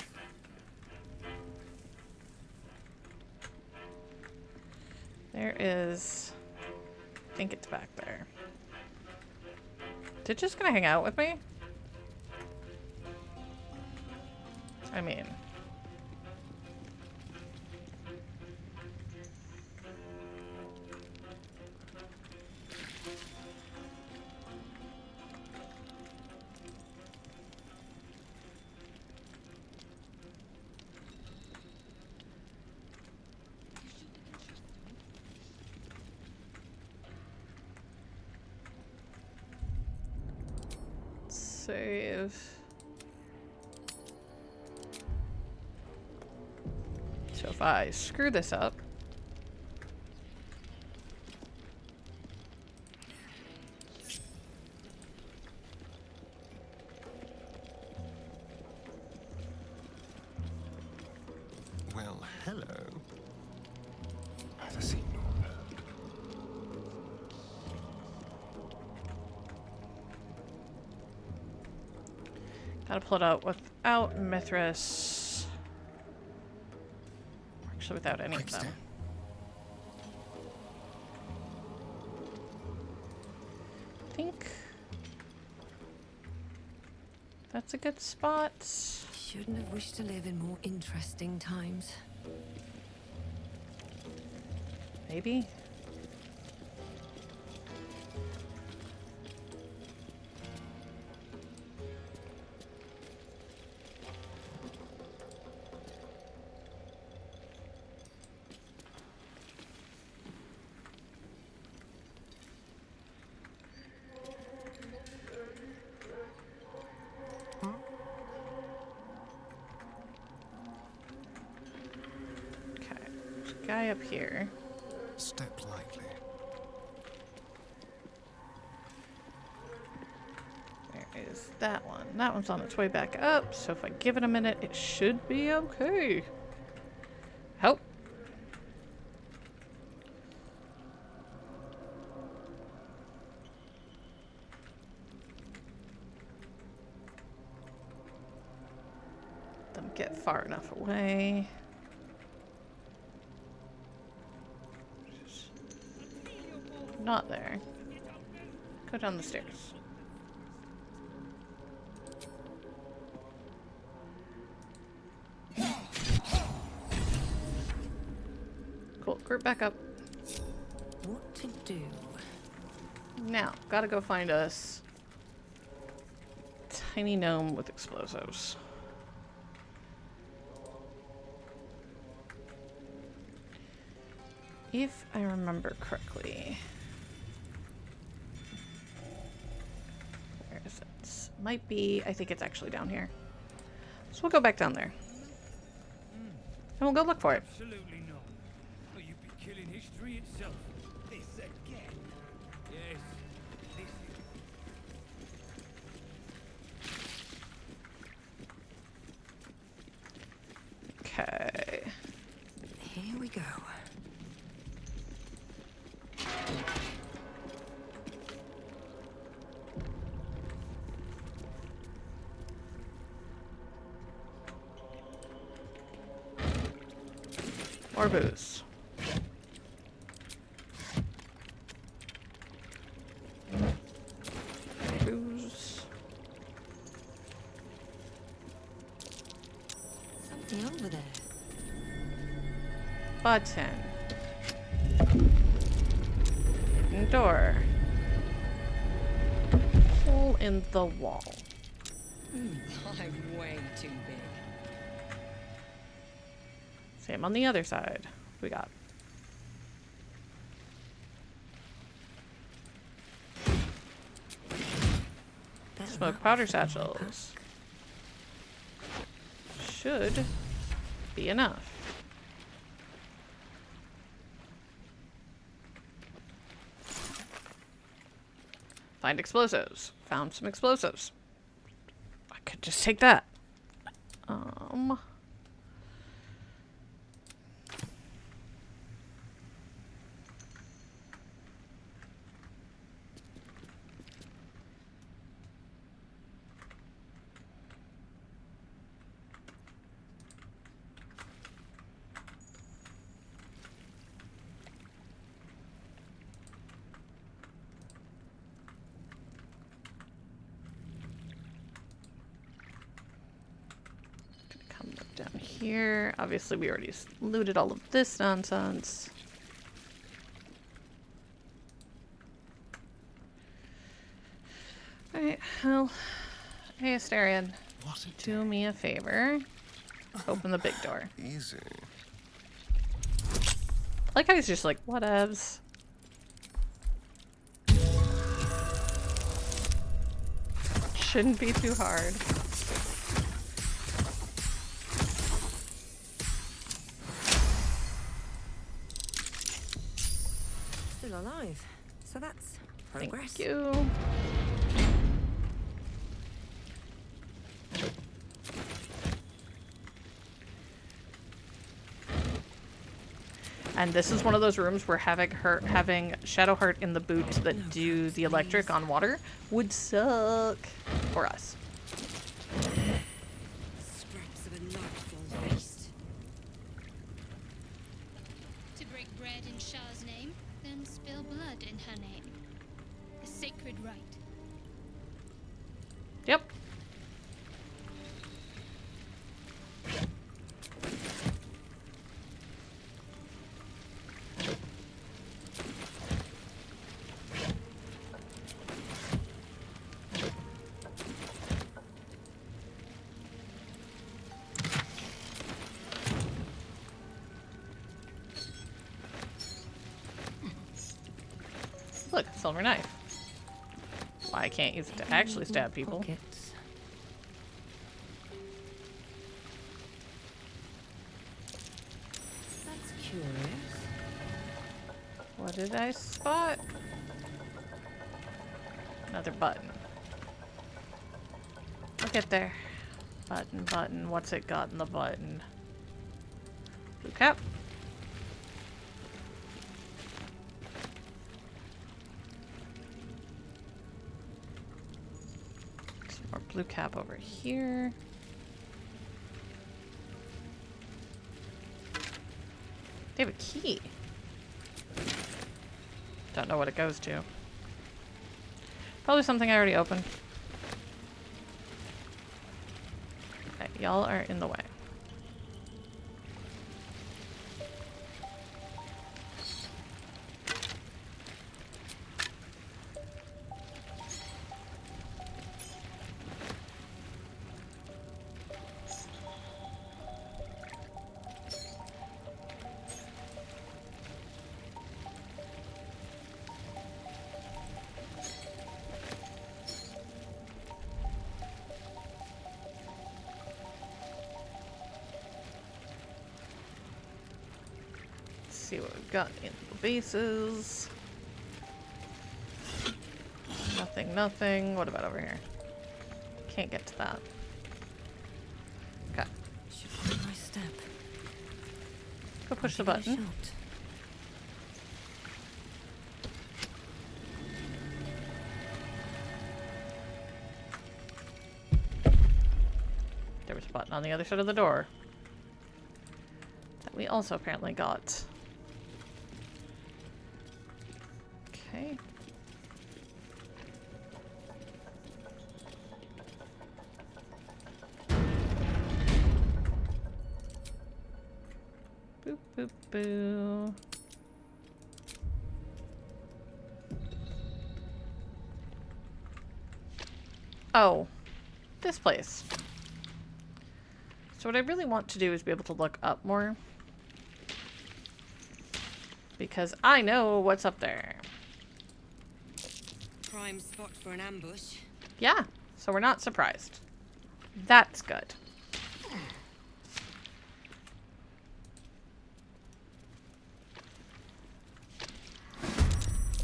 There is... I think it's back there. Is it just gonna hang out with me? I mean... Save. So if I screw this up, Well, hello. Neither seen nor heard. gotta pull it out without Mithras. Actually, without any of them. I think that's a good spot. Shouldn't have wished to live in more interesting times. Maybe. guy up here. Step lightly. There is that one. That one's on its way back up, so if I give it a minute, it should be okay. Help. Them get far enough away. Not there. Go down the stairs. Cool. Group back up. What to do? Now, gotta go find us tiny gnome with explosives. If I remember correctly. Where is it? Might be, I think it's actually down here. So we'll go back down there. And we'll go look for it. Absolutely not. Or you'd be killing history itself. This again? Yes, this is. Okay. Here we go. More booze. Booze. Something over there. Button. Door. Hole in the wall. I'm way too big. Same on the other side. We got. Smoke powder satchels. Should be enough. Find explosives. Found some explosives. I could just take that. Down here. Obviously, we already looted all of this nonsense. Alright, well, hey, Asterion, do me a favor. Open the big door. Easy. Like, I was just like, whatevs. Shouldn't be too hard. Still alive. So that's progress. Thank you. And this is one of those rooms where having Shadowheart in the boots that do the electric on water would suck for us. Scraps of a nightfall feast. To break bread in Shah's name, then spill blood in her name. A sacred rite. Yep. Look, silver knife. Why I can't use it to actually stab people. Pockets. That's curious. What did I spot? Another button. Look at there. Button, button. What's it got in the button? Blue cap. Some more blue cap over here. They have a key. Don't know what it goes to. Probably something I already opened. Okay, y'all are in the way. See what we've got in the bases. Nothing, nothing. What about over here? Can't get to that. Okay. Should find my step. Go push the button. There was a button on the other side of the door that we also apparently got. Okay. Boop, boop, boo. Oh, this place. So what I really want to do is be able to look up more. Because I know what's up there. Prime spot for an ambush. Yeah, so we're not surprised. That's good.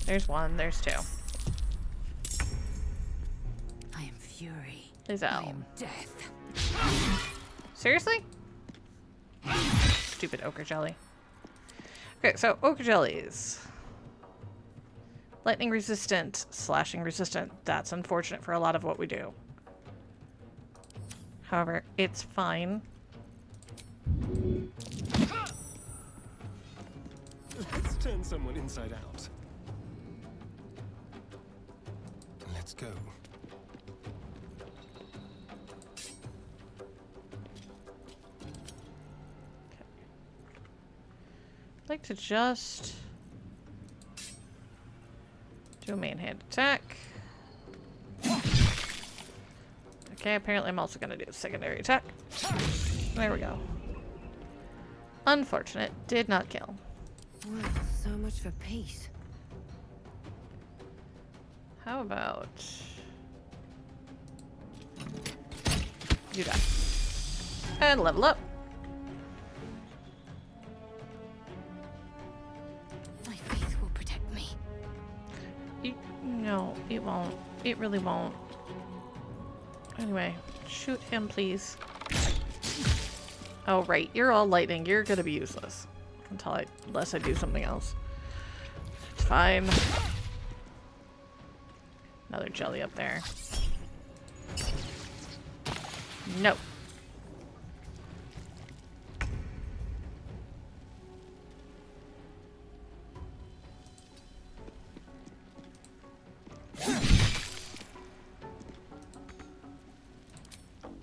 There's one, there's two. I am fury. Lae'zel. I am death. Seriously? Stupid ochre jelly. Okay, so ochre jellies. Lightning resistant, slashing resistant. That's unfortunate for a lot of what we do. However, it's fine. Let's turn someone inside out. Let's go. I'd like to just do a main hand attack. Okay, apparently I'm also going to do a secondary attack. There we go. Unfortunate. Did not kill. Well, so much for peace. How about you die. And level up. My faith will protect me. No, it won't. It really won't. Anyway, shoot him, please. Oh, right. You're all lightning. You're gonna be useless. Unless I do something else. It's fine. Another jelly up there. No.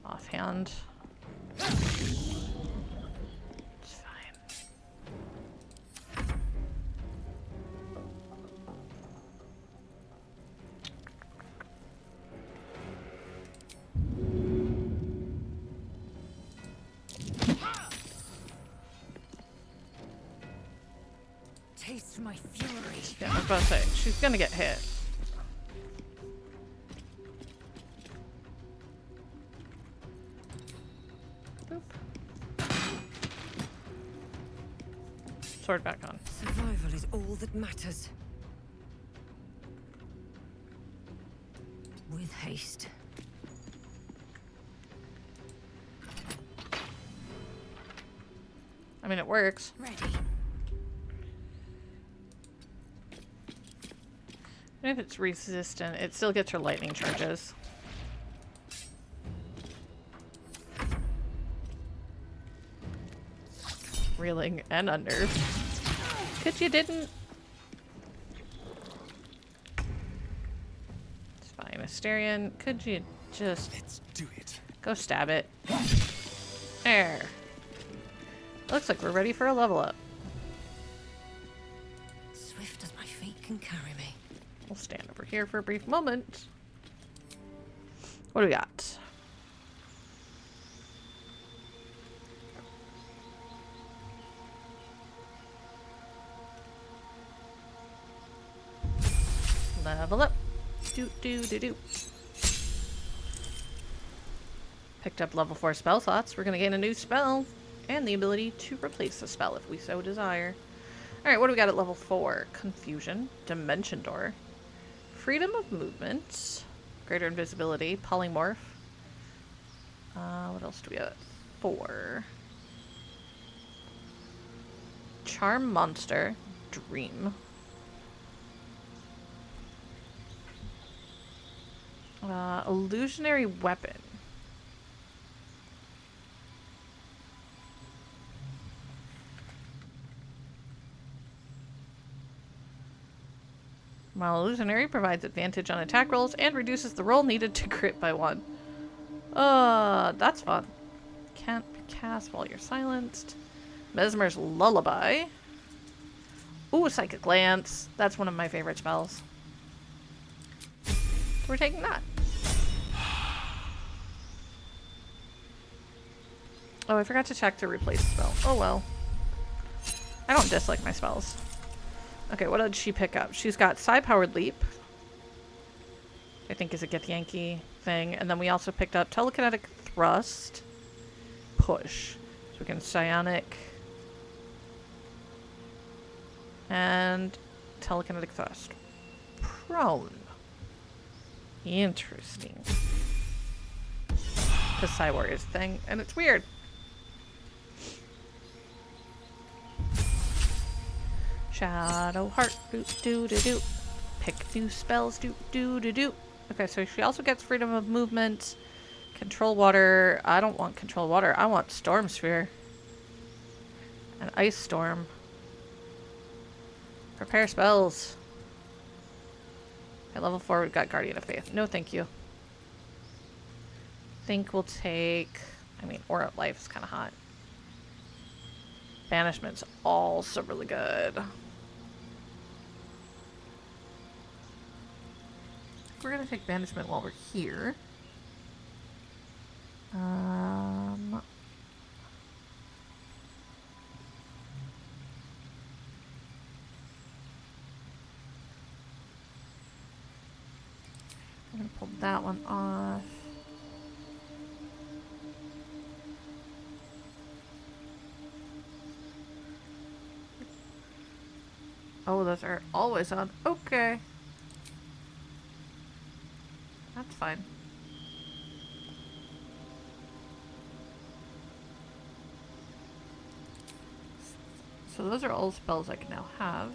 Offhand. It's fine. Taste my fury. Yeah, I was about to say, she's gonna get hit. Boop. Sword back on. survival is all that matters. With haste. I mean, it works. Ready. Even if it's resistant, it still gets her lightning charges. Reeling and under. Cause you didn't. It's fine. Asterion, could you just do it? Go stab it. There. Looks like we're ready for a level up. Swift as my feet can carry me. We'll stand over here for a brief moment. What do we got? Level up. Do do do do. Picked up level 4 spell slots. We're gonna gain a new spell and the ability to replace the spell if we so desire. Alright, what do we got at level 4? Confusion, Dimension Door, Freedom of Movement, Greater Invisibility, Polymorph. What else do we have at 4? Charm Monster, Dream. Illusionary Weapon. While illusionary provides advantage on attack rolls and reduces the roll needed to crit by 1. That's fun. Can't be cast while you're silenced. Mesmer's Lullaby. Ooh, Psychic Lance. That's one of my favorite spells. So we're taking that. Oh, I forgot to check to replace the spell. Oh well. I don't dislike my spells. Okay, what did she pick up? She's got Psi-Powered Leap. I think is a Get Yankee thing. And then we also picked up Telekinetic Thrust. Push. So we can Psionic. And Telekinetic Thrust. Prone. Interesting. The Psi Warriors thing. And it's weird. Shadow Heart, do do do do. Pick new spells, do do do do. Okay, so she also gets freedom of movement, control water. I don't want control water. I want Storm Sphere, and Ice Storm. Prepare spells. At level 4, we've got Guardian of Faith. No, thank you. Think we'll take. I mean, Aura of Life is kind of hot. Banishment's also really good. We're gonna take banishment while we're here. I'm gonna pull that one off. Oh, those are always on. Okay. That's fine. So those are all spells I can now have.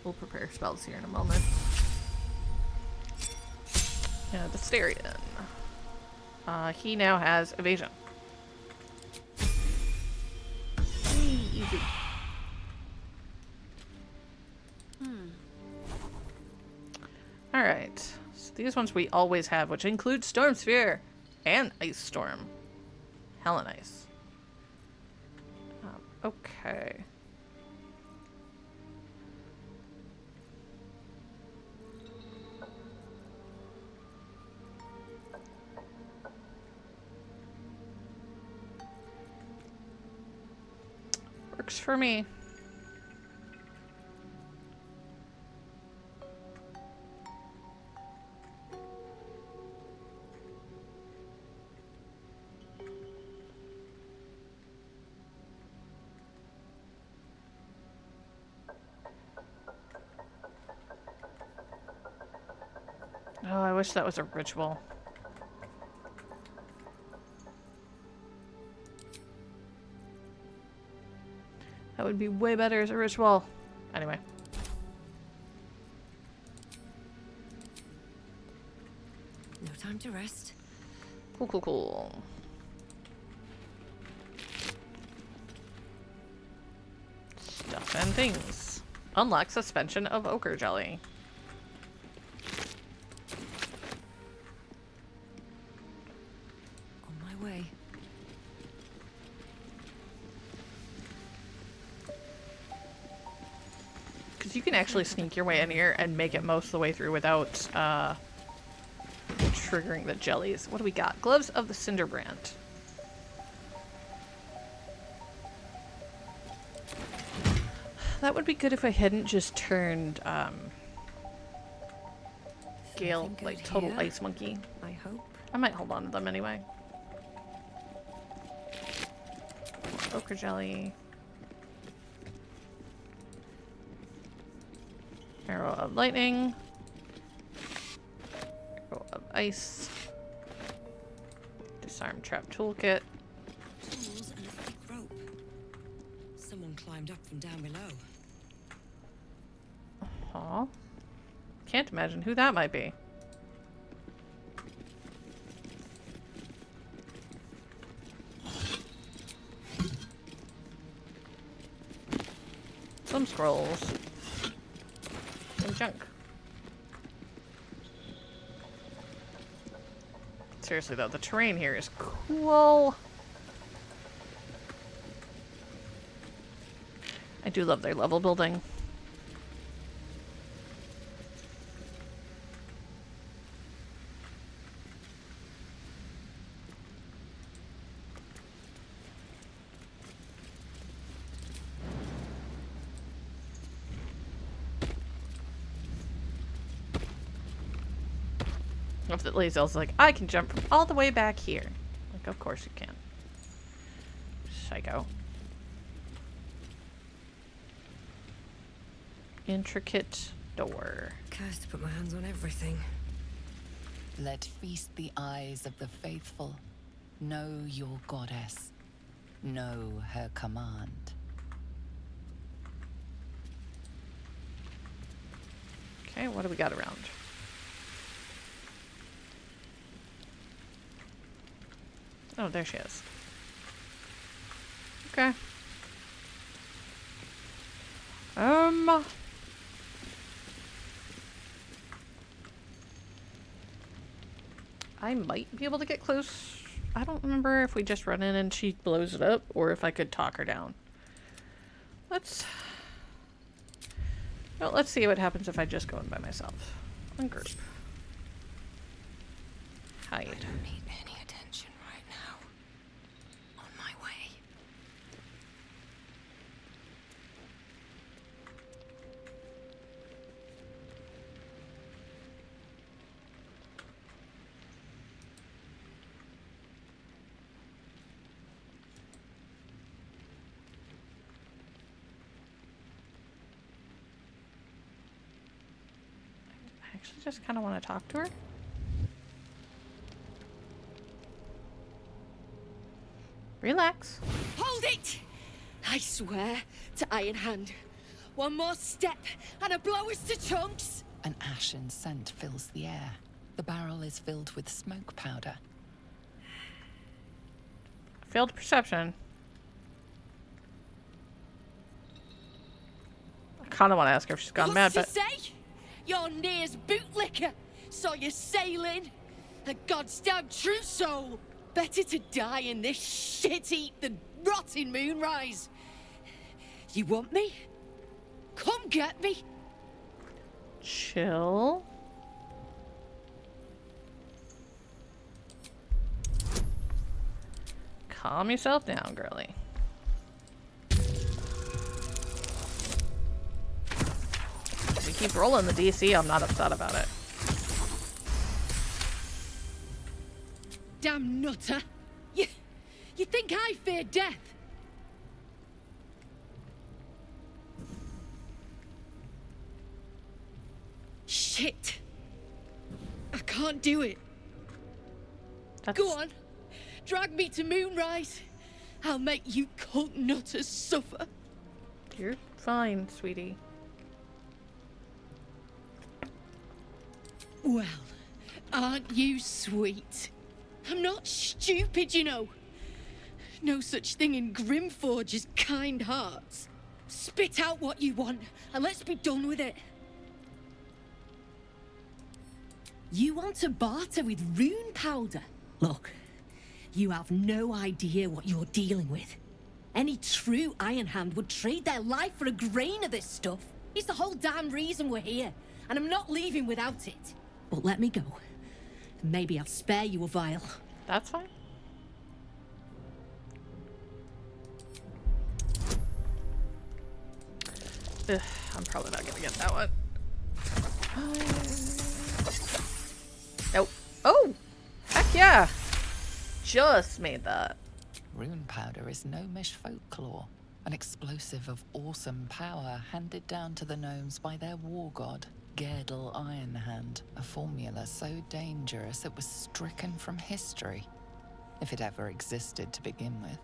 We'll prepare spells here in a moment. Yeah, the Asterion. He now has evasion. Easy. Alright. So these ones we always have, which include Storm Sphere and Ice Storm. Hell and Ice. Okay. Works for me. Oh, I wish that was a ritual. That would be way better as a ritual. Anyway. No time to rest. Cool, cool, cool. Stuff and things. Unlock suspension of ochre jelly. On my way. Because you can actually sneak your way in here and make it most of the way through without triggering the jellies. What do we got? Gloves of the Cinderbrand. That would be good if I hadn't just turned Gale like total ice monkey. I hope. I might hold on to them anyway. Ochre jelly. Arrow of lightning. Arrow of ice. Disarm trap toolkit. Tools and a thick rope. Someone climbed up from down below. Aw. Can't imagine who that might be. Some scrolls. Some junk. Seriously though, the terrain here is cool. I do love their level building. If the Lae'zel's like, I can jump from all the way back here. Like, of course you can. Psycho. Intricate door. Cursed to put my hands on everything. Let feast the eyes of the faithful. Know your goddess. Know her command. Okay, what do we got around? Oh, there she is. Okay. I might be able to get close. I don't remember if we just run in and she blows it up or if I could talk her down. Let's see what happens if I just go in by myself. Ungroup. Hide. I don't need any attention right now. On my way. I actually just kind of want to talk to her. Relax. Hold it! I swear to Iron Hand. One more step and a blow us to chunks! An ashen scent fills the air. The barrel is filled with smoke powder. Failed perception. I kind of want to ask her if she's gone mad, but... What's to say? You're Near's bootlicker. Saw you sailing. A goddamn true soul. Better to die in this shit heap than rot in Moonrise. You want me? Come get me. Chill. Calm yourself down, girly. keep rolling the DC, I'm not upset about it. Damn nutter! You think I fear death? Shit! I can't do it. Go on, drag me to Moonrise. I'll make you cult nutters suffer. You're fine, sweetie. Well, aren't you sweet? I'm not stupid, you know. No such thing in Grymforge as kind hearts. Spit out what you want, and let's be done with it. You want to barter with rune powder? Look, you have no idea what you're dealing with. Any true Iron Hand would trade their life for a grain of this stuff. It's the whole damn reason we're here, and I'm not leaving without it. But let me go. Maybe I'll spare you a vial. That's fine. Ugh, I'm probably not gonna get that one. Nope. Oh! Heck yeah! Just made that. Rune powder is gnomish folklore, an explosive of awesome power handed down to the gnomes by their war god, Gerdel Ironhand, a formula so dangerous it was stricken from history, if it ever existed to begin with.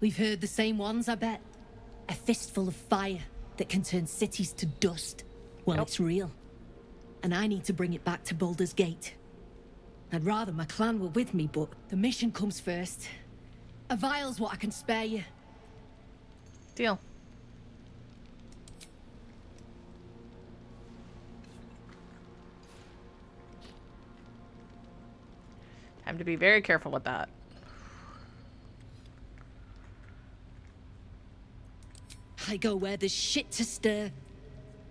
We've heard the same ones, I bet. A fistful of fire that can turn cities to dust. Well, it's real. And I need to bring it back to Baldur's Gate. I'd rather my clan were with me, but the mission comes first. A vial's what I can spare you. Deal. Time to be very careful with that. I go where there's shit to stir,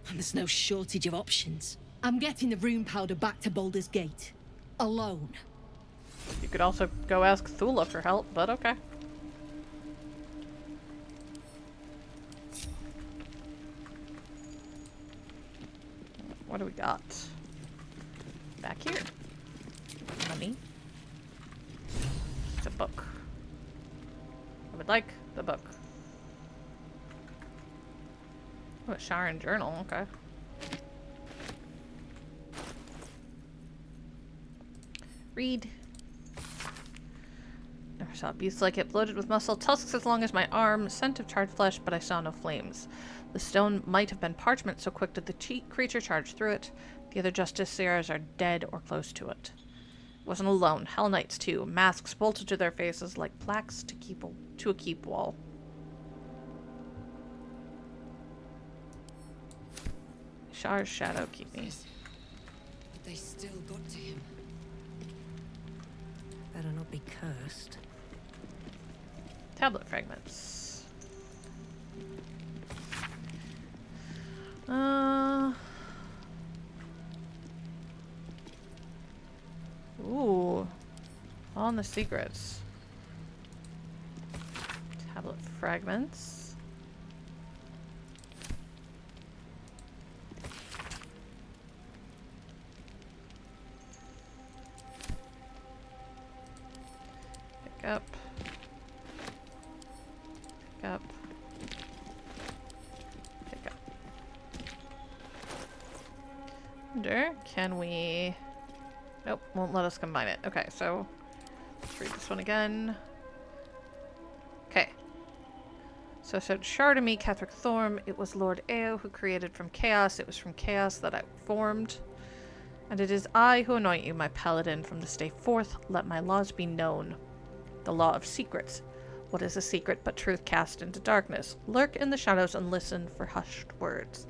and there's no shortage of options. I'm getting the rune powder back to Baldur's Gate. Alone. You could also go ask Thula for help, but okay. What do we got? Back here. Money. It's a book. I would like the book. Oh, a Sharon journal, okay. Read. Never saw a beast like it, bloated with muscle, tusks as long as my arm, scent of charred flesh, but I saw no flames. The stone might have been parchment, so quick did the creature charge through it. The other justiciars are dead or close to it. It wasn't alone. Hell Knights too. Masks bolted to their faces like plaques to a keep wall. Shar's shadow keep me. But they still got to him. Better not be cursed. Tablet fragments. Ooh. On the secrets. Tablet fragments. Pick up. Pick up. Pick up. Wonder, can we... Nope, won't let us combine it. Okay, so let's read this one again. Okay. So it said, Shar to me, Catherick Thorm. It was Lord Eo who created from chaos. It was from chaos that I formed. And it is I who anoint you, my paladin. From this day forth, let my laws be known. The law of secrets. What is a secret but truth cast into darkness? Lurk in the shadows and listen for hushed words.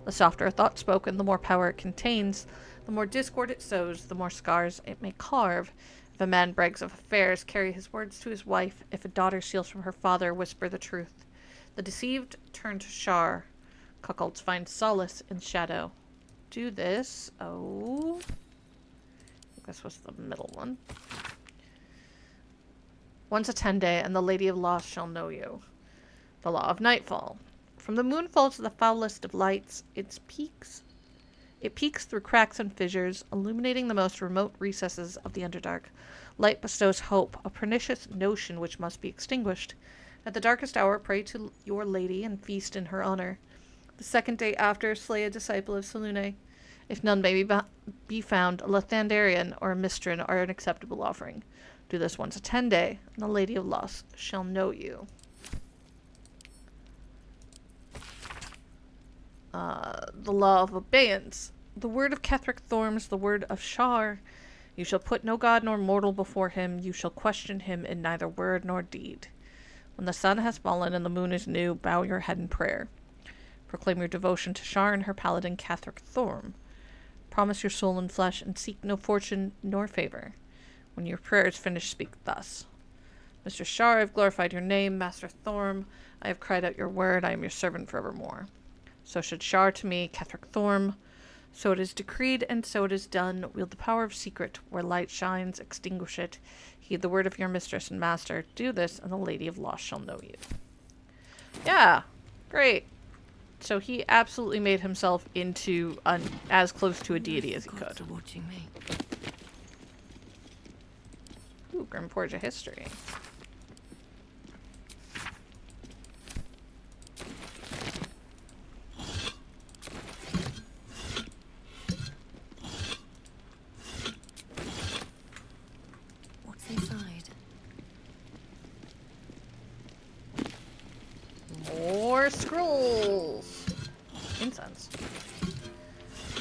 The softer a thought spoken, the more power it contains. The more discord it sows, the more scars it may carve. If a man brags of affairs, carry his words to his wife. If a daughter steals from her father, whisper the truth. The deceived turn to Shar. Cuckolds find solace in shadow. Do this. Oh. I think this was the middle one. Once a 10-day, and the Lady of Lost shall know you. The Law of Nightfall. From the moonfall to the foulest of lights, it peeks through cracks and fissures, illuminating the most remote recesses of the Underdark. Light bestows hope, a pernicious notion which must be extinguished. At the darkest hour, pray to your lady and feast in her honor. The second day after, slay a disciple of Selûne. If none may be found, a Lathandarian or a Mistran are an acceptable offering. Do this once a 10-day, and the Lady of Lost shall know you. The Law of Abeyance. The word of Ketheric Thorms, the word of Shar. You shall put no god nor mortal before him. You shall question him in neither word nor deed. When the sun has fallen and the moon is new, bow your head in prayer. Proclaim your devotion to Shar and her paladin Ketheric Thorm. Promise your soul and flesh, and seek no fortune nor favor. When your prayer is finished, speak thus. Mr. Shar, I have glorified your name. Master Thorm, I have cried out your word. I am your servant forevermore. So should Shar to me, Ketheric Thorm. So it is decreed, and so it is done. Wield the power of secret. Where light shines, extinguish it. Heed the word of your mistress and master. Do this, and the Lady of Lost shall know you. Yeah, great. So he absolutely made himself into as close to a deity as he could. Watching me. Ooh, Grymforge of history. What's inside? More scrolls. Incense.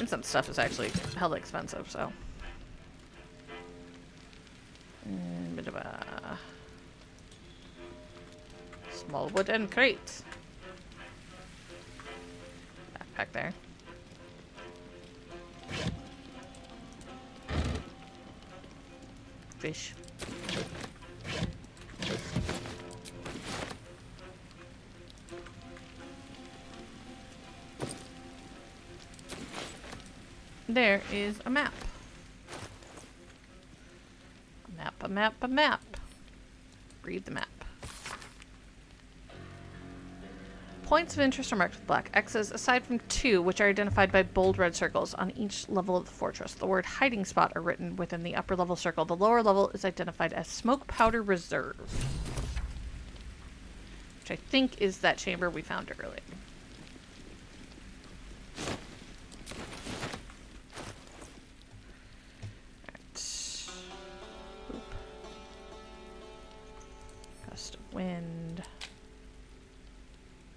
Incense stuff is actually hella expensive, so. Bit of a small wooden crate. Backpack there. Fish. There is a map. A map. Read the map. Points of interest are marked with black X's, aside from 2, which are identified by bold red circles on each level of the fortress. The word hiding spot are written within the upper level circle. The lower level is identified as smoke powder reserve, which I think is that chamber we found earlier. Wind.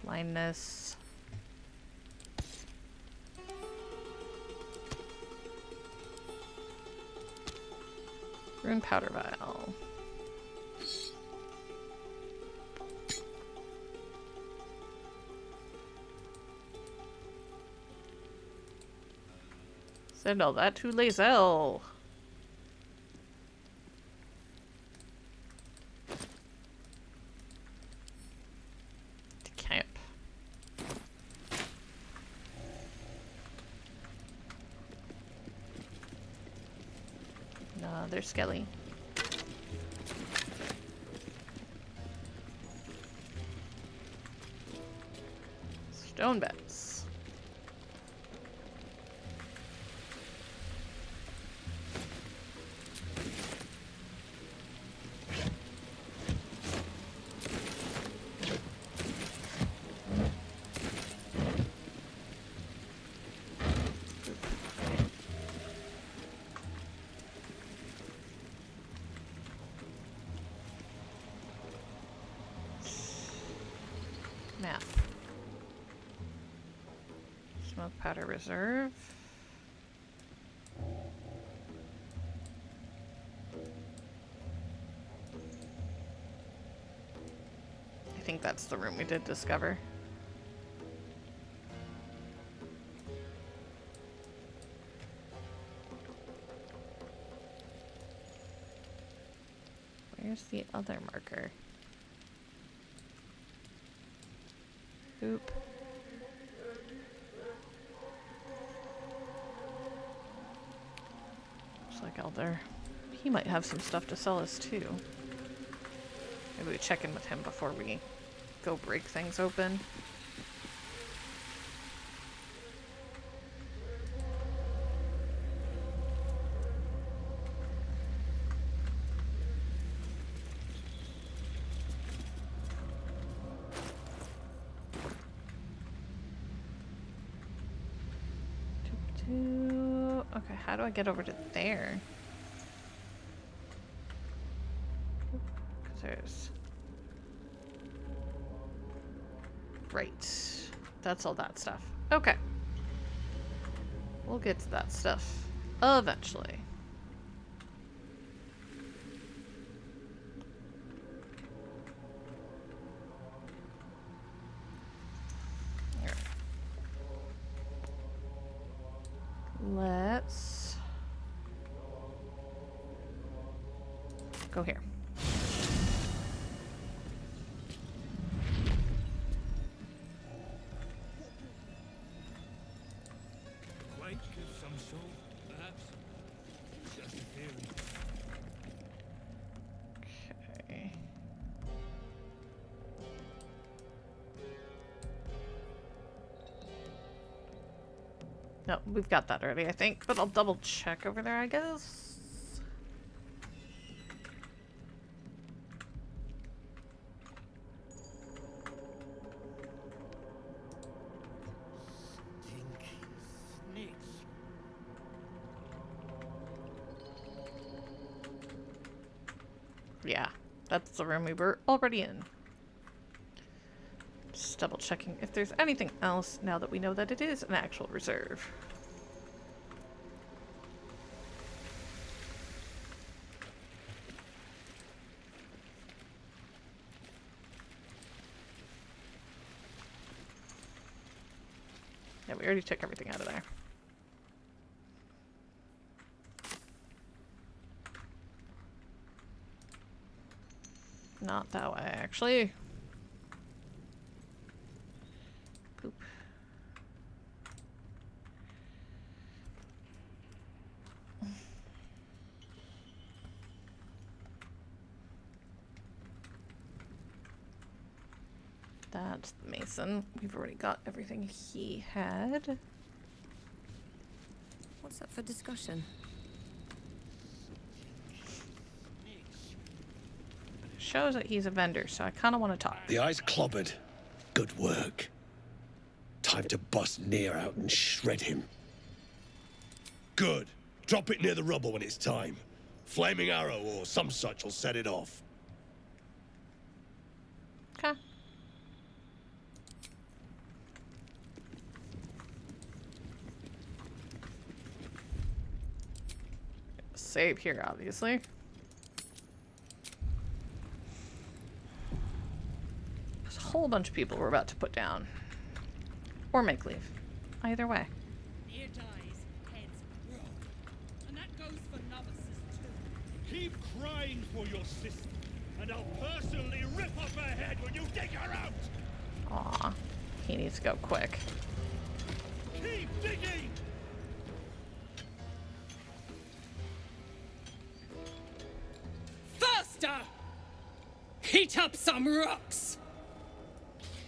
Blindness. Rune powder vial. Send all that to Lae'zel. They're skelly. Stone beds. Map. Smoke powder reserve. I think that's the room we did discover. Where's the other marker? Oop. Looks like Elder. He might have some stuff to sell us too. Maybe we check in with him before we go break things open. Okay, how do I get over to there? Because there's... Right. That's all that stuff. Okay. We'll get to that stuff eventually. Let's go here. Quake of some sort, perhaps? Just a theory. Okay. No, we've got that already, I think, but I'll double check over there, I guess. Yeah, that's the room we were already in. Just double checking if there's anything else now that we know that it is an actual reserve. Yeah, we already took everything out of there. Not that way, actually. Poop. That's the Mason. We've already got everything he had. What's up for discussion? Shows that he's a vendor, so I kind of want to talk. The eye's clobbered. Good work. Time to bust Nier out and shred him. Good. Drop it near the rubble when it's time. Flaming arrow or some such will set it off. Okay. Save here, obviously. There's a whole bunch of people we're about to put down. Or make leave. Either way. Near dies, heads roll. And that goes for novices too. Keep crying for your sister, and I'll personally rip off her head when you dig her out! Aw. He needs to go quick. Keep digging! Faster! Heat up some rocks!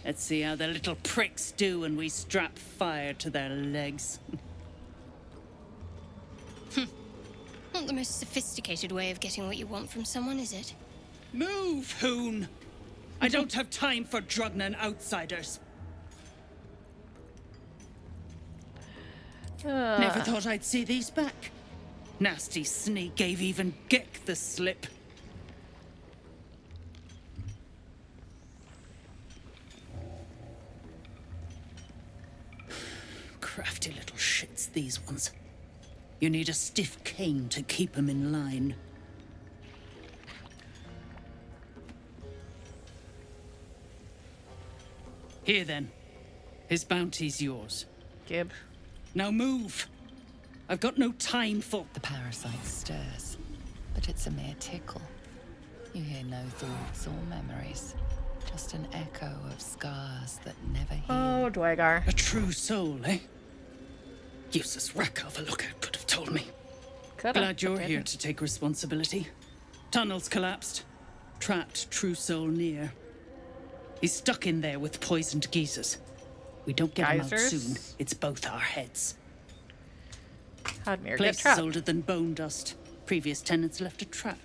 Let's see how the little pricks do when we strap fire to their legs. Not the most sophisticated way of getting what you want from someone, is it? Move, Hoon! I don't have time for Drugnan outsiders. Never thought I'd see these back. Nasty sneak gave even Gek the slip. Crafty little shits, these ones. You need a stiff cane to keep them in line. Here then. His bounty's yours. Gib. Now move! I've got no time for... The parasite stirs, but it's a mere tickle. You hear no thoughts or memories. Just an echo of scars that never heal. Oh, Dwagar. A true soul, eh? Useless wreck of a lookout could have told me. Glad you're here to take responsibility. Tunnels collapsed. trapped True Soul near. He's stuck in there with poisoned geysers. We don't get him out Geysers? soon. It's both our heads. How'd Mir get Place is trapped? older than bone dust. Previous tenants left a trap.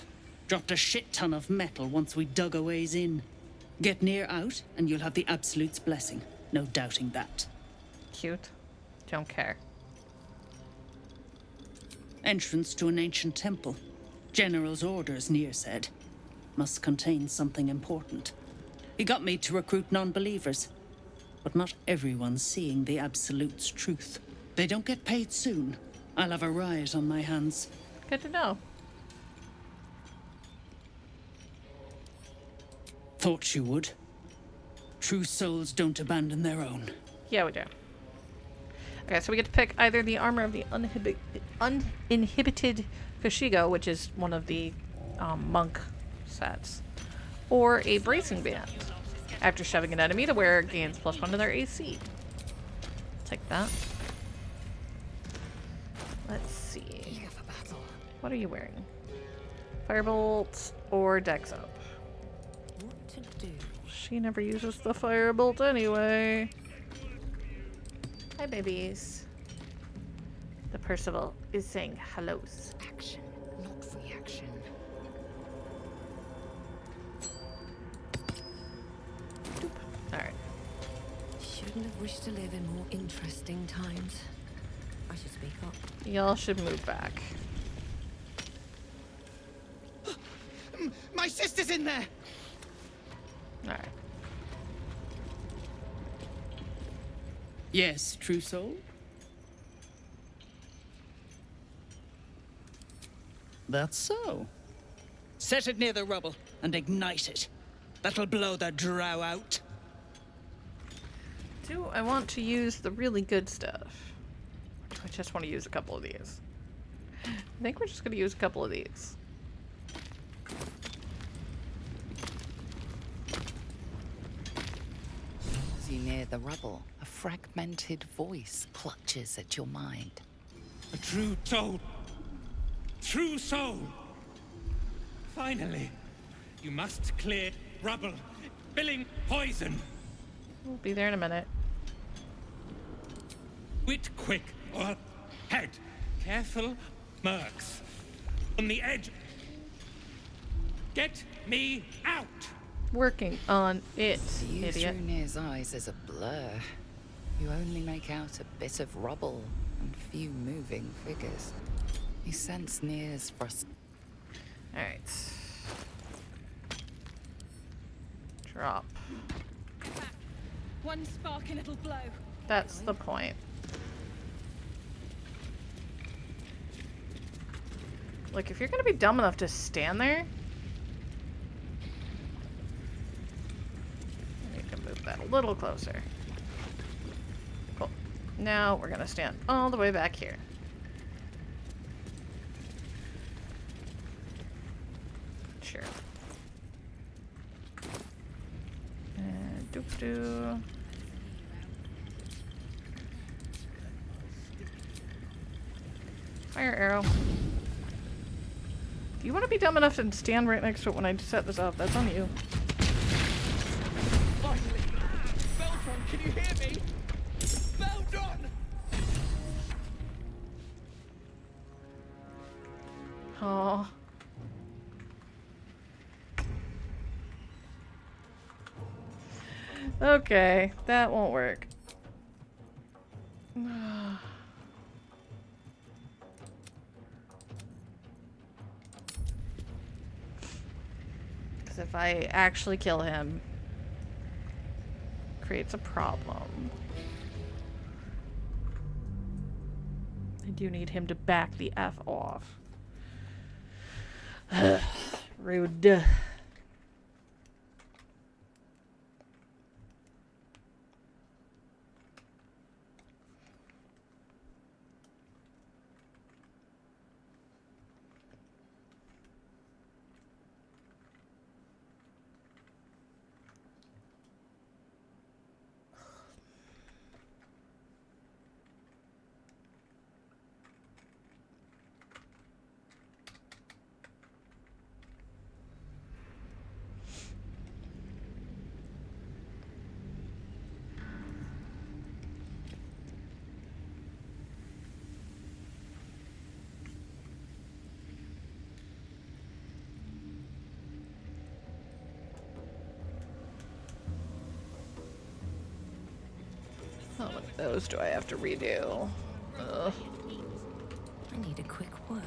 Dropped a shit ton of metal once we dug a ways in. Get near out, and you'll have the Absolute's blessing. No doubting that. Cute. Don't care. Entrance to an ancient temple. General's orders, Nier said. Must contain something important. He got me to recruit non-believers. But not everyone's seeing the Absolute's truth. They don't get paid soon. I'll have a riot on my hands. Good to know. Thought you would. True souls don't abandon their own. Yeah, we do. Okay, so we get to pick either the armor of the uninhibited Kashigo, which is one of the monk sets, or a bracing band. After shoving an enemy, the wearer gains +1 to their AC. Take that. Let's see. What are you wearing? Firebolt or Dex up? What to do? She never uses the firebolt anyway. Hi, babies. The Percival is saying hellos. Action, not reaction. Alright. Shouldn't have wished to live in more interesting times. I should speak up. Y'all should move back. My sister's in there! Alright. Yes, True Soul? That's so. Set it near the rubble and ignite it. That'll blow the drow out. Do I want to use the really good stuff? I just want to use a couple of these. I think we're just going to use a couple of these. As you near the rubble, a fragmented voice clutches at your mind. A true soul. True soul. Finally, you must clear rubble, spilling poison. We'll be there in a minute. Quit quick or head. Careful, mercs. On the edge. Get me out. Working on it, View idiot. through Nir's eyes is a blur. You only make out a bit of rubble and few moving figures. You sense Nir's frustration. Alright. Drop. One spark and it'll blow. That's the point. Look, if you're gonna be dumb enough to stand there, I need to move that a little closer. Cool. Now we're gonna stand all the way back here. Sure. And doop-doo. Fire arrow. Do you want to be dumb enough to stand right next to it when I set this up? That's on you. Finally! Beltron, can you hear me? Beltron! Oh. Okay, that won't work. Because if I actually kill him, it creates a problem. I do need him to back the F off. Rude. those do I have to redo? Ugh. I need a quick word.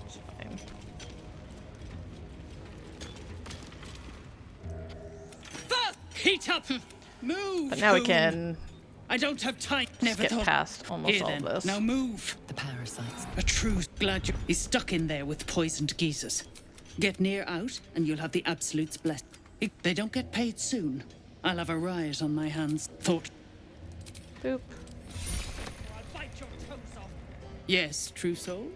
It's fine. Heat up! Move! But now we Hoon. can I don't have time. Never skip thought. past almost Here all then. of this. Now move. The parasites. A true glad he's stuck in there with poisoned geezers. Get near out, and you'll have the Absolute's blessing. If they don't get paid soon, I'll have a riot on my hands. Thought. Boop. Yes, true soul.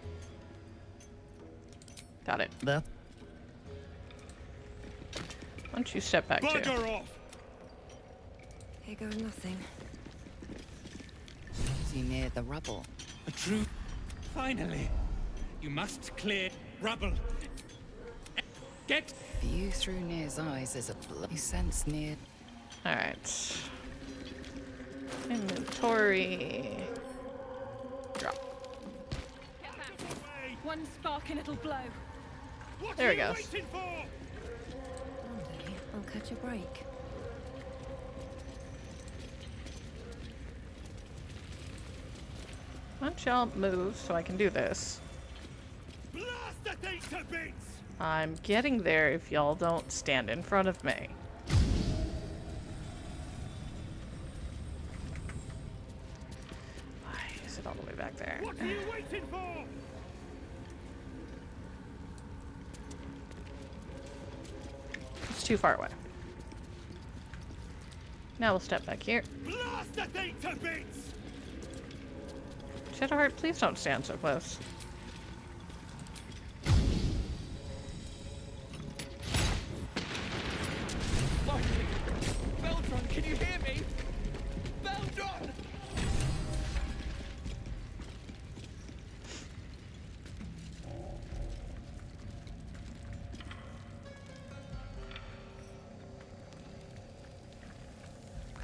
Got it. That. Why don't you step back too? off! Here goes nothing. You near the rubble. A true... Finally! You must clear rubble. Get... View through Near's eyes is a bloody sense near. Alright. Inventory. Drop. One spark and it'll blow. There we go. One day, I'll catch a break. Why don't y'all move so I can do this? Blast the thing to bits! I'm getting there if y'all don't stand in front of me. Why is it all the way back there? What are you waiting for? It's too far away. Now we'll step back here. Blast the thing to bits! Shadowheart, please don't stand so close. Baldur, can you hear me? Baldur!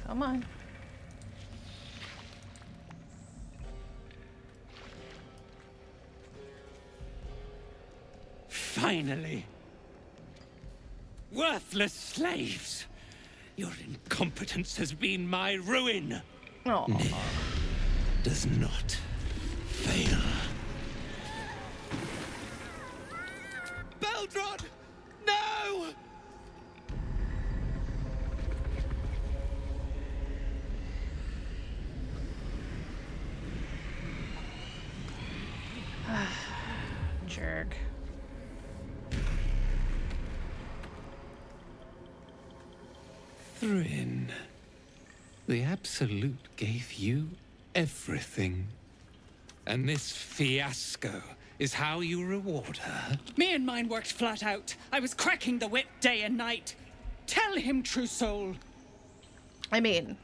Come on. Finally! Worthless slaves! Your incompetence has been my ruin! Aww. Does not fail. Baldur! No! Jerk. Thrin, the Absolute gave you everything. And this fiasco is how you reward her? Me and mine worked flat out. I was cracking the whip day and night. Tell him, true soul. I mean...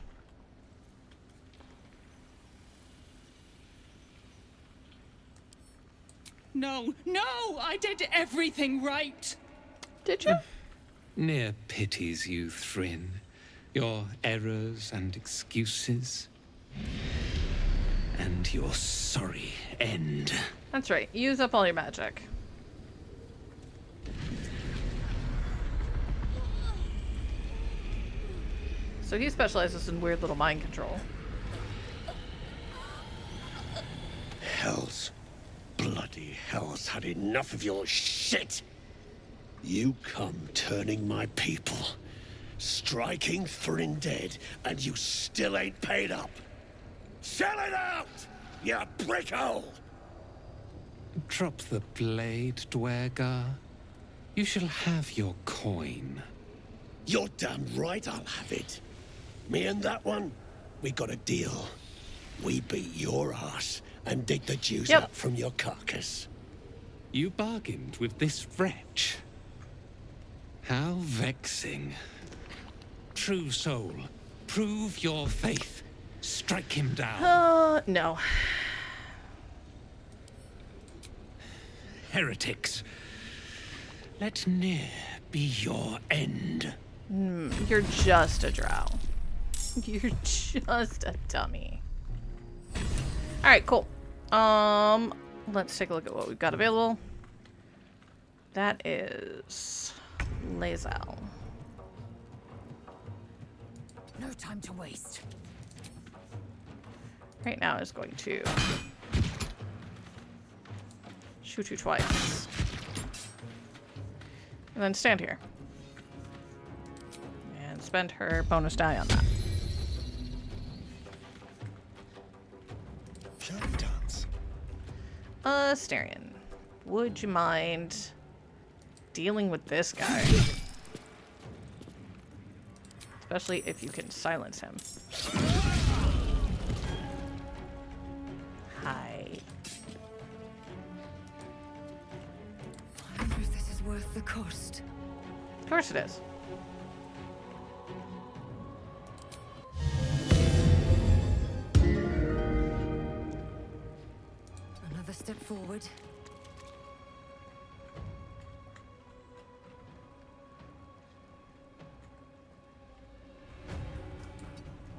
No, I did everything right. Did you? Near pities you, Thrin. Your errors and excuses. And your sorry end. That's right. Use up all your magic. So he specializes in weird little mind control. Hells. Bloody hell's had enough of your shit! You come turning my people, striking Thrin dead, and you still ain't paid up! Sell it out, you brickhole! Drop the blade, Dwergar. You shall have your coin. You're damn right I'll have it. Me and that one, we got a deal. We beat your ass and dig the juice out from your carcass. You bargained with this wretch. How vexing. True soul, prove your faith. Strike him down. No. Heretics. Let Nier be your end. You're just a drow. You're just a dummy. Alright, cool. Let's take a look at what we've got available. That is Lae'zel. No time to waste. right now is going to shoot you twice. And then stand here. And spend her bonus die on that. Shall we dance? Starion, would you mind dealing with this guy? Especially if you can silence him. Hi. I wonder if this is worth the cost. Of course it is. Another step forward.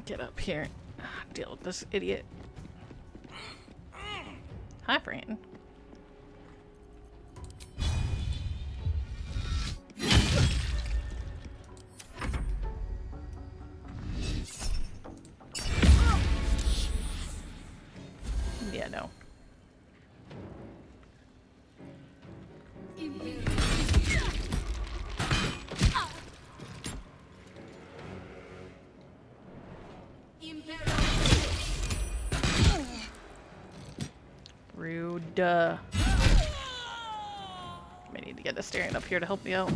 Get up here. Deal with this idiot. Hi, Fran. Yeah, no. Rude. I need to get Astarion up here to help me out.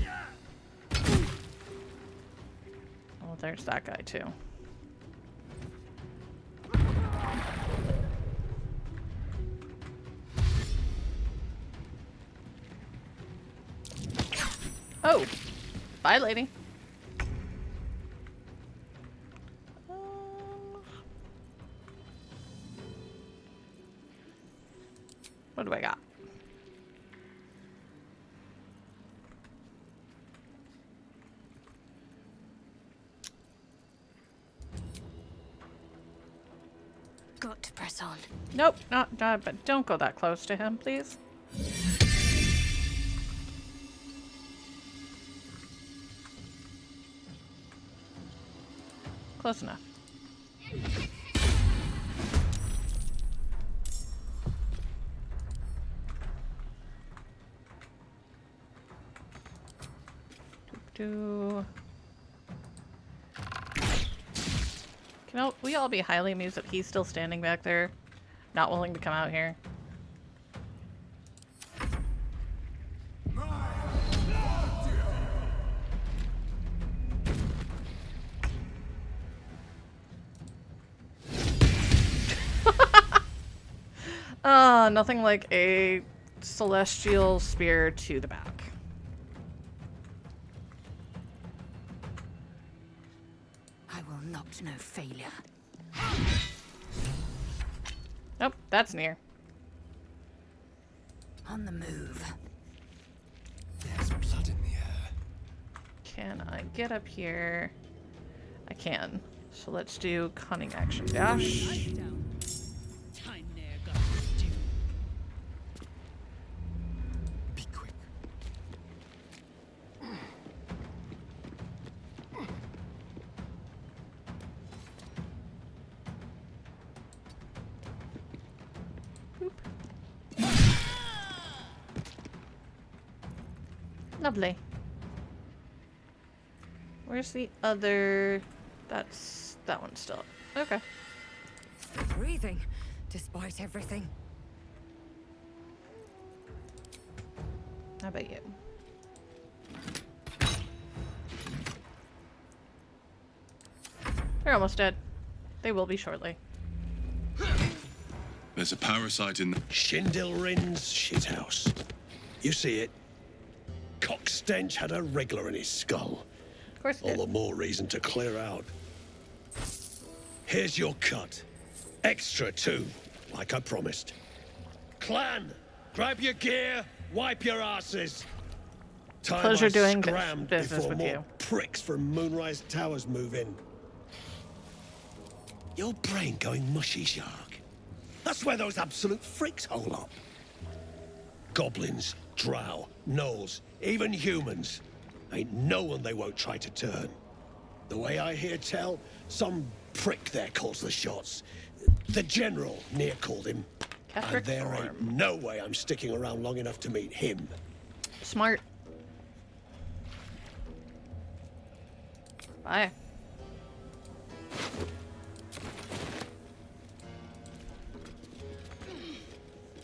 Oh, there's that guy too. Oh, bye, lady. What do I got? Got to press on. Nope, not, but don't go that close to him, please. Close enough. Can we all be highly amused that he's still standing back there, not willing to come out here? Nothing like a celestial spear to the back. I will not know failure. Nope, that's near. On the move. There's blood in the air. Can I get up here? I can. So let's do cunning action dash. Be quick. Lovely. Where's the other? That's that one still. Okay. Still breathing, despite everything. How about you? They're almost dead. They will be shortly. There's a parasite in the Shindilrin's shithouse. You see it? Cockstench had a wriggler in his skull. Of course. All the more reason to clear out. Here's your cut. Extra too, like I promised. Clan, grab your gear, wipe your asses. Time Pleasure I doing scrammed business before with more you. pricks from Moonrise Towers move in. Your brain going mushy, Shark. That's where those absolute freaks hole up. Goblins, drow, gnolls, even humans. Ain't no one they won't try to turn. The way I hear tell, some prick there calls the shots. The General, Near called him. Catherick And there ain't form. no way I'm sticking around long enough to meet him. Smart. Bye.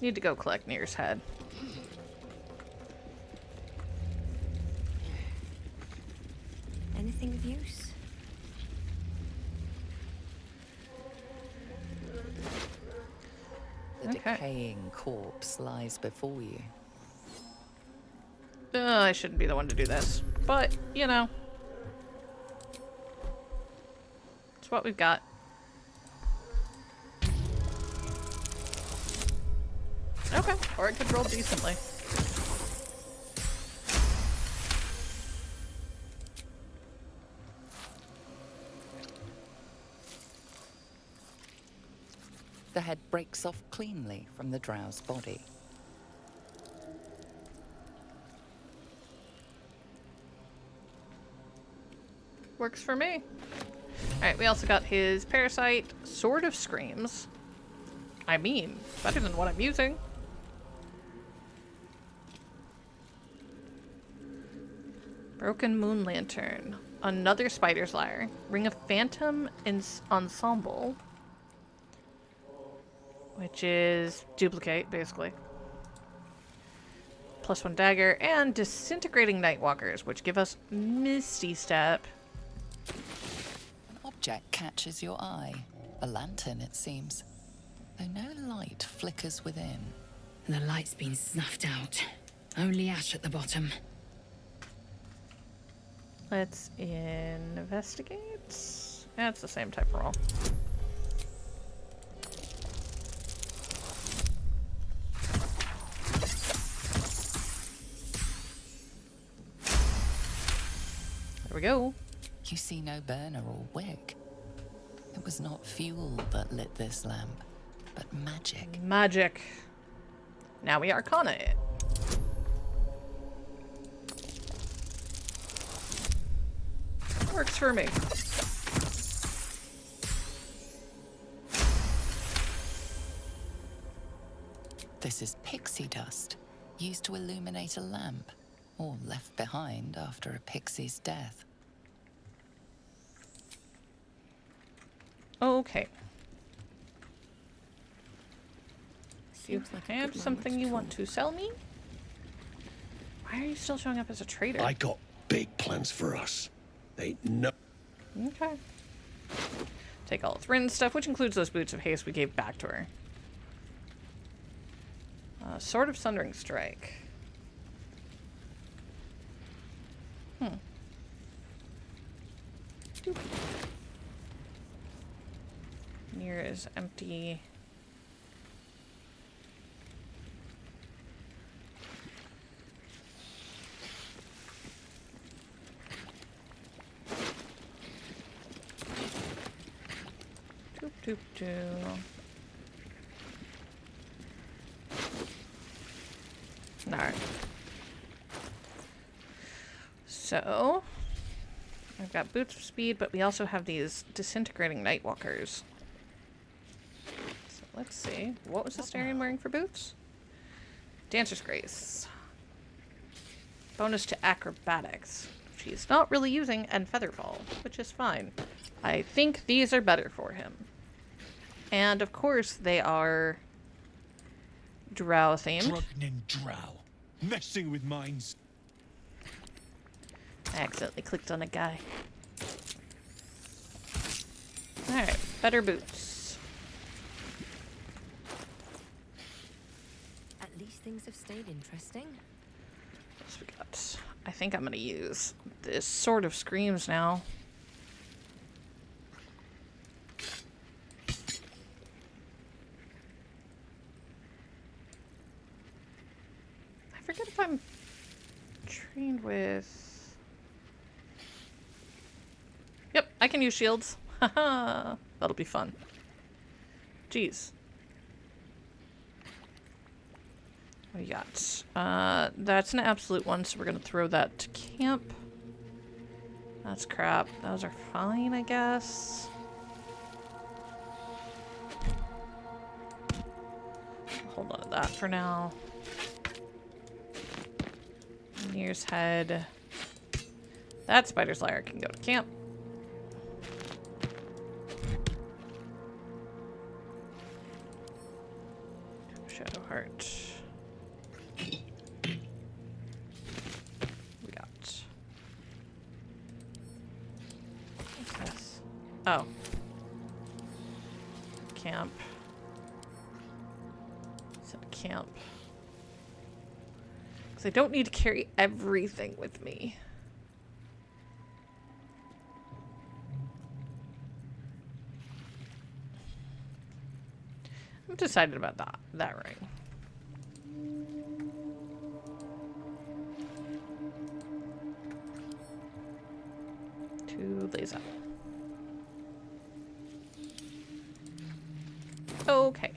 Need to go collect Nir's head. Anything of use? The decaying corpse lies before you. I shouldn't be the one to do this, but, you know. It's what we've got. Okay, or it could roll decently. The head breaks off cleanly from the drow's body. Works for me. Alright, we also got his parasite, Sword of Screams. I mean, better than what I'm using. Broken Moon Lantern. Another Spider's Lair. Ring of Phantom Ensemble. Which is duplicate, basically. +1 dagger, and Disintegrating Nightwalkers, which give us Misty Step. An object catches your eye. A lantern, it seems. Though no light flickers within. The light's been snuffed out. Only ash at the bottom. Let's investigate. Yeah, it's the same type of roll. There we go. You see no burner or wick. It was not fuel that lit this lamp, but magic. Magic. Now we arcana it. Works for me. This is pixie dust, used to illuminate a lamp, or left behind after a pixie's death. Okay. You Seems like a have good something moment you to want to sell me? Why are you still showing up as a trader? I got big plans for us. Ain't no... Okay. Take all of Thrin's stuff, which includes those boots of haste we gave back to her. Sword of Sundering Strike. Doop. Near is empty. Doop doop doo. Alright. So, I've got Boots of Speed, but we also have these Disintegrating Nightwalkers. So let's see. What was Astarion wearing for boots? Dancer's Grace. Bonus to Acrobatics. She's not really using, and Featherfall, which is fine. I think these are better for him. And of course, they are drow themed. Drugnin drow. Messing with minds. I accidentally clicked on a guy. Alright, better boots. At least things have stayed interesting. What else we got? I think I'm gonna use this Sword of Screams now. I forget if I'm trained with... Yep, I can use shields. Haha, that'll be fun. Jeez. What do you got? That's an absolute one, so we're gonna throw that to camp. That's crap. Those are fine, I guess. that for now. Near's Head. That spider's lair can go to camp. Shadowheart. We got. What's this? Oh. Camp. Set camp. Because I don't need to carry everything with me. I'm decided about that ring. To Lae'zel. Okay.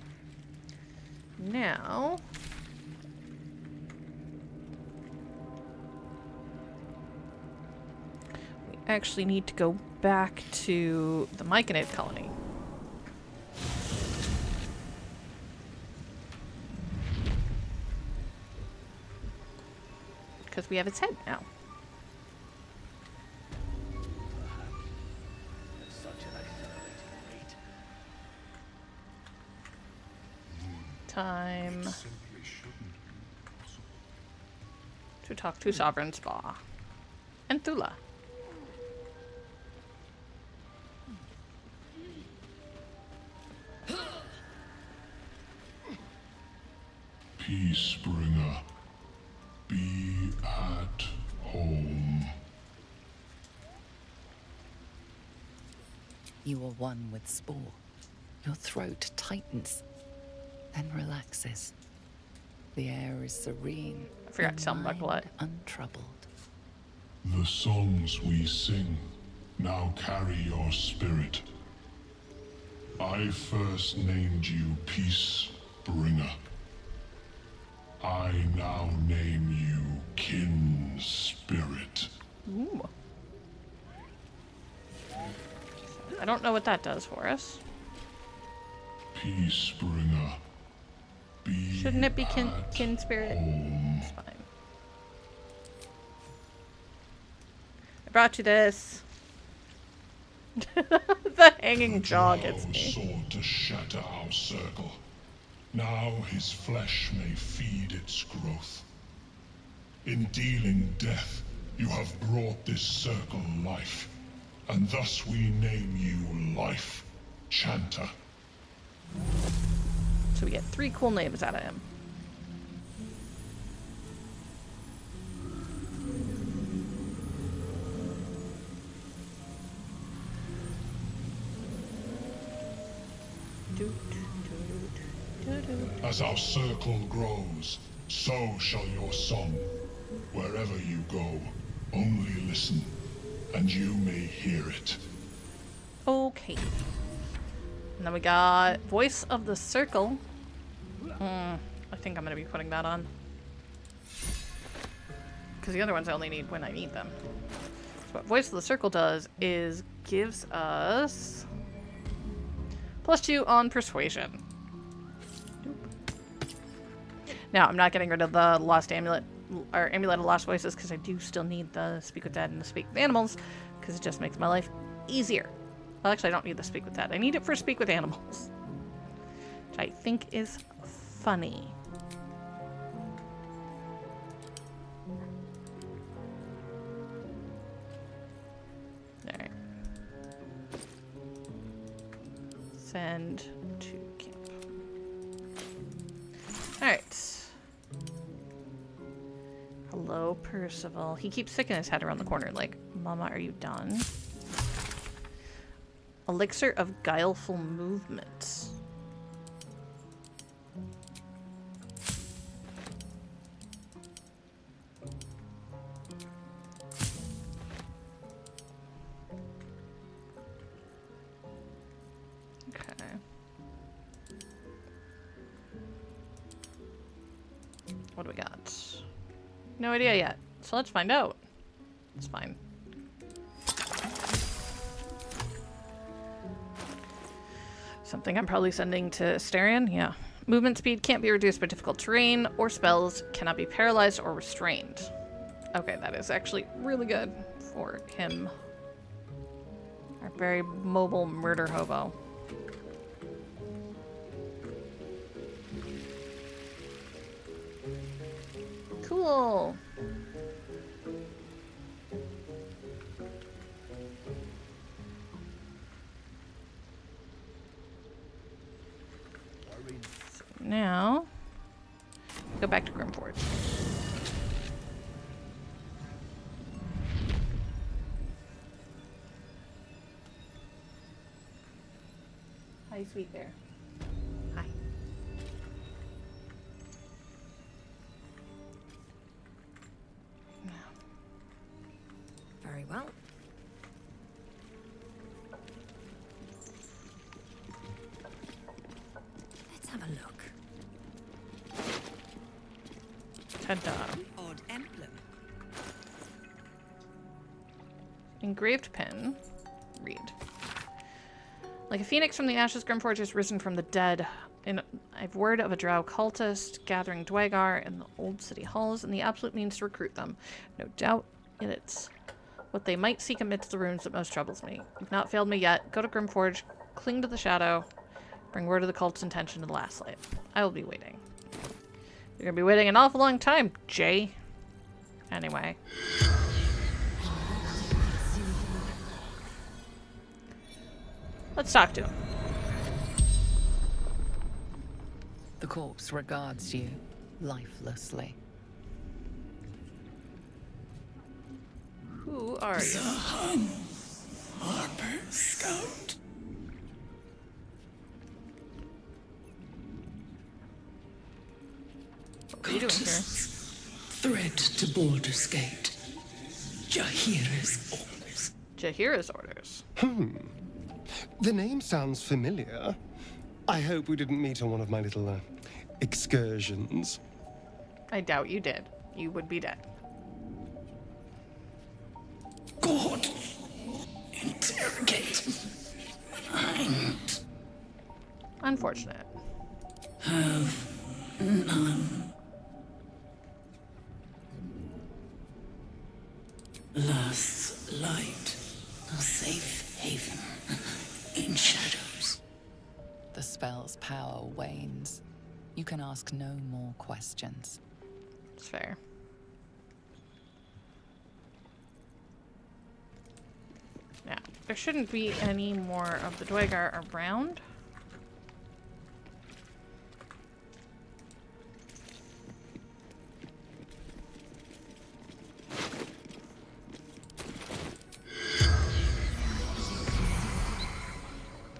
Now we actually need to go back to the Myconid colony. Because we have its head now. Time to talk to Sovereign Spa and Thula. Peacebringer, be at home. You are one with Spore. Your throat tightens, then relaxes. The air is serene. I forgot to tell him about Glut. Untroubled. The songs we sing now carry your spirit. I first named you Peacebringer. I now name you Kin Spirit. Ooh. I don't know what that does for us. Peacebringer. Shouldn't it be kin spirit? It's fine. I brought you this. The hanging jaw gets me. Sought to shatter our circle. Now his flesh may feed its growth. In dealing death, you have brought this circle life, and thus we name you Life Chanter. So we get 3 cool names out of him. As our circle grows, so shall your song. Wherever you go, only listen, and you may hear it. Okay. And then we got Voice of the Circle. I think I'm going to be putting that on. Because the other ones I only need when I need them. So what Voice of the Circle does is gives us +2 on Persuasion. Now, I'm not getting rid of the Lost Amulet, or Amulet of Lost Voices, because I do still need the Speak with Dead and the Speak with Animals, because it just makes my life easier. Well, actually, I don't need the Speak with Dead. I need it for Speak with Animals, which I think is funny. Alright. Send to camp. Alright. Hello, Percival. He keeps sticking his head around the corner like, Mama, are you done? Elixir of Guileful Movement. Okay. What do we got? No idea yet. So let's find out. It's fine. Something I'm probably sending to Asterion? Yeah. Movement speed can't be reduced by difficult terrain, or spells cannot be paralyzed or restrained. Okay, that is actually really good for him. Our very mobile murder hobo. Cool. So now, go back to Grymforge. Hi, sweet bear. Hi. Very well. Let's have a look. Ta-da. Odd emblem. Engraved pin. Read. Like a phoenix from the ashes, Grymforge has risen from the dead. I've word of a drow cultist gathering Dwagar in the old city halls, and the absolute means to recruit them. No doubt it's what they might seek amidst the ruins that most troubles me. You've not failed me yet. Go to Grymforge, cling to the shadow, bring word of the cult's intention to the last light. I will be waiting. You're gonna be waiting an awful long time, Jay. Anyway. Let's talk to him. The corpse regards you lifelessly. Who are you? Harper Scout. What are you doing here? Threat to Baldur's Gate. Jaheira's orders. Jaheira's orders. The name sounds familiar. I hope we didn't meet on one of my little excursions. I doubt you did. You would be dead. God. Interrogate. Unfortunate. Have none. Last light. A safe haven. In shadows. The spell's power wanes. You can ask no more questions. It's fair. Now, there shouldn't be any more of the Dwagar around.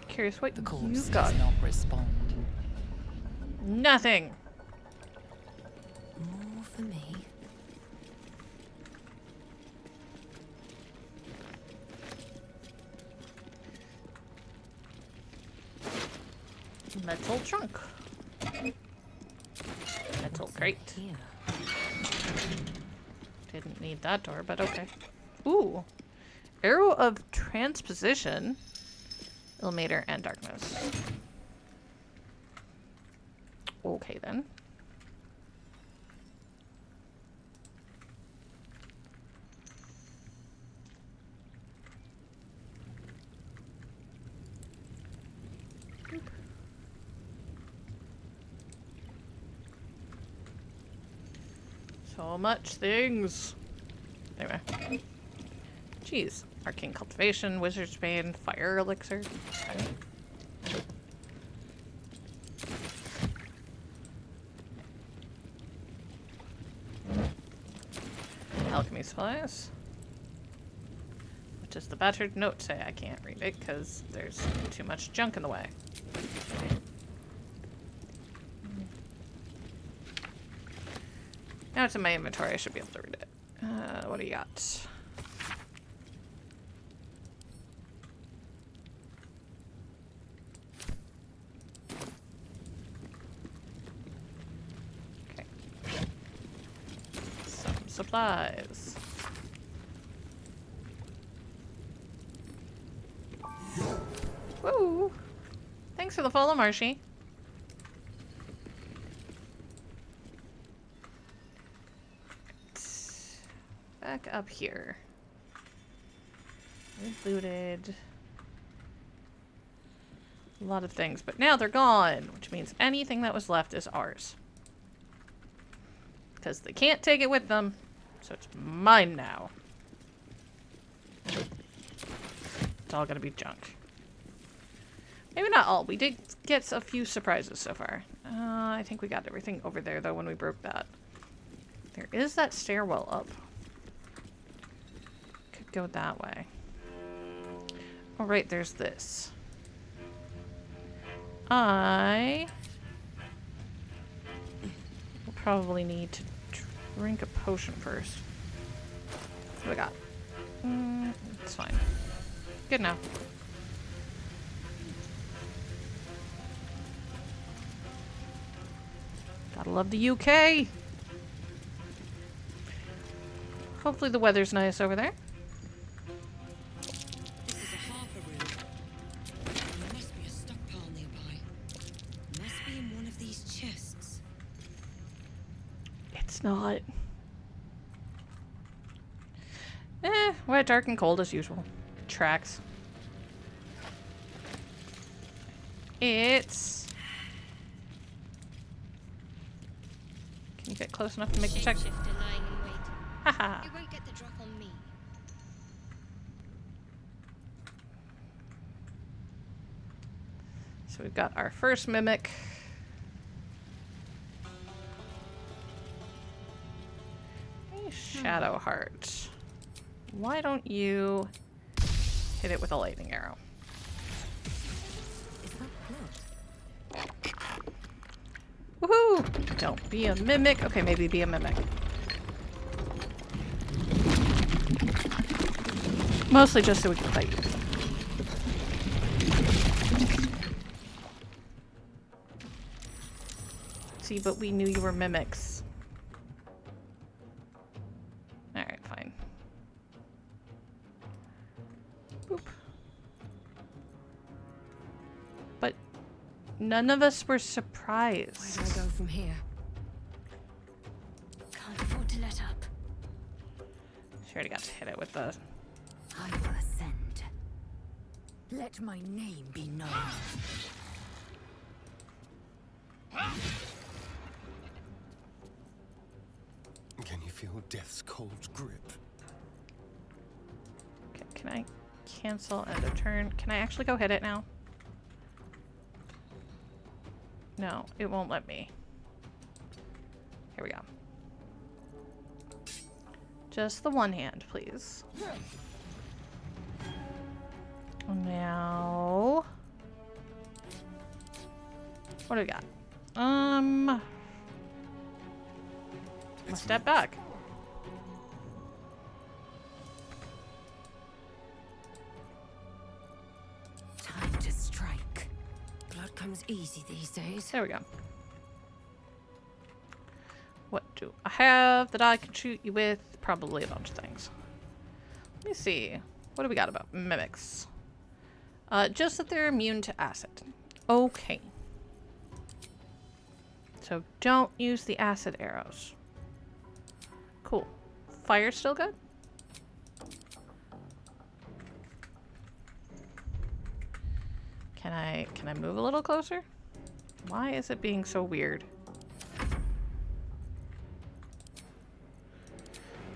Curious what the you corpse got. does not respond. Nothing. More for me. Metal trunk. Metal crate. Didn't need that door, but okay. Ooh. Arrow of transposition. Illuminator and darkness. Okay then. So much things. Anyway. Jeez. Arcane cultivation, wizard's bane, fire elixir. Okay. Alchemy supplies. What does the battered note say? I can't read it because there's too much junk in the way. Now it's in my inventory. I should be able to read it. What do you got? Okay. Some supplies. Woo! Thanks for the follow, Marshy. up here? We looted a lot of things, but now they're gone, which means anything that was left is ours. Because they can't take it with them, so it's mine now. It's all gonna be junk. Maybe not all. We did get a few surprises so far. I think we got everything over there, though, when we broke that. There is that stairwell up. Could go that way. Oh, right, there's this. I will probably need to drink a potion first. What do we got? It's fine. Good enough. Gotta love the UK. Hopefully the weather's nice over there. This is a harbor room. There must be a stockpile nearby. Must be in one of these chests. It's not. Wet, dark, and cold as usual. Tracks. It's... Can you get close enough to make the check? Haha. You won't get the drop on me. So we've got our first mimic. Hey, Shadow Heart. Why don't you hit it with a lightning arrow? Woohoo! Don't be a mimic. Okay, maybe be a mimic. Mostly just so we can fight you. See, but we knew you were mimics. Alright, fine. Boop. But none of us were surprised. Where do I go from here? Can't afford to let up. She already got to hit it with the... I will ascend. Let my name be known. Can you feel death's cold grip? Okay, can I cancel end of turn? Can I actually go hit it now? No, it won't let me. Here we go. Just the one hand, please. Now... What do we got? Let's step back. Time to strike. Blood comes easy these days. There we go. What do I have that I can shoot you with? Probably a bunch of things. Let me see. What do we got about mimics? Just that they're immune to acid. Okay. So don't use the acid arrows. Cool. Fire still good? Can I move a little closer? Why is it being so weird?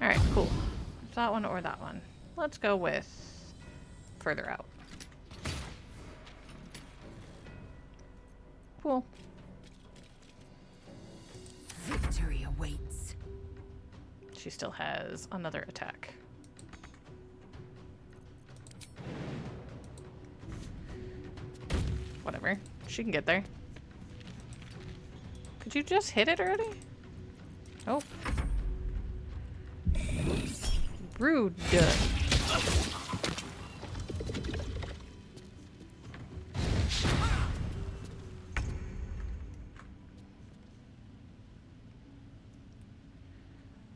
Alright, cool. That one or that one. Let's go with further out. Cool. Victory awaits. She still has another attack. Whatever. She can get there. Could you just hit it already? Oh. Rude.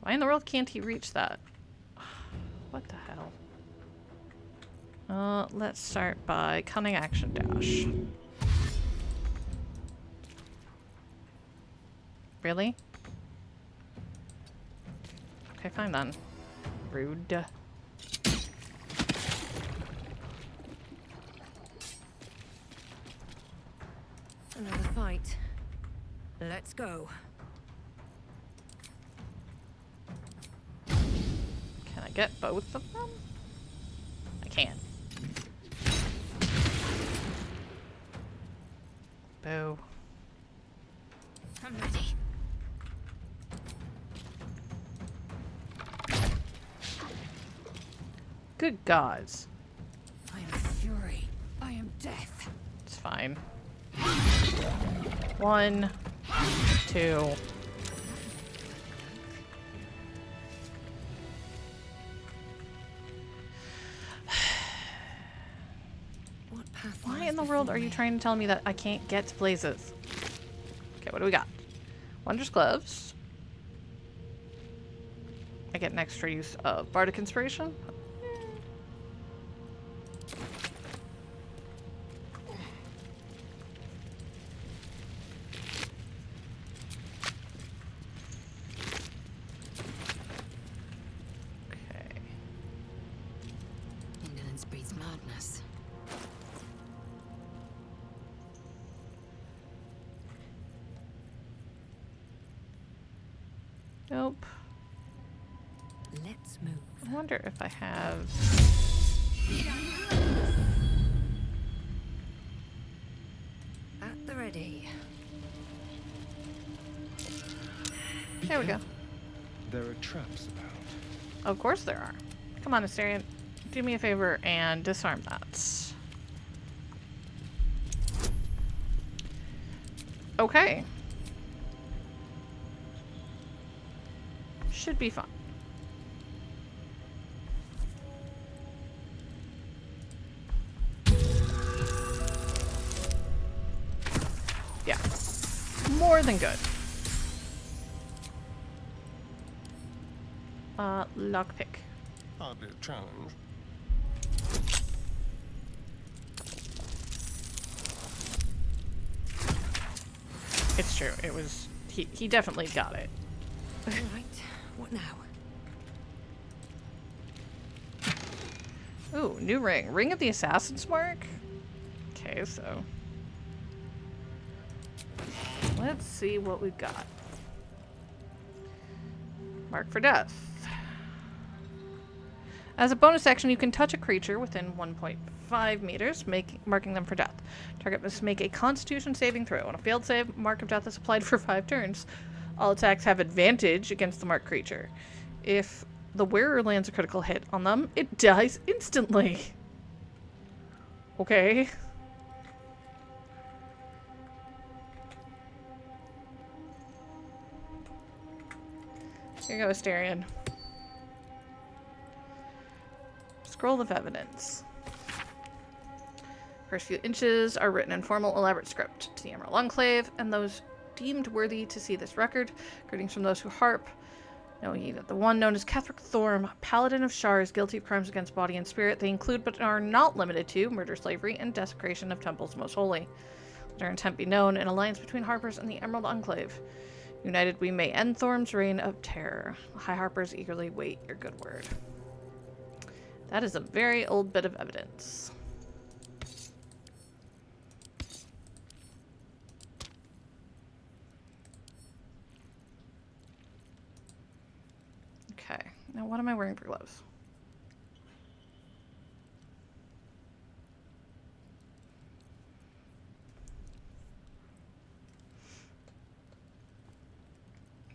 Why in the world can't he reach that? What the hell? Let's start by cunning action dash. Really? Okay, fine then. Rude. Another fight. Let's go. Can I get both of them? I can. Boo. I'm ready. Good gods. I am fury. I am death. It's fine. 1, 2. What path Why in the world are you trying to tell me that I can't get to places? Okay, what do we got? Wondrous gloves. I get an extra use of bardic inspiration. Indolence breeds madness. Nope. Let's move. I wonder if I have... At the ready. There we go. There are traps about. Of course there are. Come on, Asterion. Do me a favor and disarm that. Okay. Should be fun. Yeah. More than good. Lockpick. Hardly a challenge. It's true. It was... He definitely got it. Alright, what now? Ooh, new ring. Ring of the Assassin's Mark? Okay, so... let's see what we've got. Mark for death. As a bonus action, you can touch a creature within 1.5 meters, marking them for death. Target must make a Constitution saving throw. On a failed save, Mark of Death is applied for 5 turns. All attacks have advantage against the marked creature. If the wearer lands a critical hit on them, it dies instantly. Okay. Here you go, Asterion. Scroll of evidence. First few inches are written in formal, elaborate script to the Emerald Enclave, and those deemed worthy to see this record. Greetings from those who harp. Know ye that the one known as Ketheric Thorm, Paladin of Shar, is guilty of crimes against body and spirit. They include, but are not limited to, murder, slavery, and desecration of temples most holy. Let our intent be known, an alliance between Harpers and the Emerald Enclave. United we may end Thorm's reign of terror. The High Harpers eagerly wait your good word. That is a very old bit of evidence. Okay, now what am I wearing for gloves?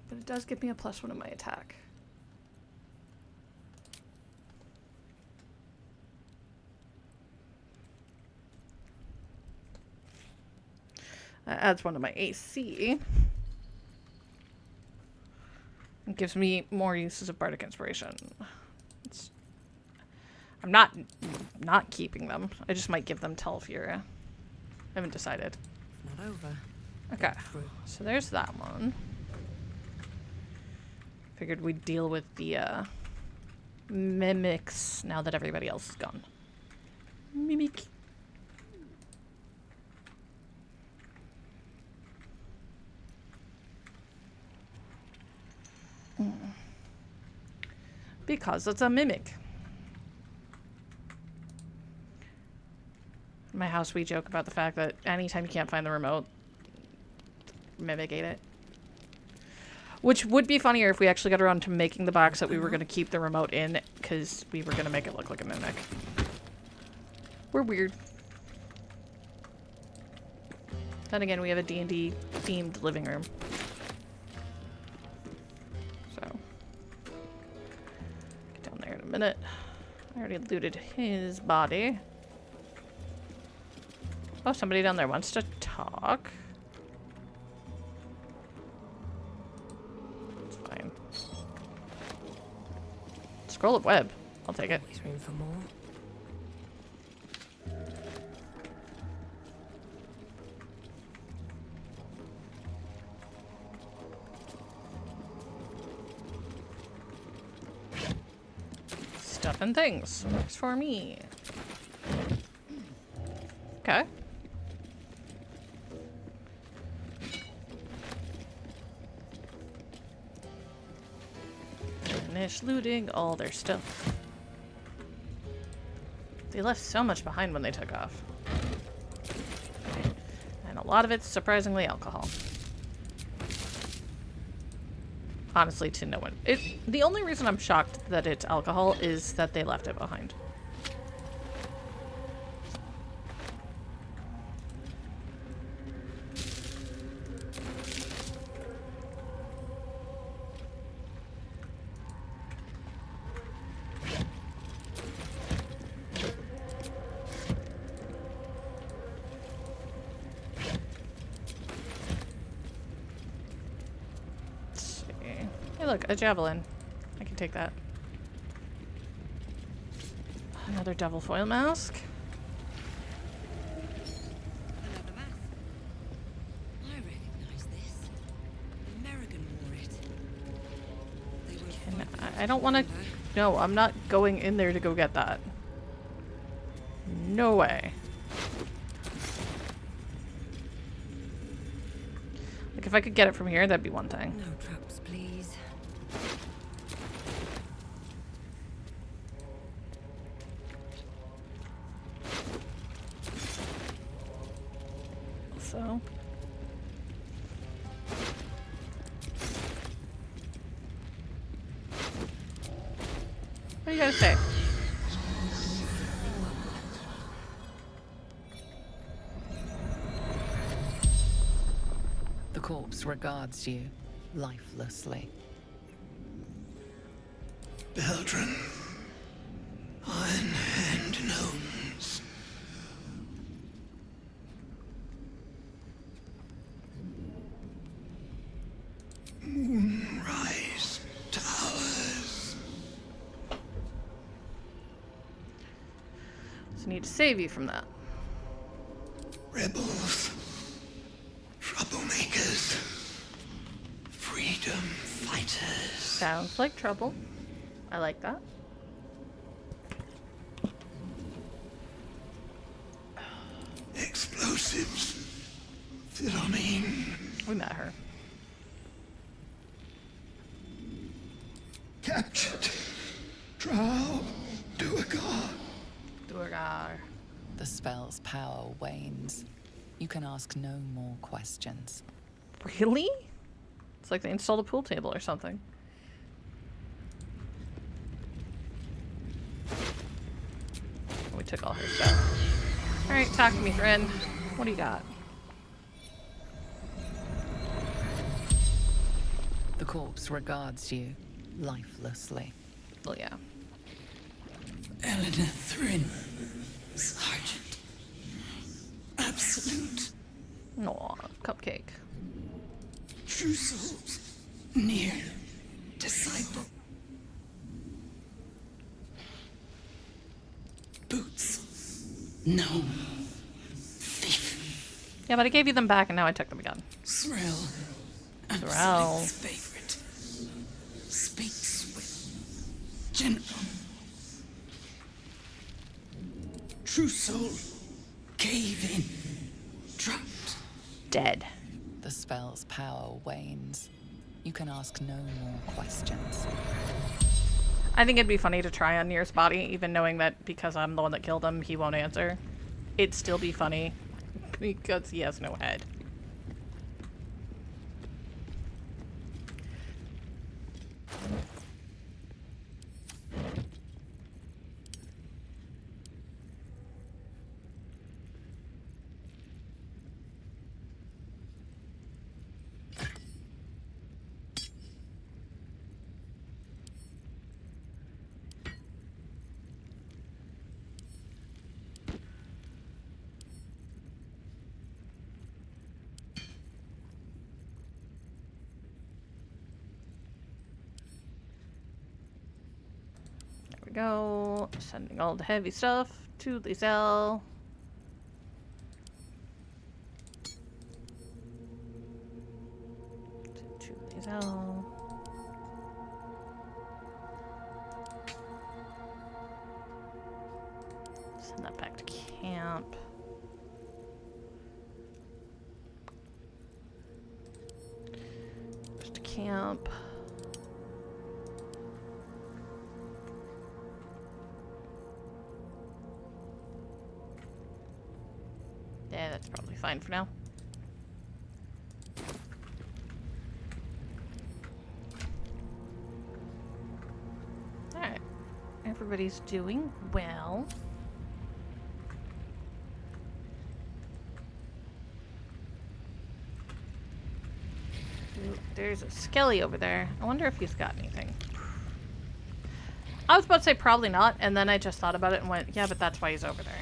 But it does give me a +1 in my attack. That adds 1 to my AC. It gives me more uses of Bardic Inspiration. I'm not keeping them. I just might give them Telfuria. I haven't decided. Not over. Okay, so there's that one. Figured we'd deal with the mimics now that everybody else is gone. Mimic. Because it's a mimic. In my house, we joke about the fact that anytime you can't find the remote, mimic ate it. Which would be funnier if we actually got around to making the box that we were going to keep the remote in, because we were going to make it look like a mimic. We're weird. Then again, we have a D&D themed living room. So. Get down there in a minute. I already looted his body. Oh, somebody down there wants to talk. It's fine. Scroll of web. I'll take it. Always room for more. Stuff and things. Works for me. Okay. Finish looting all their stuff. They left so much behind when they took off. And a lot of it's surprisingly alcohol. Honestly, to no one. The only reason I'm shocked that it's alcohol is that they left it behind. Look, a javelin. I can take that. Another devil foil mask. Another mask. I recognize this. American wore it. They were I don't want to... No, I'm not going in there to go get that. No way. Like, if I could get it from here, that'd be one thing. No traps, please. So. What do you gotta say? The corpse regards you lifelessly. Beldrin. Iron Hand Gnomes. Moonrise Towers. So I need to save you from that. Rebels. Troublemakers. Freedom fighters. Sounds like trouble. I like that. Explosives. Philomene. We met her. Captured. Drow. Duergar. Duergar. The spell's power wanes. You can ask no more questions. Really? It's like they installed a pool table or something. We took all her stuff. Alright, talk to me, friend. What do you got? The corpse regards you lifelessly. Well, yeah. Eleanor Thrin, Sergeant. Absolute. Aw, cupcake. True souls. Near. Disciple. Boots. No. Thief. Yeah, but I gave you them back and now I took them again. Threll. Threll. Absolute's favorite. Speaks with general. True soul. Cave in. Trapped. Dead. The spell's power wanes. You can ask no more questions. I think it'd be funny to try on Nier's body, even knowing that because I'm the one that killed him, he won't answer. It'd still be funny because he has no head. Go. Sending all the heavy stuff to Lae'zel. To Lae'zel. Send that back to camp. Goes to camp. Yeah, that's probably fine for now. Alright. Everybody's doing well. Ooh, there's a Skelly over there. I wonder if he's got anything. I was about to say probably not, and then I just thought about it and went, yeah, but that's why he's over there.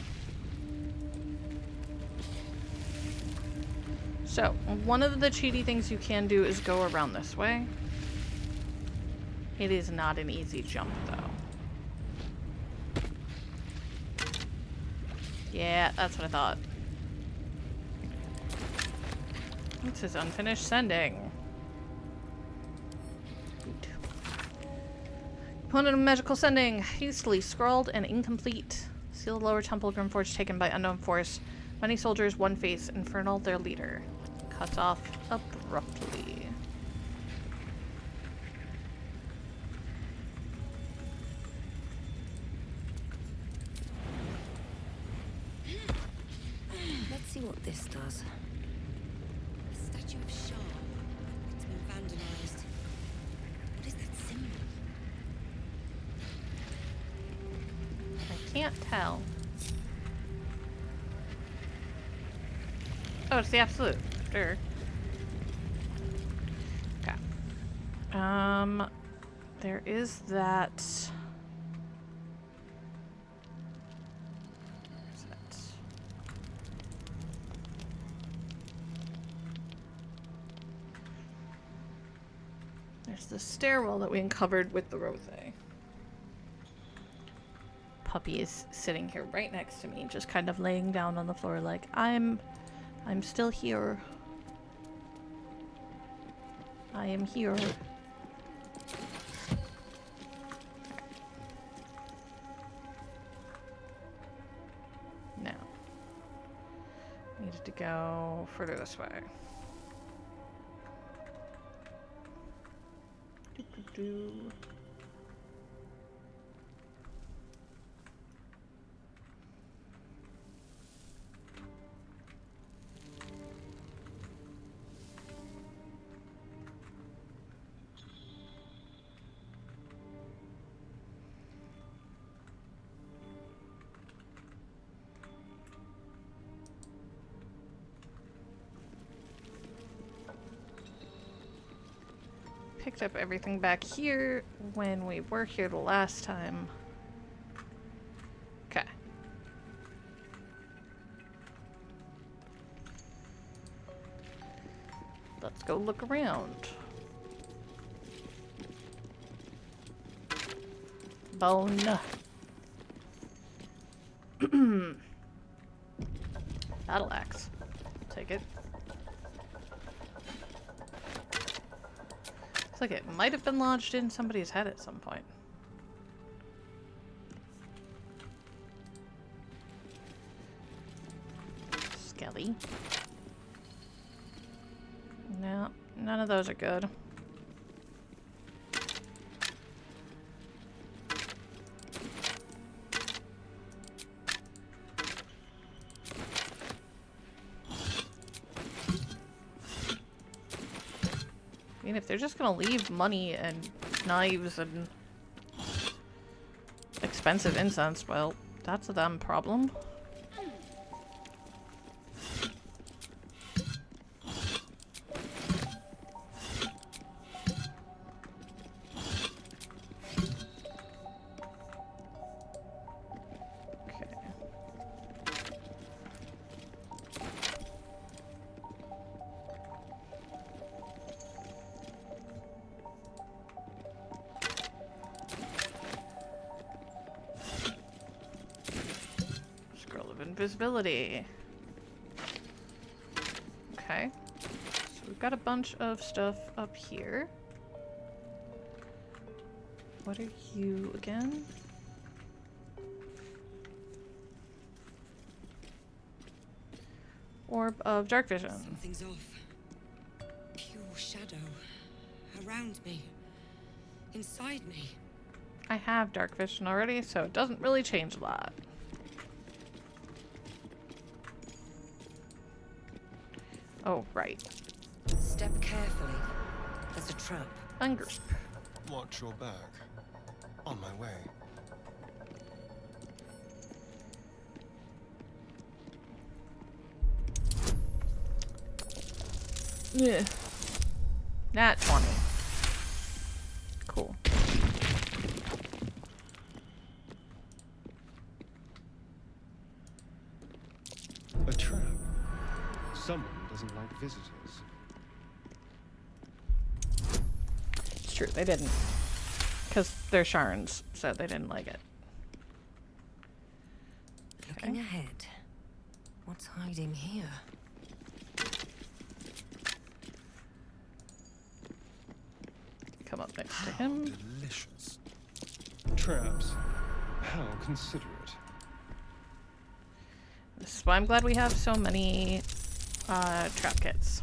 So, one of the cheaty things you can do is go around this way. It is not an easy jump, though. Yeah, that's what I thought. What's his unfinished sending? Component of magical sending. Hastily scrawled and incomplete. Seal the lower temple Grymforge taken by unknown force. Many soldiers, one face, infernal, their leader. Cuts off abruptly. Let's see what this does. A statue of Shah. It's been vandalized. What is that symbol? I can't tell. Oh, it's the absolute. Sure. Okay. There is that. Where's that? There's the stairwell that we uncovered with the rose. Puppy is sitting here right next to me, just kind of laying down on the floor like, I'm still here. I am here. Now, needed to go further this way. Doo-doo-doo. Picked up everything back here when we were here the last time. Okay. Let's go look around. Bone. Battle axe. Take it. Looks like it might have been lodged in somebody's head at some point. Skelly. No, none of those are good. mean, if they're just gonna leave money and knives and expensive incense, well, that's a them problem. Invisibility. Okay. So we've got a bunch of stuff up here. What are you again? Orb of dark vision. Something's off. Pure shadow. Around me. Inside me. I have dark vision already, so it doesn't really change a lot. Oh, right. Step carefully. There's a trap. Ungroup. Watch your back. On my way. Yeah. Nat 20. Cool. A trap. Someone doesn't like visitors. It's true, they didn't. Because they're Sharns, so they didn't like it. Looking ahead. What's hiding here? Come up next to him. Delicious. Traps. How considerate. This is why I'm glad we have so many trap kits.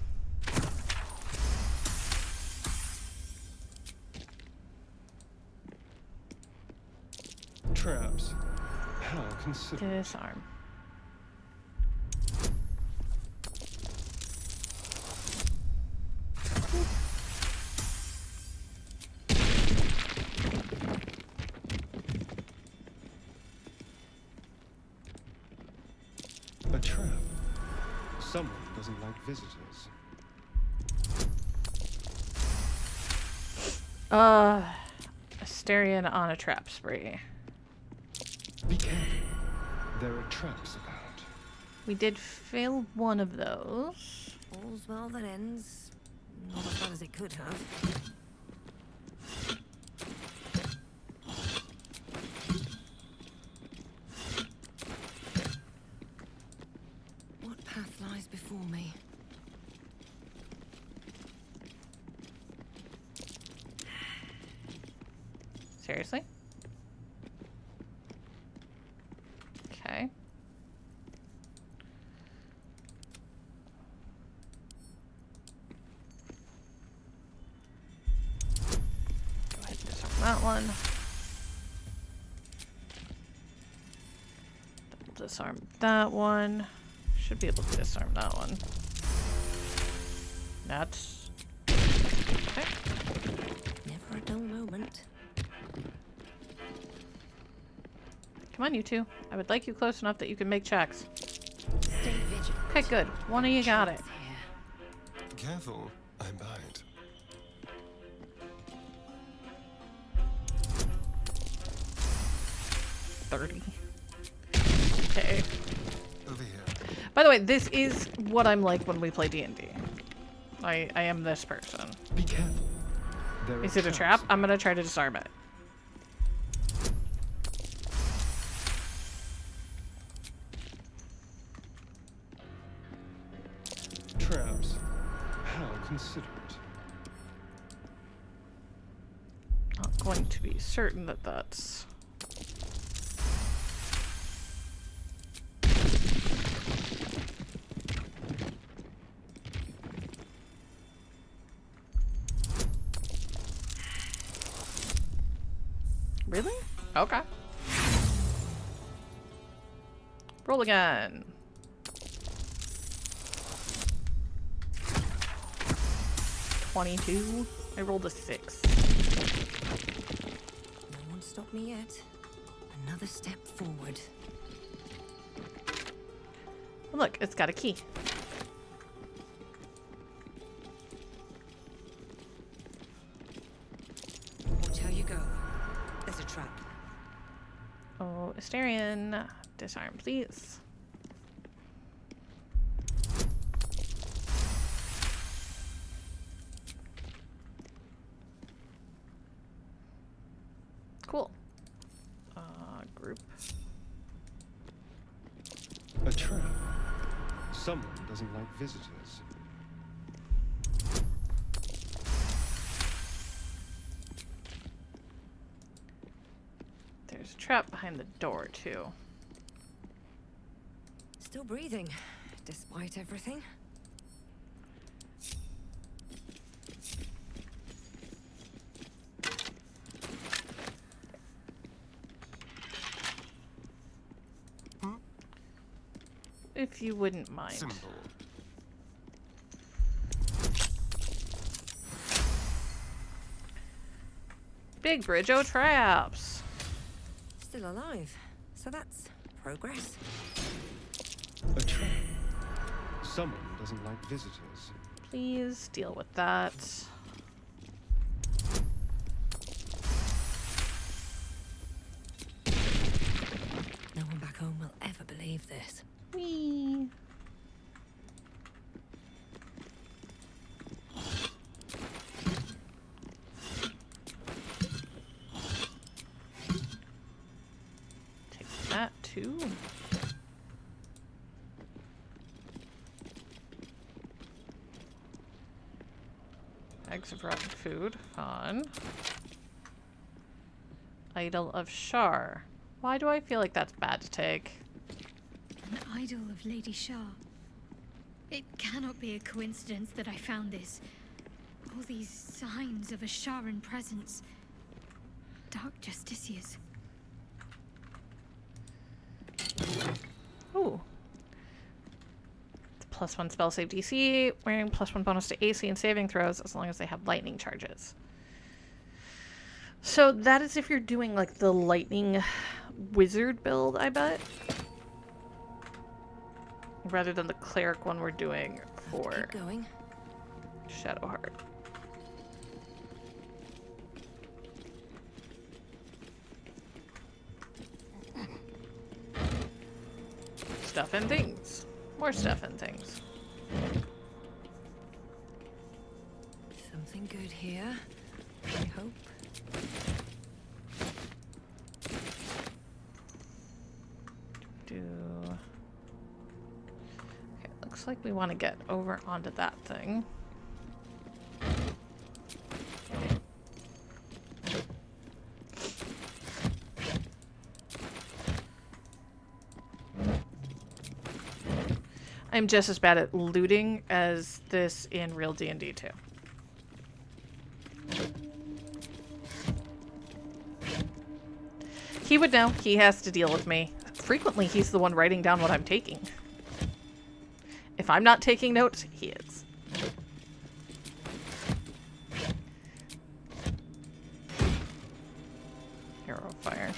Traps. How considerate. Disarm. A trap. Someone doesn't like visitors. Asterion on a trap spree. Be careful. There are traps about. We did fail one of those. All's well that ends. Not as bad as it could have. What path lies before me? Seriously? Okay. Go ahead and disarm that one. Double disarm that one. Should be able to disarm that one. That's okay. Never a dull moment. Come on, you two. I would like you close enough that you can make checks. Stay vigilant. Okay, good. One of you got it. Careful, I bite. $30. Okay. Over here. By the way, this is what I'm like when we play D&D. I am this person. Be careful. There Is are it a traps trap? I'm gonna try to disarm it. Traps. How considerate. Not going to be certain that that's... Really? Okay. Roll again. 22. I rolled a 6. No one stopped me yet. Another step forward. Look, it's got a key. Watch how you go. There's a trap. Oh, Astarion, disarm, please. Cool. Group. A trap. Someone doesn't like visitors. There's a trap behind the door, too. Still breathing, despite everything. If you wouldn't mind. Symbol. Big bridge o' traps. Still alive, so that's progress. A trap. Someone doesn't like visitors. Please deal with that. No one back home will ever believe this. Whee! Take that too. Bags of rotten food. Fun. Idol of Shar. Why do I feel like that's bad to take? An idol of Lady Shar. It cannot be a coincidence that I found this. All these signs of a Sharan presence. Dark Justiciars. Ooh. +1 spell save DC, wearing +1 bonus to AC and saving throws as long as they have lightning charges. So that is if you're doing like the lightning wizard build, I bet. Rather than the cleric one we're doing for Shadowheart. Stuff and things. More stuff and things. Something good here, I hope. Okay, looks like we want to get over onto that thing. I'm just as bad at looting as this in real D&D too. He would know. He has to deal with me. Frequently, he's the one writing down what I'm taking. If I'm not taking notes, he is. Arrow fire.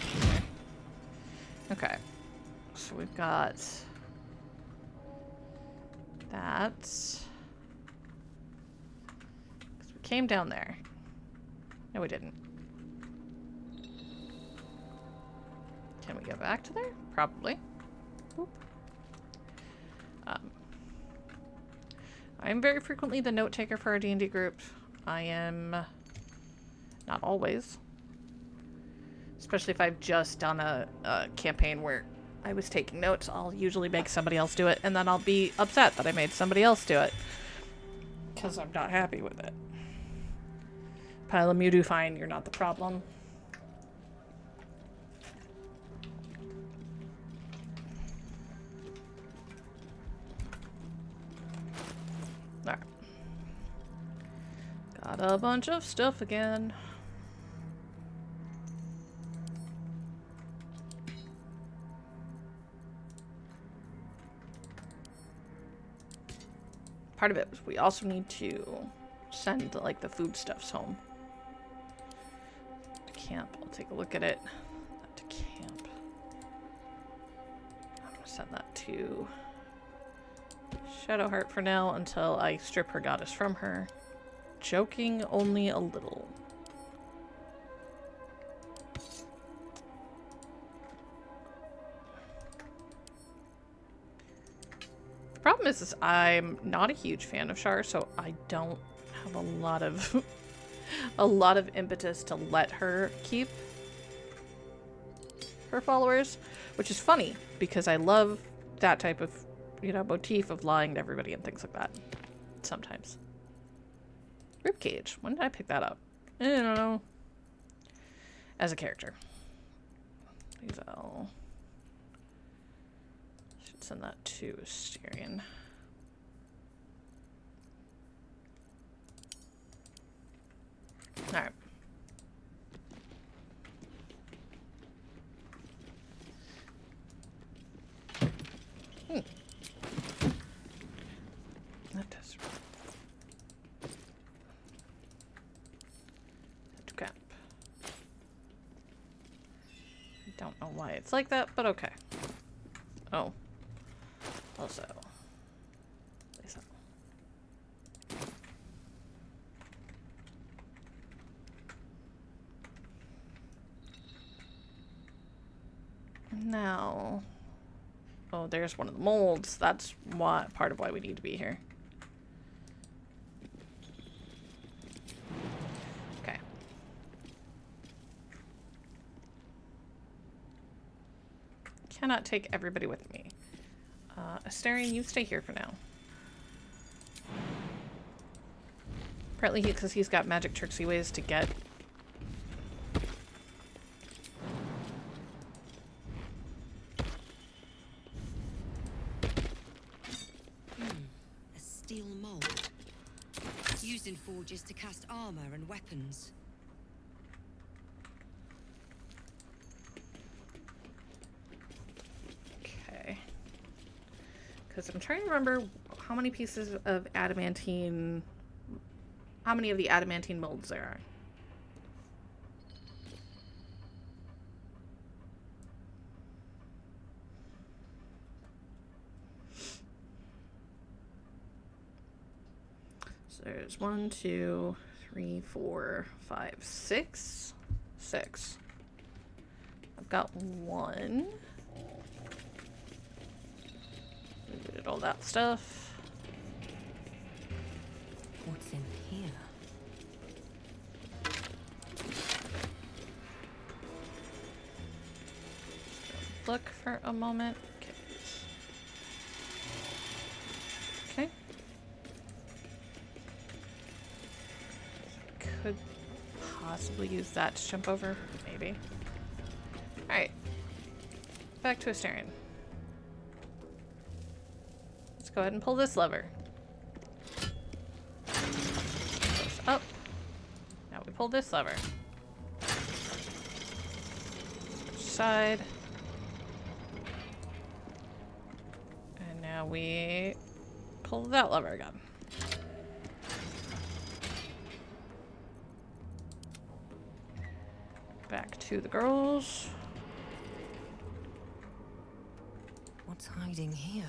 Okay. So we've got that. 'Cause we came down there. No, we didn't. Can we get back to there? Probably. Boop. I'm very frequently the note taker for our D&D group. I am not always. Especially if I've just done a campaign where I was taking notes, I'll usually make somebody else do it, and then I'll be upset that I made somebody else do it. Because I'm not happy with it. Pilum, you do fine. You're not the problem. Alright. Got a bunch of stuff again. Part of it was we also need to send like the foodstuffs home. To camp. I'll take a look at it. Not to camp. I'm gonna send that to Shadowheart for now until I strip her goddess from her. Joking only a little. The problem is I'm not a huge fan of Shar, so I don't have a lot of a lot of impetus to let her keep her followers, which is funny because I love that type of, you know, motif of lying to everybody and things like that. Sometimes. Ribcage. When did I pick that up? I don't know. As a character. Lae'zel. Should send that to Asterion. Alright. That does. Camp. I don't know why it's like that, but okay. Oh. Also. Lae'zel. Now. Oh, there's one of the molds. That's why, part of why we need to be here. Okay. Cannot take everybody with me. Asterion, you stay here for now. Partly because he's got magic tricksy ways to get. A steel mold. Used in forges to cast armor and weapons. Okay. Because I'm trying to remember how many pieces of adamantine. How many of the adamantine molds there are. So there's 1, 2, 3, 4, 5, 6. 6. I've got 1. We did all that stuff. What's in here? Look for a moment. Okay. Could possibly use that to jump over. Maybe. Alright. Back to Asterion. Let's go ahead and pull this lever. Push up. Now we pull this lever. Switch side. And now we pull that lever again. Back to the girls. What's hiding here?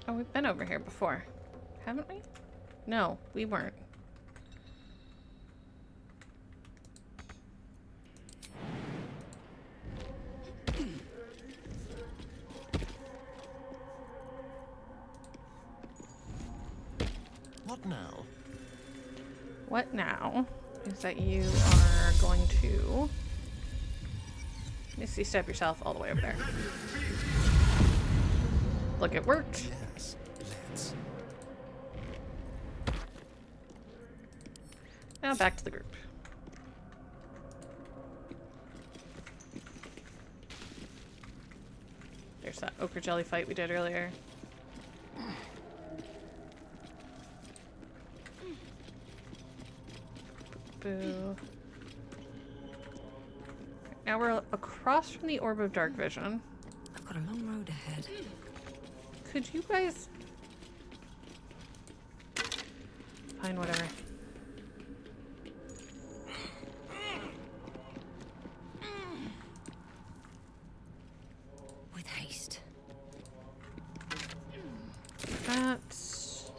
Oh, we've been over here before, haven't we? No, we weren't. What now? What now is that you are going to Misty step yourself all the way over there. Look, it worked. Yes, let's. Now back to the group. There's that ochre jelly fight we did earlier. Boo. Now we're across from the Orb of Dark Vision. I've got a long road ahead. Could you guys... Fine, whatever. With haste. That's...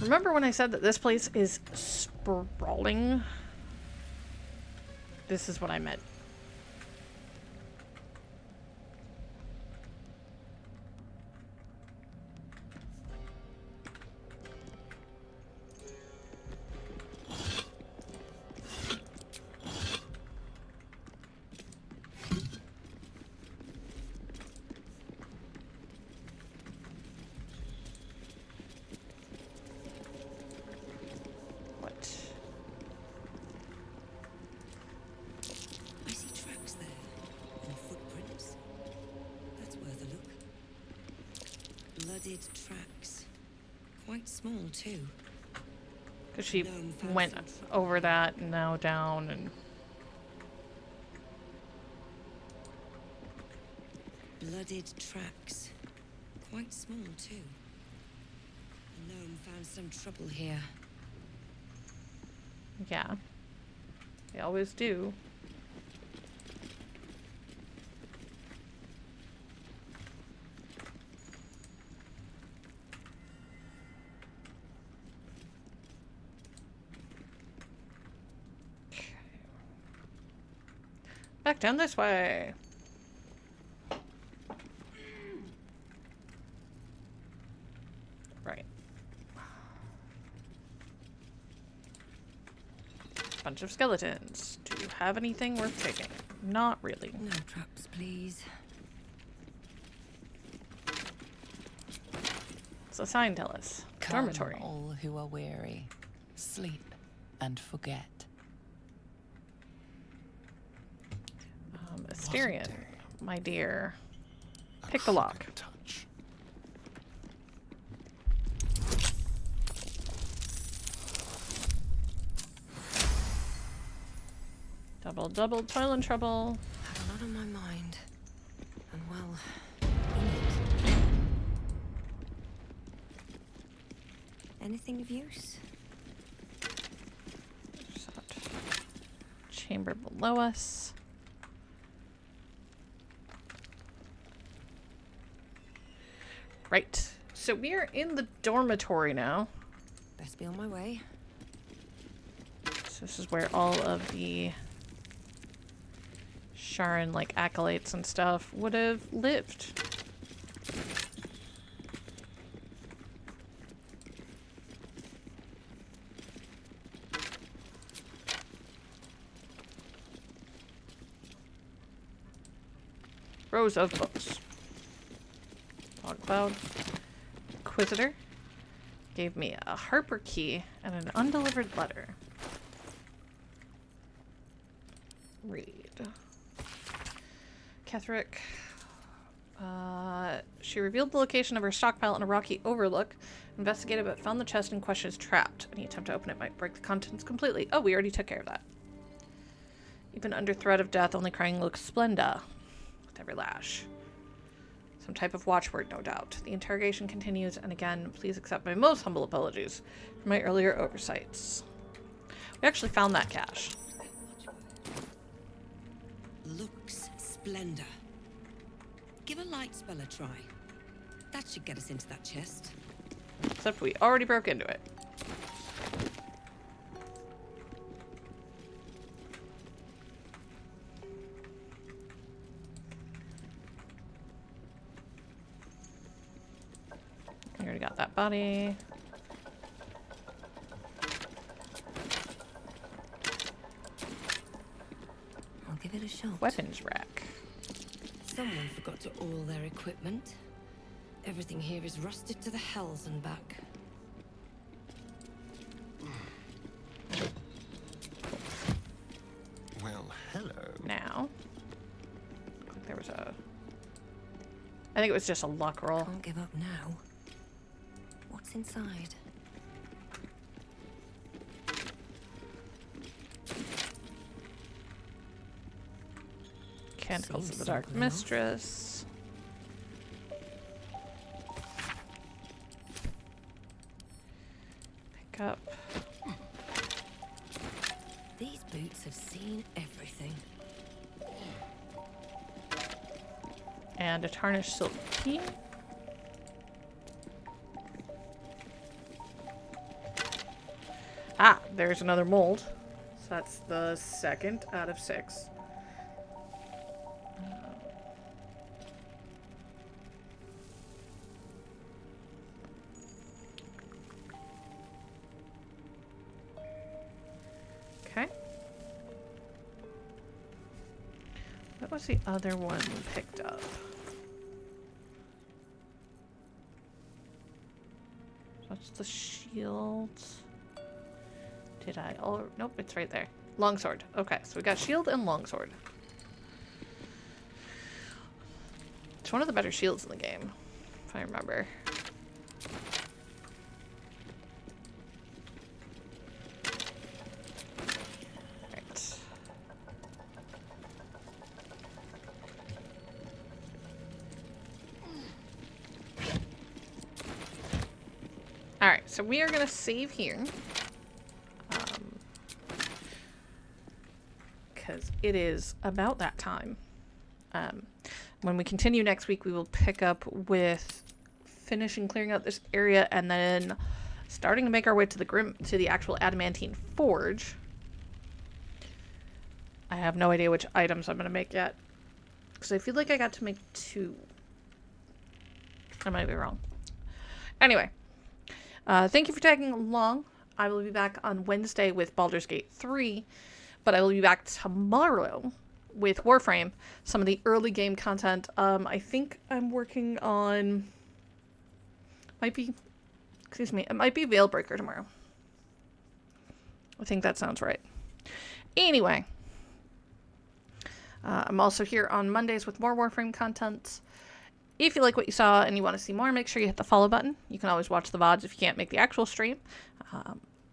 Remember when I said that this place is sprawling? This is what I meant. Blooded tracks. Quite small, too. Because she went over that and now down and... Blooded tracks. Quite small, too. The gnome found some trouble here. Yeah. They always do. Back down this way. Right. Bunch of skeletons. Do you have anything worth taking? Not really. No traps, please. What's the sign tell us? Come, Dormitory. all who are weary, sleep and forget. Asterion, my dear. Pick the lock. Double toil and trouble. Had a lot on my mind. And well, in it. Anything of use? Chamber below us. Right. So we are in the dormitory now. Best be on my way. So this is where all of the Sharon like acolytes and stuff would have lived. Rows of books. Cloud. Inquisitor gave me a Harper key and an undelivered letter. Read. Ketherick. She revealed the location of her stockpile in a rocky overlook. Investigated but found the chest in question is trapped. Any attempt to open it might break the contents completely. Oh, we already took care of that. Even under threat of death, only crying looks Splenda with every lash. Some type of watchword, no doubt. The interrogation continues, and again, please accept my most humble apologies for my earlier oversights. We actually found that cache. Lux Splendor. Give a light spell a try. That should get us into that chest. Except we already broke into it. We already got that body. I'll give it a shot. Weapons rack. Someone forgot to oil their equipment. Everything here is rusted to the hells and back. Well, hello. Now. There was a... I think it was just a luck roll. Can't give up now. What's inside? Canticles of the Dark Mistress. Pick up. These boots have seen everything. And a tarnished silk key. Ah, there's another mold. So that's the second out of 6. Okay. What was the other one we picked up? What's the shield? Did I? Oh, nope, it's right there. Longsword. Okay, so we got shield and longsword. It's one of the better shields in the game, if I remember. Right. Alright, so we are going to save here. Because it is about that time. When we continue next week, we will pick up with finishing clearing out this area and then starting to make our way to the actual adamantine forge. I have no idea which items I'm going to make yet. Because I feel like I got to make 2. I might be wrong. Anyway. Thank you for tagging along. I will be back on Wednesday with Baldur's Gate 3. But I will be back tomorrow with Warframe. Some of the early game content. I think I'm working on... it might be Veilbreaker tomorrow. I think that sounds right. Anyway. I'm also here on Mondays with more Warframe content. If you like what you saw and you want to see more, make sure you hit the follow button. You can always watch the VODs if you can't make the actual stream.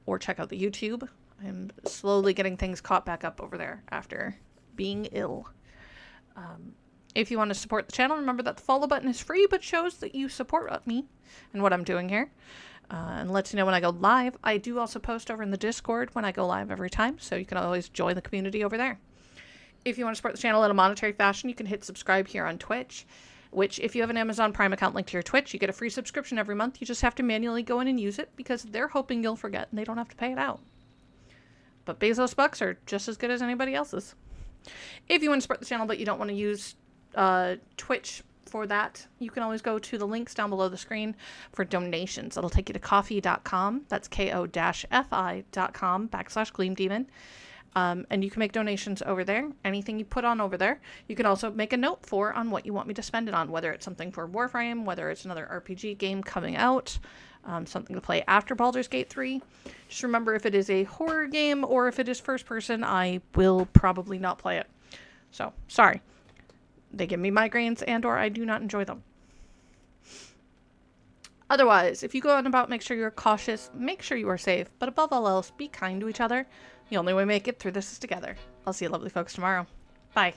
Or check out the YouTube. I'm slowly getting things caught back up over there after being ill. If you want to support the channel, remember that the follow button is free, but shows that you support me and what I'm doing here. And lets you know when I go live. I do also post over in the Discord when I go live every time, so you can always join the community over there. If you want to support the channel in a monetary fashion, you can hit subscribe here on Twitch. Which, if you have an Amazon Prime account linked to your Twitch, you get a free subscription every month. You just have to manually go in and use it because they're hoping you'll forget and they don't have to pay it out. But Bezos bucks are just as good as anybody else's. If you want to support the channel but you don't want to use Twitch for that, you can always go to the links down below the screen for donations. It'll take you to ko-fi.com. That's ko-fi.com/GleamDemon. And you can make donations over there. Anything you put on over there. You can also make a note on what you want me to spend it on, whether it's something for Warframe, whether it's another RPG game coming out, something to play after Baldur's Gate 3. Just remember, if it is a horror game or if it is first person, I will probably not play it. So, sorry. They give me migraines and or I do not enjoy them. Otherwise, if you go out and about, make sure you're cautious, make sure you are safe, but above all else, be kind to each other. The only way we make it through this is together. I'll see you lovely folks tomorrow. Bye.